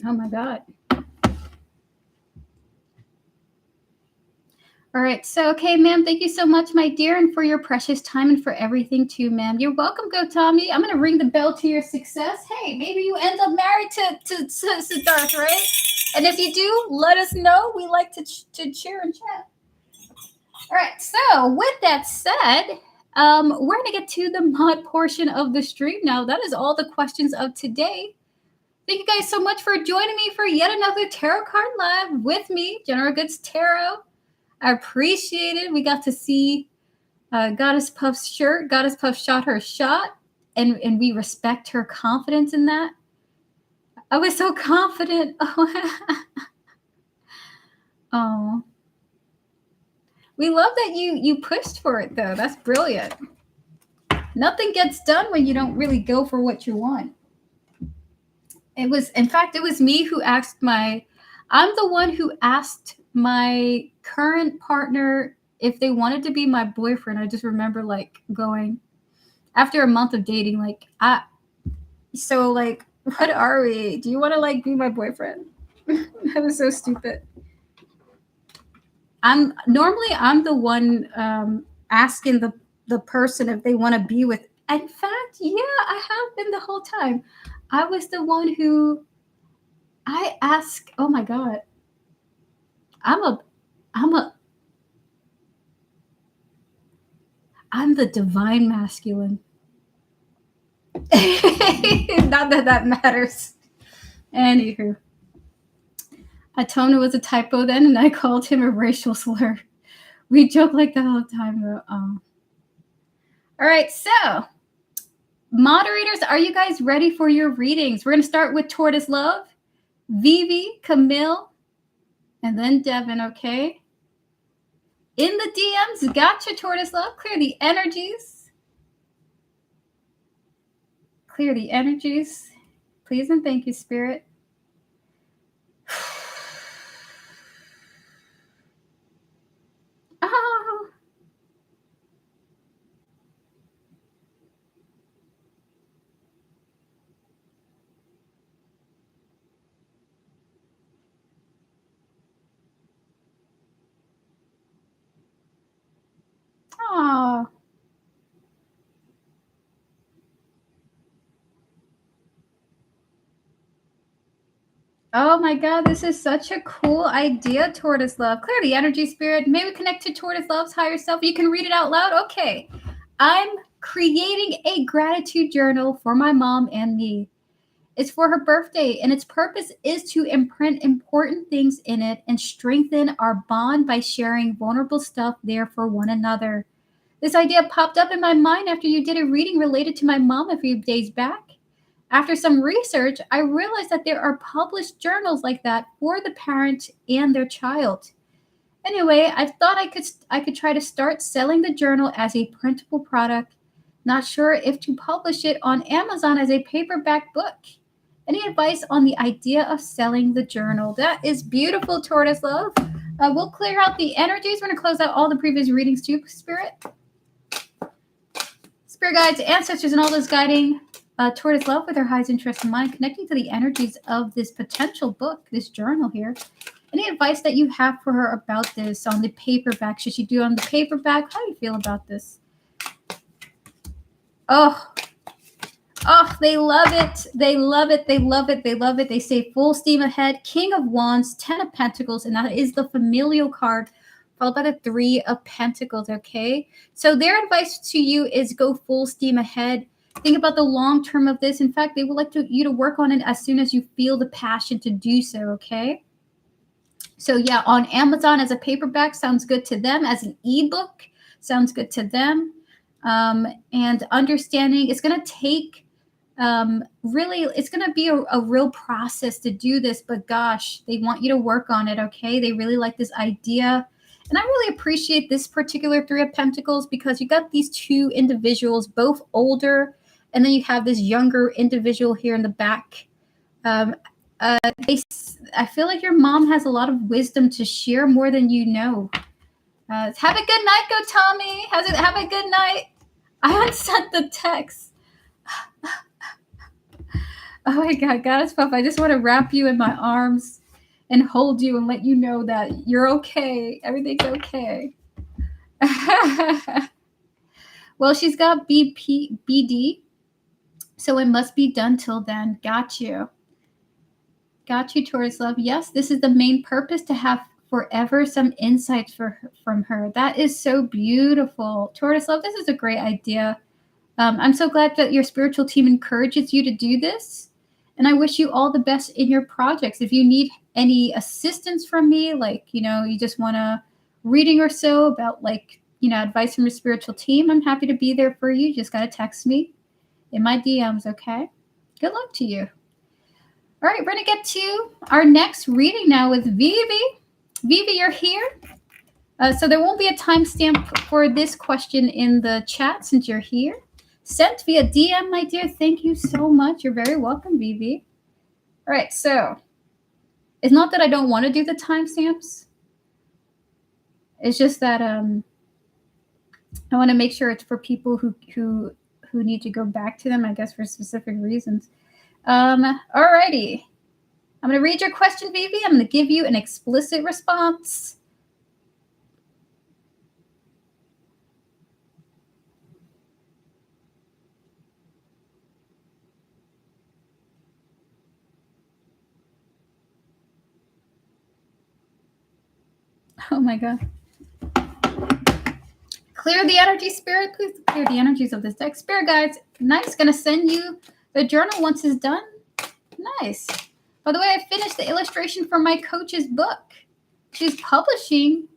Oh my God. All right. So, okay, ma'am, thank you so much, my dear, and for your precious time and for everything too, ma'am. You're welcome, Gotami. I'm going to ring the bell to your success. Hey, maybe you end up married to Siddharth, right? And if you do, let us know. We like to cheer and chat. All right. So, with that said, we're going to get to the mod portion of the stream now. That is all the questions of today. Thank you guys so much for joining me for yet another Tarot Card Live with me, General Goods Tarot. I appreciate it. We got to see Goddess Puff's shirt. Goddess Puff shot her shot, and we respect her confidence in that. I was so confident. Oh. We love that you pushed for it, though. That's brilliant. Nothing gets done when you don't really go for what you want. In fact, it was me who asked I'm the one who asked my current partner if they wanted to be my boyfriend. I just remember going after a month of dating, what are we? Do you want to be my boyfriend? That was so stupid. I'm the one asking the person if they want to be with. In fact, yeah, I have been the whole time. I was the one who I ask. Oh my God. I'm the divine masculine. Not that matters. Anywho. I told him it was a typo then, and I called him a racial slur. We joke like that all the time, though. All right, so moderators, are you guys ready for your readings? We're going to start with Tortoise Love, Vivi, Camille, and then Devin, okay? In the DMs, gotcha, Tortoise Love. Clear the energies. Clear the energies. Please and thank you, Spirit. Oh. Oh. Oh my God, this is such a cool idea, Tortoise Love. Clear the energy, Spirit. May we connect to Tortoise Love's higher self. You can read it out loud. Okay. I'm creating a gratitude journal for my mom and me. It's for her birthday, and its purpose is to imprint important things in it and strengthen our bond by sharing vulnerable stuff there for one another. This idea popped up in my mind after you did a reading related to my mom a few days back. After some research, I realized that there are published journals like that for the parent and their child. Anyway, I thought I could try to start selling the journal as a printable product. Not sure if to publish it on Amazon as a paperback book. Any advice on the idea of selling the journal? That is beautiful, Tortoise Love. We'll clear out the energies. We're going to close out all the previous readings too, Spirit. Spirit guides, ancestors, and all those guiding Tortoise Love with her highest interest in mind, connecting to the energies of this potential book, this journal here. Any advice that you have for her about this on the paperback? Should she do it on the paperback? How do you feel about this? Oh, they love it. They love it. They love it. They love it. They say full steam ahead. King of Wands, 10 of Pentacles, and that is the familial card, followed by the 3 of Pentacles, okay? So their advice to you is go full steam ahead. Think about the long term of this. In fact, they would like you to work on it as soon as you feel the passion to do so, okay? So yeah, on Amazon as a paperback sounds good to them. As an ebook sounds good to them. And understanding it's going to take really, it's going to be a real process to do this, but gosh, they want you to work on it, okay? They really like this idea. And I really appreciate this particular 3 of Pentacles because you got these 2 individuals, both older, and then you have this younger individual here in the back. I feel like your mom has a lot of wisdom to share more than you know. Have a good night, go Tommy. Have a good night. I unsent the text. Oh my God, Goddess Puff, I just want to wrap you in my arms and hold you and let you know that you're okay. Everything's okay. Well, she's got BD, so it must be done till then. Got you. Got you, Taurus Love. Yes, this is the main purpose, to have forever some insights from her. That is so beautiful. Taurus Love, this is a great idea. I'm so glad that your spiritual team encourages you to do this. And I wish you all the best in your projects. If you need any assistance from me, like, you just want a reading or so about, like, advice from your spiritual team, I'm happy to be there for you. Just got to text me in my DMs, okay? Good luck to you. All right, we're going to get to our next reading now with Vivi. Vivi, you're here. So there won't be a timestamp for this question in the chat since you're here. Sent via DM, my dear. Thank you so much. You're very welcome, Vivi. All right, so it's not that I don't want to do the timestamps. It's just that I want to make sure it's for people who need to go back to them, I guess, for specific reasons. Alrighty. I'm going to read your question, Vivi. I'm going to give you an explicit response. Oh my God. Clear the energy, Spirit. Please clear the energies of this deck. Spirit guides, nice. Going to send you the journal once it's done. Nice. By the way, I finished the illustration for my coach's book. She's publishing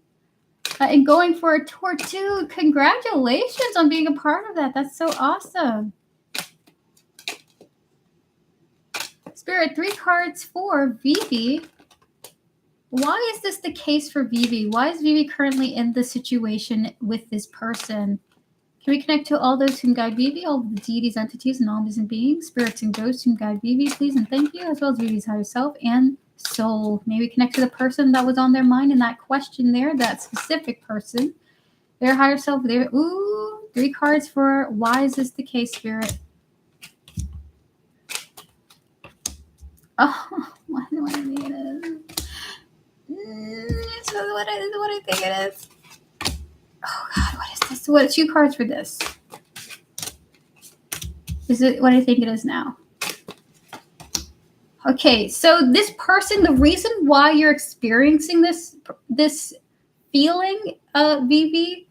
and going for a tour too. Congratulations on being a part of that. That's so awesome. Spirit, 3 cards for Vivi. Why is this the case for Vivi? Why is Vivi currently in this situation with this person? Can we connect to all those who guide Vivi, all the deities, entities, and all and beings, spirits and ghosts who guide Vivi, please and thank you, as well as Vivi's higher self and soul. May we connect to the person that was on their mind in that question there, that specific person, their higher self there. Ooh, 3 cards for why is this the case, Spirit? Oh, what do I think it is? This is what I think it is. Oh God, what is this? What 2 cards for this? Is it what I think it is now? Okay, so this person, the reason why you're experiencing this feeling, Vivi,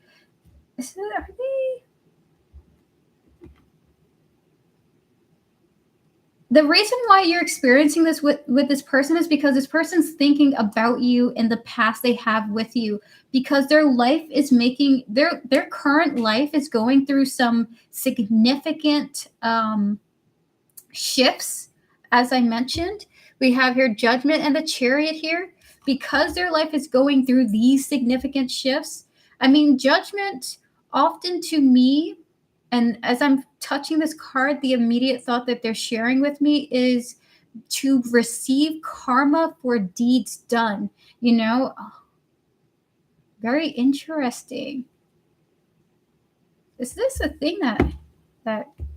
the reason why you're experiencing this with this person is because this person's thinking about you in the past they have with you, because their life is making their current life is going through some significant shifts. As I mentioned, we have here Judgment and the Chariot here. because their life is going through these significant shifts. I mean, judgment often to me, and as I'm touching this card, the immediate thought that they're sharing with me is to receive karma for deeds done. You know, very interesting. Is this a thing that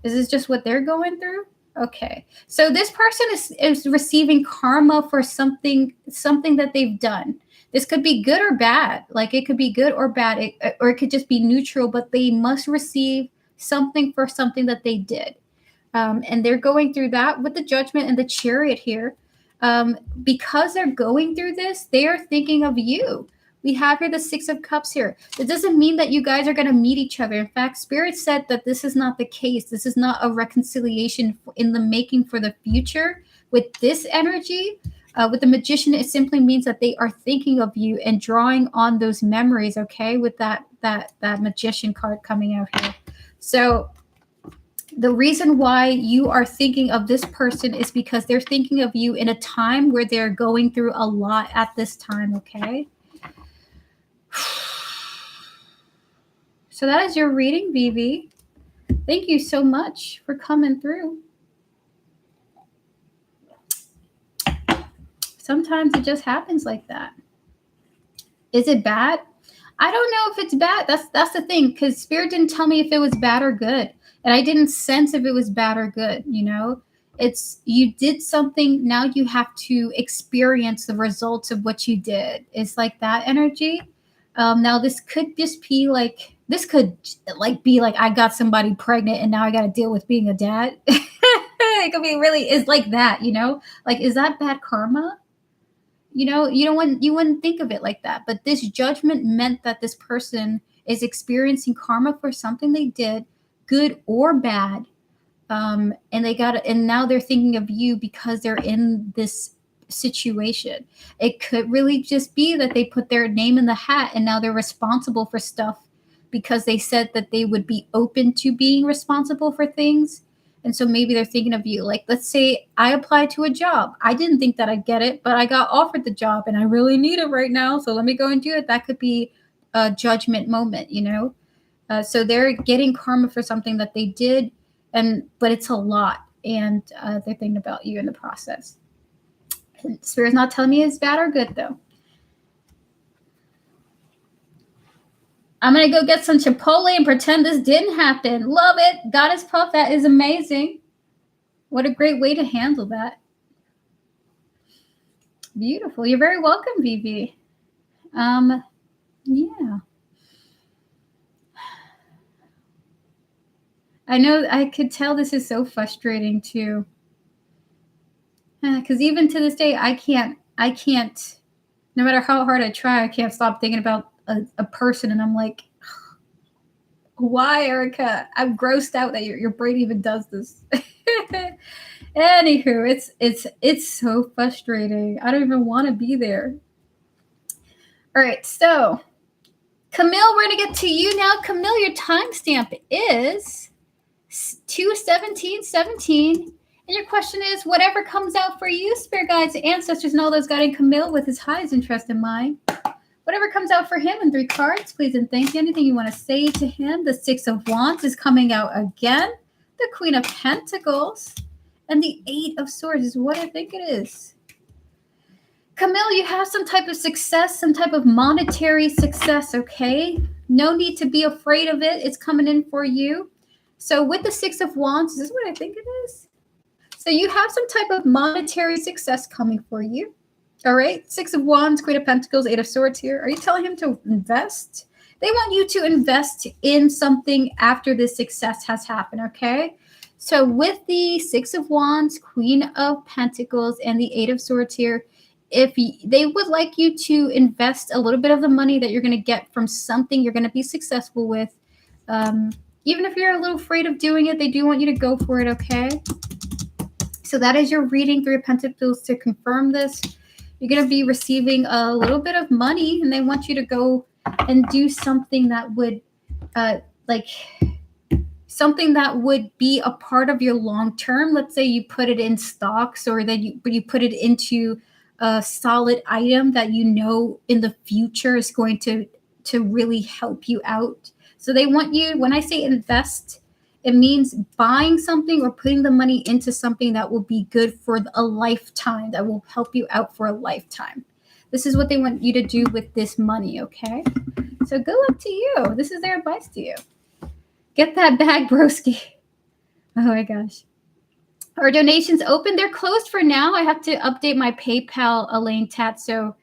is this just what they're going through? Okay, so this person is receiving karma for something that they've done. This could be good or bad. Like it could be good or bad, or it could just be neutral. But they must receive something for something that they did, and they're going through that with the Judgment and the Chariot here. Because they're going through this, they are thinking of you. We have here the Six of Cups here. It doesn't mean that you guys are going to meet each other. In fact, Spirit said that this is not the case. This is not a reconciliation in the making for the future. With this energy, with the Magician, it simply means that they are thinking of you and drawing on those memories, okay, with that Magician card coming out here. So the reason why you are thinking of this person is because they're thinking of you in a time where they're going through a lot at this time, okay? So that is your reading, Vivi. Thank you so much for coming through. Sometimes it just happens like that. Is it bad? I don't know if it's bad. That's the thing, because Spirit didn't tell me if it was bad or good. And I didn't sense if it was bad or good, you know? It's you did something, now you have to experience the results of what you did. It's like that energy. Now this could just be like, I got somebody pregnant and now I got to deal with being a dad. It could be really, it's like that, you know? Like, is that bad karma? You know, you wouldn't think of it like that. But this judgment meant that this person is experiencing karma for something they did, good or bad. And now they're thinking of you because they're in this situation. It could really just be that they put their name in the hat and now they're responsible for stuff because they said that they would be open to being responsible for things. And so maybe they're thinking of you. Like, let's say I applied to a job. I didn't think that I'd get it, but I got offered the job and I really need it right now. So let me go and do it. That could be a judgment moment, you know? So they're getting karma for something that they did, but it's a lot. And they're thinking about you in the process. And Spirit's not telling me it's bad or good, though. I'm going to go get some Chipotle and pretend this didn't happen. Love it. Goddess Puff, that is amazing. What a great way to handle that. Beautiful. You're very welcome, Vivi. Yeah. I know, I could tell this is so frustrating too. Because even to this day, I can't, no matter how hard I try, I can't stop thinking about a person. And I'm like, why, Erica? I'm grossed out that your brain even does this. Anywho, it's so frustrating. I don't even want to be there. All right, so Camille, we're going to get to you now. Camille, your timestamp is 2/17/17. And your question is, whatever comes out for you, spirit guides, ancestors, and all those guiding Camille with his highest interest in mind. Whatever comes out for him in 3 cards, please and thank you. Anything you want to say to him. The Six of Wands is coming out again. The Queen of Pentacles. And the 8 of Swords is what I think it is. Camille, you have some type of success, some type of monetary success, okay? No need to be afraid of it. It's coming in for you. So with the Six of Wands, is this what I think it is? So you have some type of monetary success coming for you. All right, Six of Wands, Queen of Pentacles, 8 of Swords here. Are you telling him to invest? They want you to invest in something after this success has happened, okay? So with the Six of Wands, Queen of Pentacles, and the 8 of Swords here, they would like you to invest a little bit of the money that you're going to get from something you're going to be successful with. Even if you're a little afraid of doing it, they do want you to go for it, okay? So that is your reading, 3 of Pentacles, to confirm this. You're going to be receiving a little bit of money, and they want you to go and do something that would, something that would be a part of your long term. Let's say you put it in stocks, or that you put it into a solid item that you know in the future is going to really help you out. So they want you, when I say invest, it means buying something or putting the money into something that will be good for a lifetime, that will help you out for a lifetime. This is what they want you to do with this money, okay? So good luck to you. This is their advice to you. Get that bag, broski. Oh my gosh. Our donations open. They're closed for now. I have to update my PayPal, Elaine Tat. So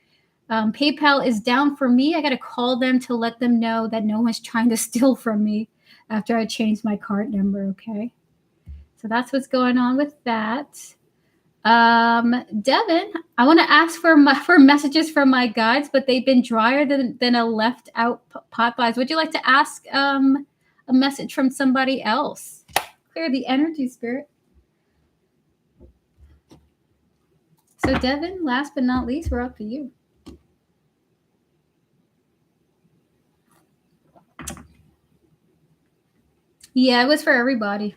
PayPal is down for me. I got to call them to let them know that no one's trying to steal from me after I changed my card number, okay? So that's what's going on with that. Devin, I want to ask for messages from my guides, but they've been drier than a left out Popeyes. Would you like to ask a message from somebody else? Clear the energy, spirit. So Devin, last but not least, we're up to you. Yeah, it was for everybody.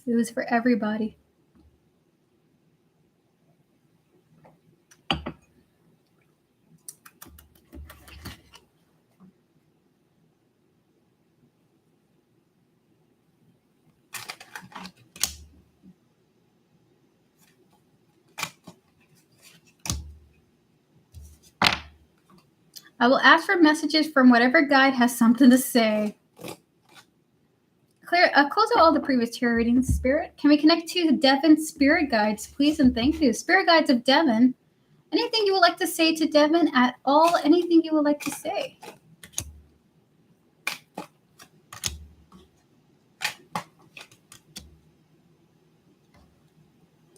It was for everybody. I will ask for messages from whatever guide has something to say. Clear. Close out all the previous tarot readings, Spirit. Can we connect to Devon's spirit guides, please and thank you. Spirit guides of Devon. Anything you would like to say to Devon at all? Anything you would like to say?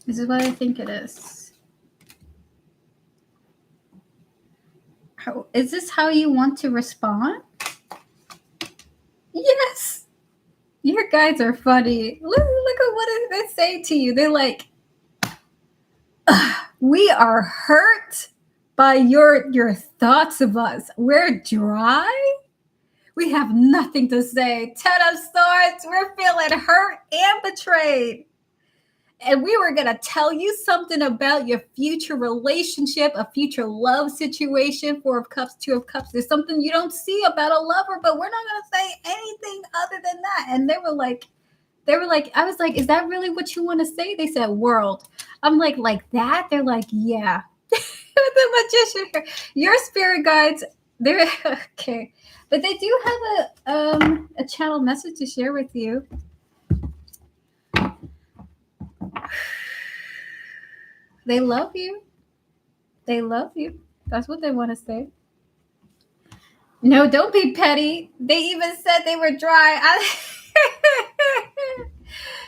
This is what I think it is. Is this how you want to respond? Yes. Your guides are funny. Look at what they say to you. They're like, we are hurt by your thoughts of us. We're dry. We have nothing to say. Ten of Swords, we're feeling hurt and betrayed. And we were going to tell you something about your future relationship, a future love situation. Four of Cups, Two of Cups. There's something you don't see about a lover, but we're not going to say anything other than that. And they were like, I was like, is that really what you want to say? They said world. I'm like that? They're like, yeah. The magician here. Your spirit guides, they're okay. But they do have a channel message to share with you. They love you. They love you. That's what they want to say. No, don't be petty. They even said they were dry.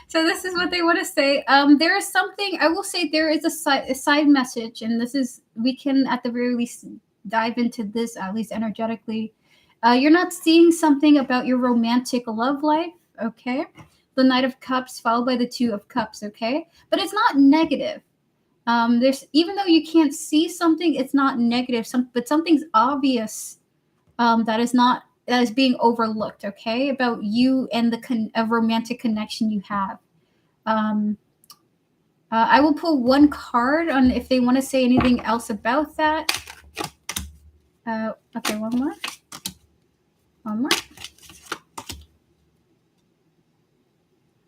So this is what they want to say. There is something, I will say there is a side message, and this is, we can at the very least dive into this, at least energetically. You're not seeing something about your romantic love life, okay? The Knight of Cups followed by the Two of Cups, okay? But it's not negative. There's, even though you can't see something, it's not negative. But something's obvious that is being overlooked, okay? About you and the romantic connection you have. I will pull one card on if they want to say anything else about that. Okay, one more.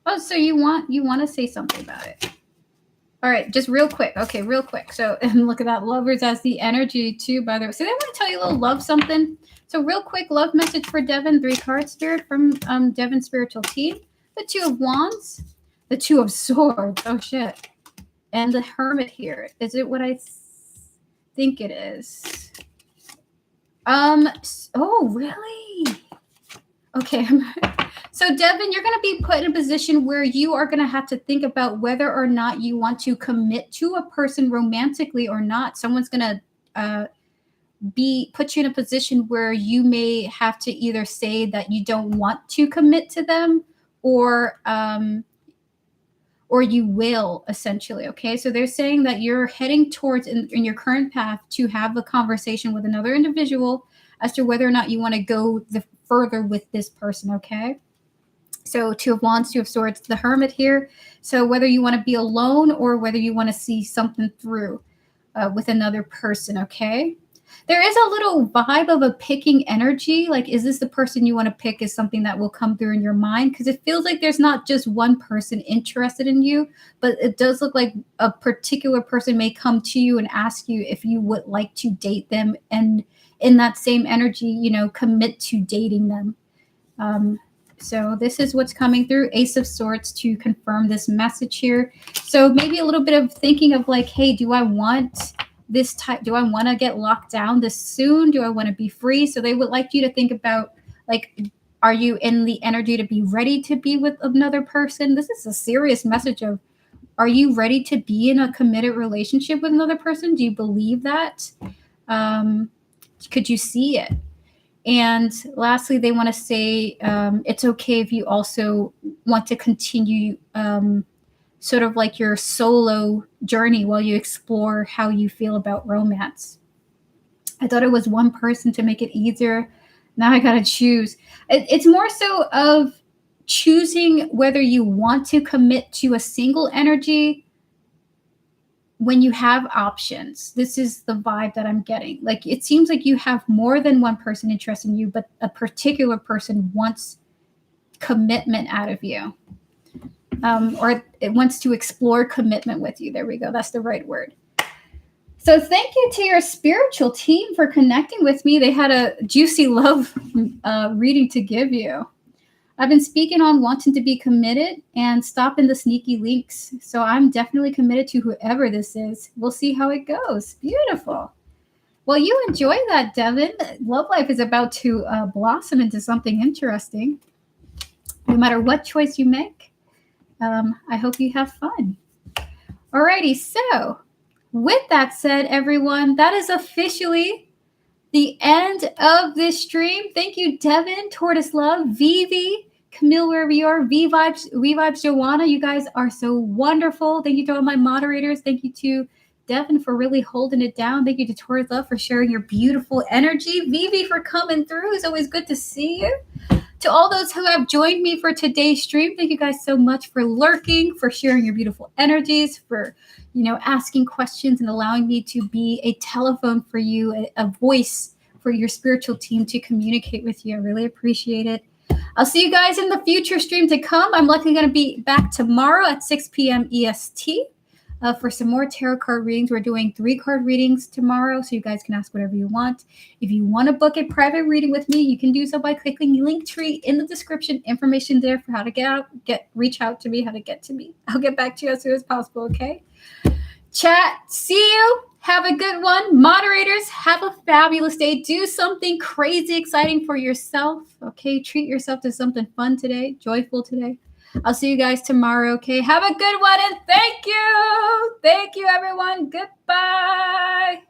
Oh, so you want to say something about it. All right, just real quick. Okay, real quick. So, and look at that. Lovers as the energy too, by the way. So they want to tell you a little love something. So real quick, love message for Devon. 3 card spirit from Devon Spiritual Team. The Two of Wands. The Two of Swords. Oh, shit. And the Hermit here. Is it what I think it is? Oh, really? Okay. So, Devon, you're going to be put in a position where you are going to have to think about whether or not you want to commit to a person romantically or not. Someone's going to put you in a position where you may have to either say that you don't want to commit to them or you will, essentially. Okay, so they're saying that you're heading towards in your current path to have a conversation with another individual as to whether or not you want to go further with this person. Okay. So Two of Wands, Two of Swords, the Hermit here. So whether you want to be alone or whether you want to see something through. with another person, okay? There is a little vibe of a picking energy. Like, is this the person you want to pick is something that will come through in your mind? Because it feels like there's not just one person interested in you, but it does look like a particular person may come to you and ask you if you would like to date them. And in that same energy, you know, commit to dating them. So this is what's coming through. Ace of Swords to confirm this message here. So maybe a little bit of thinking of like, hey, do I want this type? Do I want to get locked down this soon? Do I want to be free? So they would like you to think about like, are you in the energy to be ready to be with another person? This is a serious message of, are you ready to be in a committed relationship with another person? Do you believe that? Could you see it? And lastly, they want to say it's okay if you also want to continue sort of like your solo journey while you explore how you feel about romance. I thought it was one person to make it easier. Now I got to choose. It's more so of choosing whether you want to commit to a single energy when you have options. This is the vibe that I'm getting. Like, it seems like you have more than one person interested in you, but a particular person wants commitment out of you. Or it wants to explore commitment with you. There we go. That's the right word. So thank you to your spiritual team for connecting with me. They had a juicy love reading to give you. I've been speaking on wanting to be committed and stopping the sneaky leaks. So I'm definitely committed to whoever this is. We'll see how it goes. Beautiful. Well, you enjoy that, Devin. Love life is about to blossom into something interesting. No matter what choice you make, I hope you have fun. Alrighty, so with that said, everyone, that is officially the end of this stream. Thank you, Devin, Tortoise Love, Vivi, Camille, wherever you are, V Vibes, Joanna. You guys are so wonderful. Thank you to all my moderators. Thank you to Devin for really holding it down. Thank you to Tortoise Love for sharing your beautiful energy. Vivi for coming through. It's always good to see you. To all those who have joined me for today's stream, thank you guys so much for lurking, for sharing your beautiful energies, for asking questions and allowing me to be a telephone for you, a voice for your spiritual team to communicate with you. I really appreciate it. I'll see you guys in the future stream to come. I'm likely going to be back tomorrow at 6 p.m. EST for some more tarot card readings. We're doing 3-card readings tomorrow, so you guys can ask whatever you want. If you want to book a private reading with me, you can do so by clicking Linktree in the description. Information there for how to reach out to me, how to get to me. I'll get back to you as soon as possible, okay? Chat, see you. Have a good one. Moderators, have a fabulous day. Do something crazy exciting for yourself, okay? Treat yourself to something fun today, joyful today. I'll see you guys tomorrow, okay? Have a good one, and thank you. Thank you, everyone. Goodbye.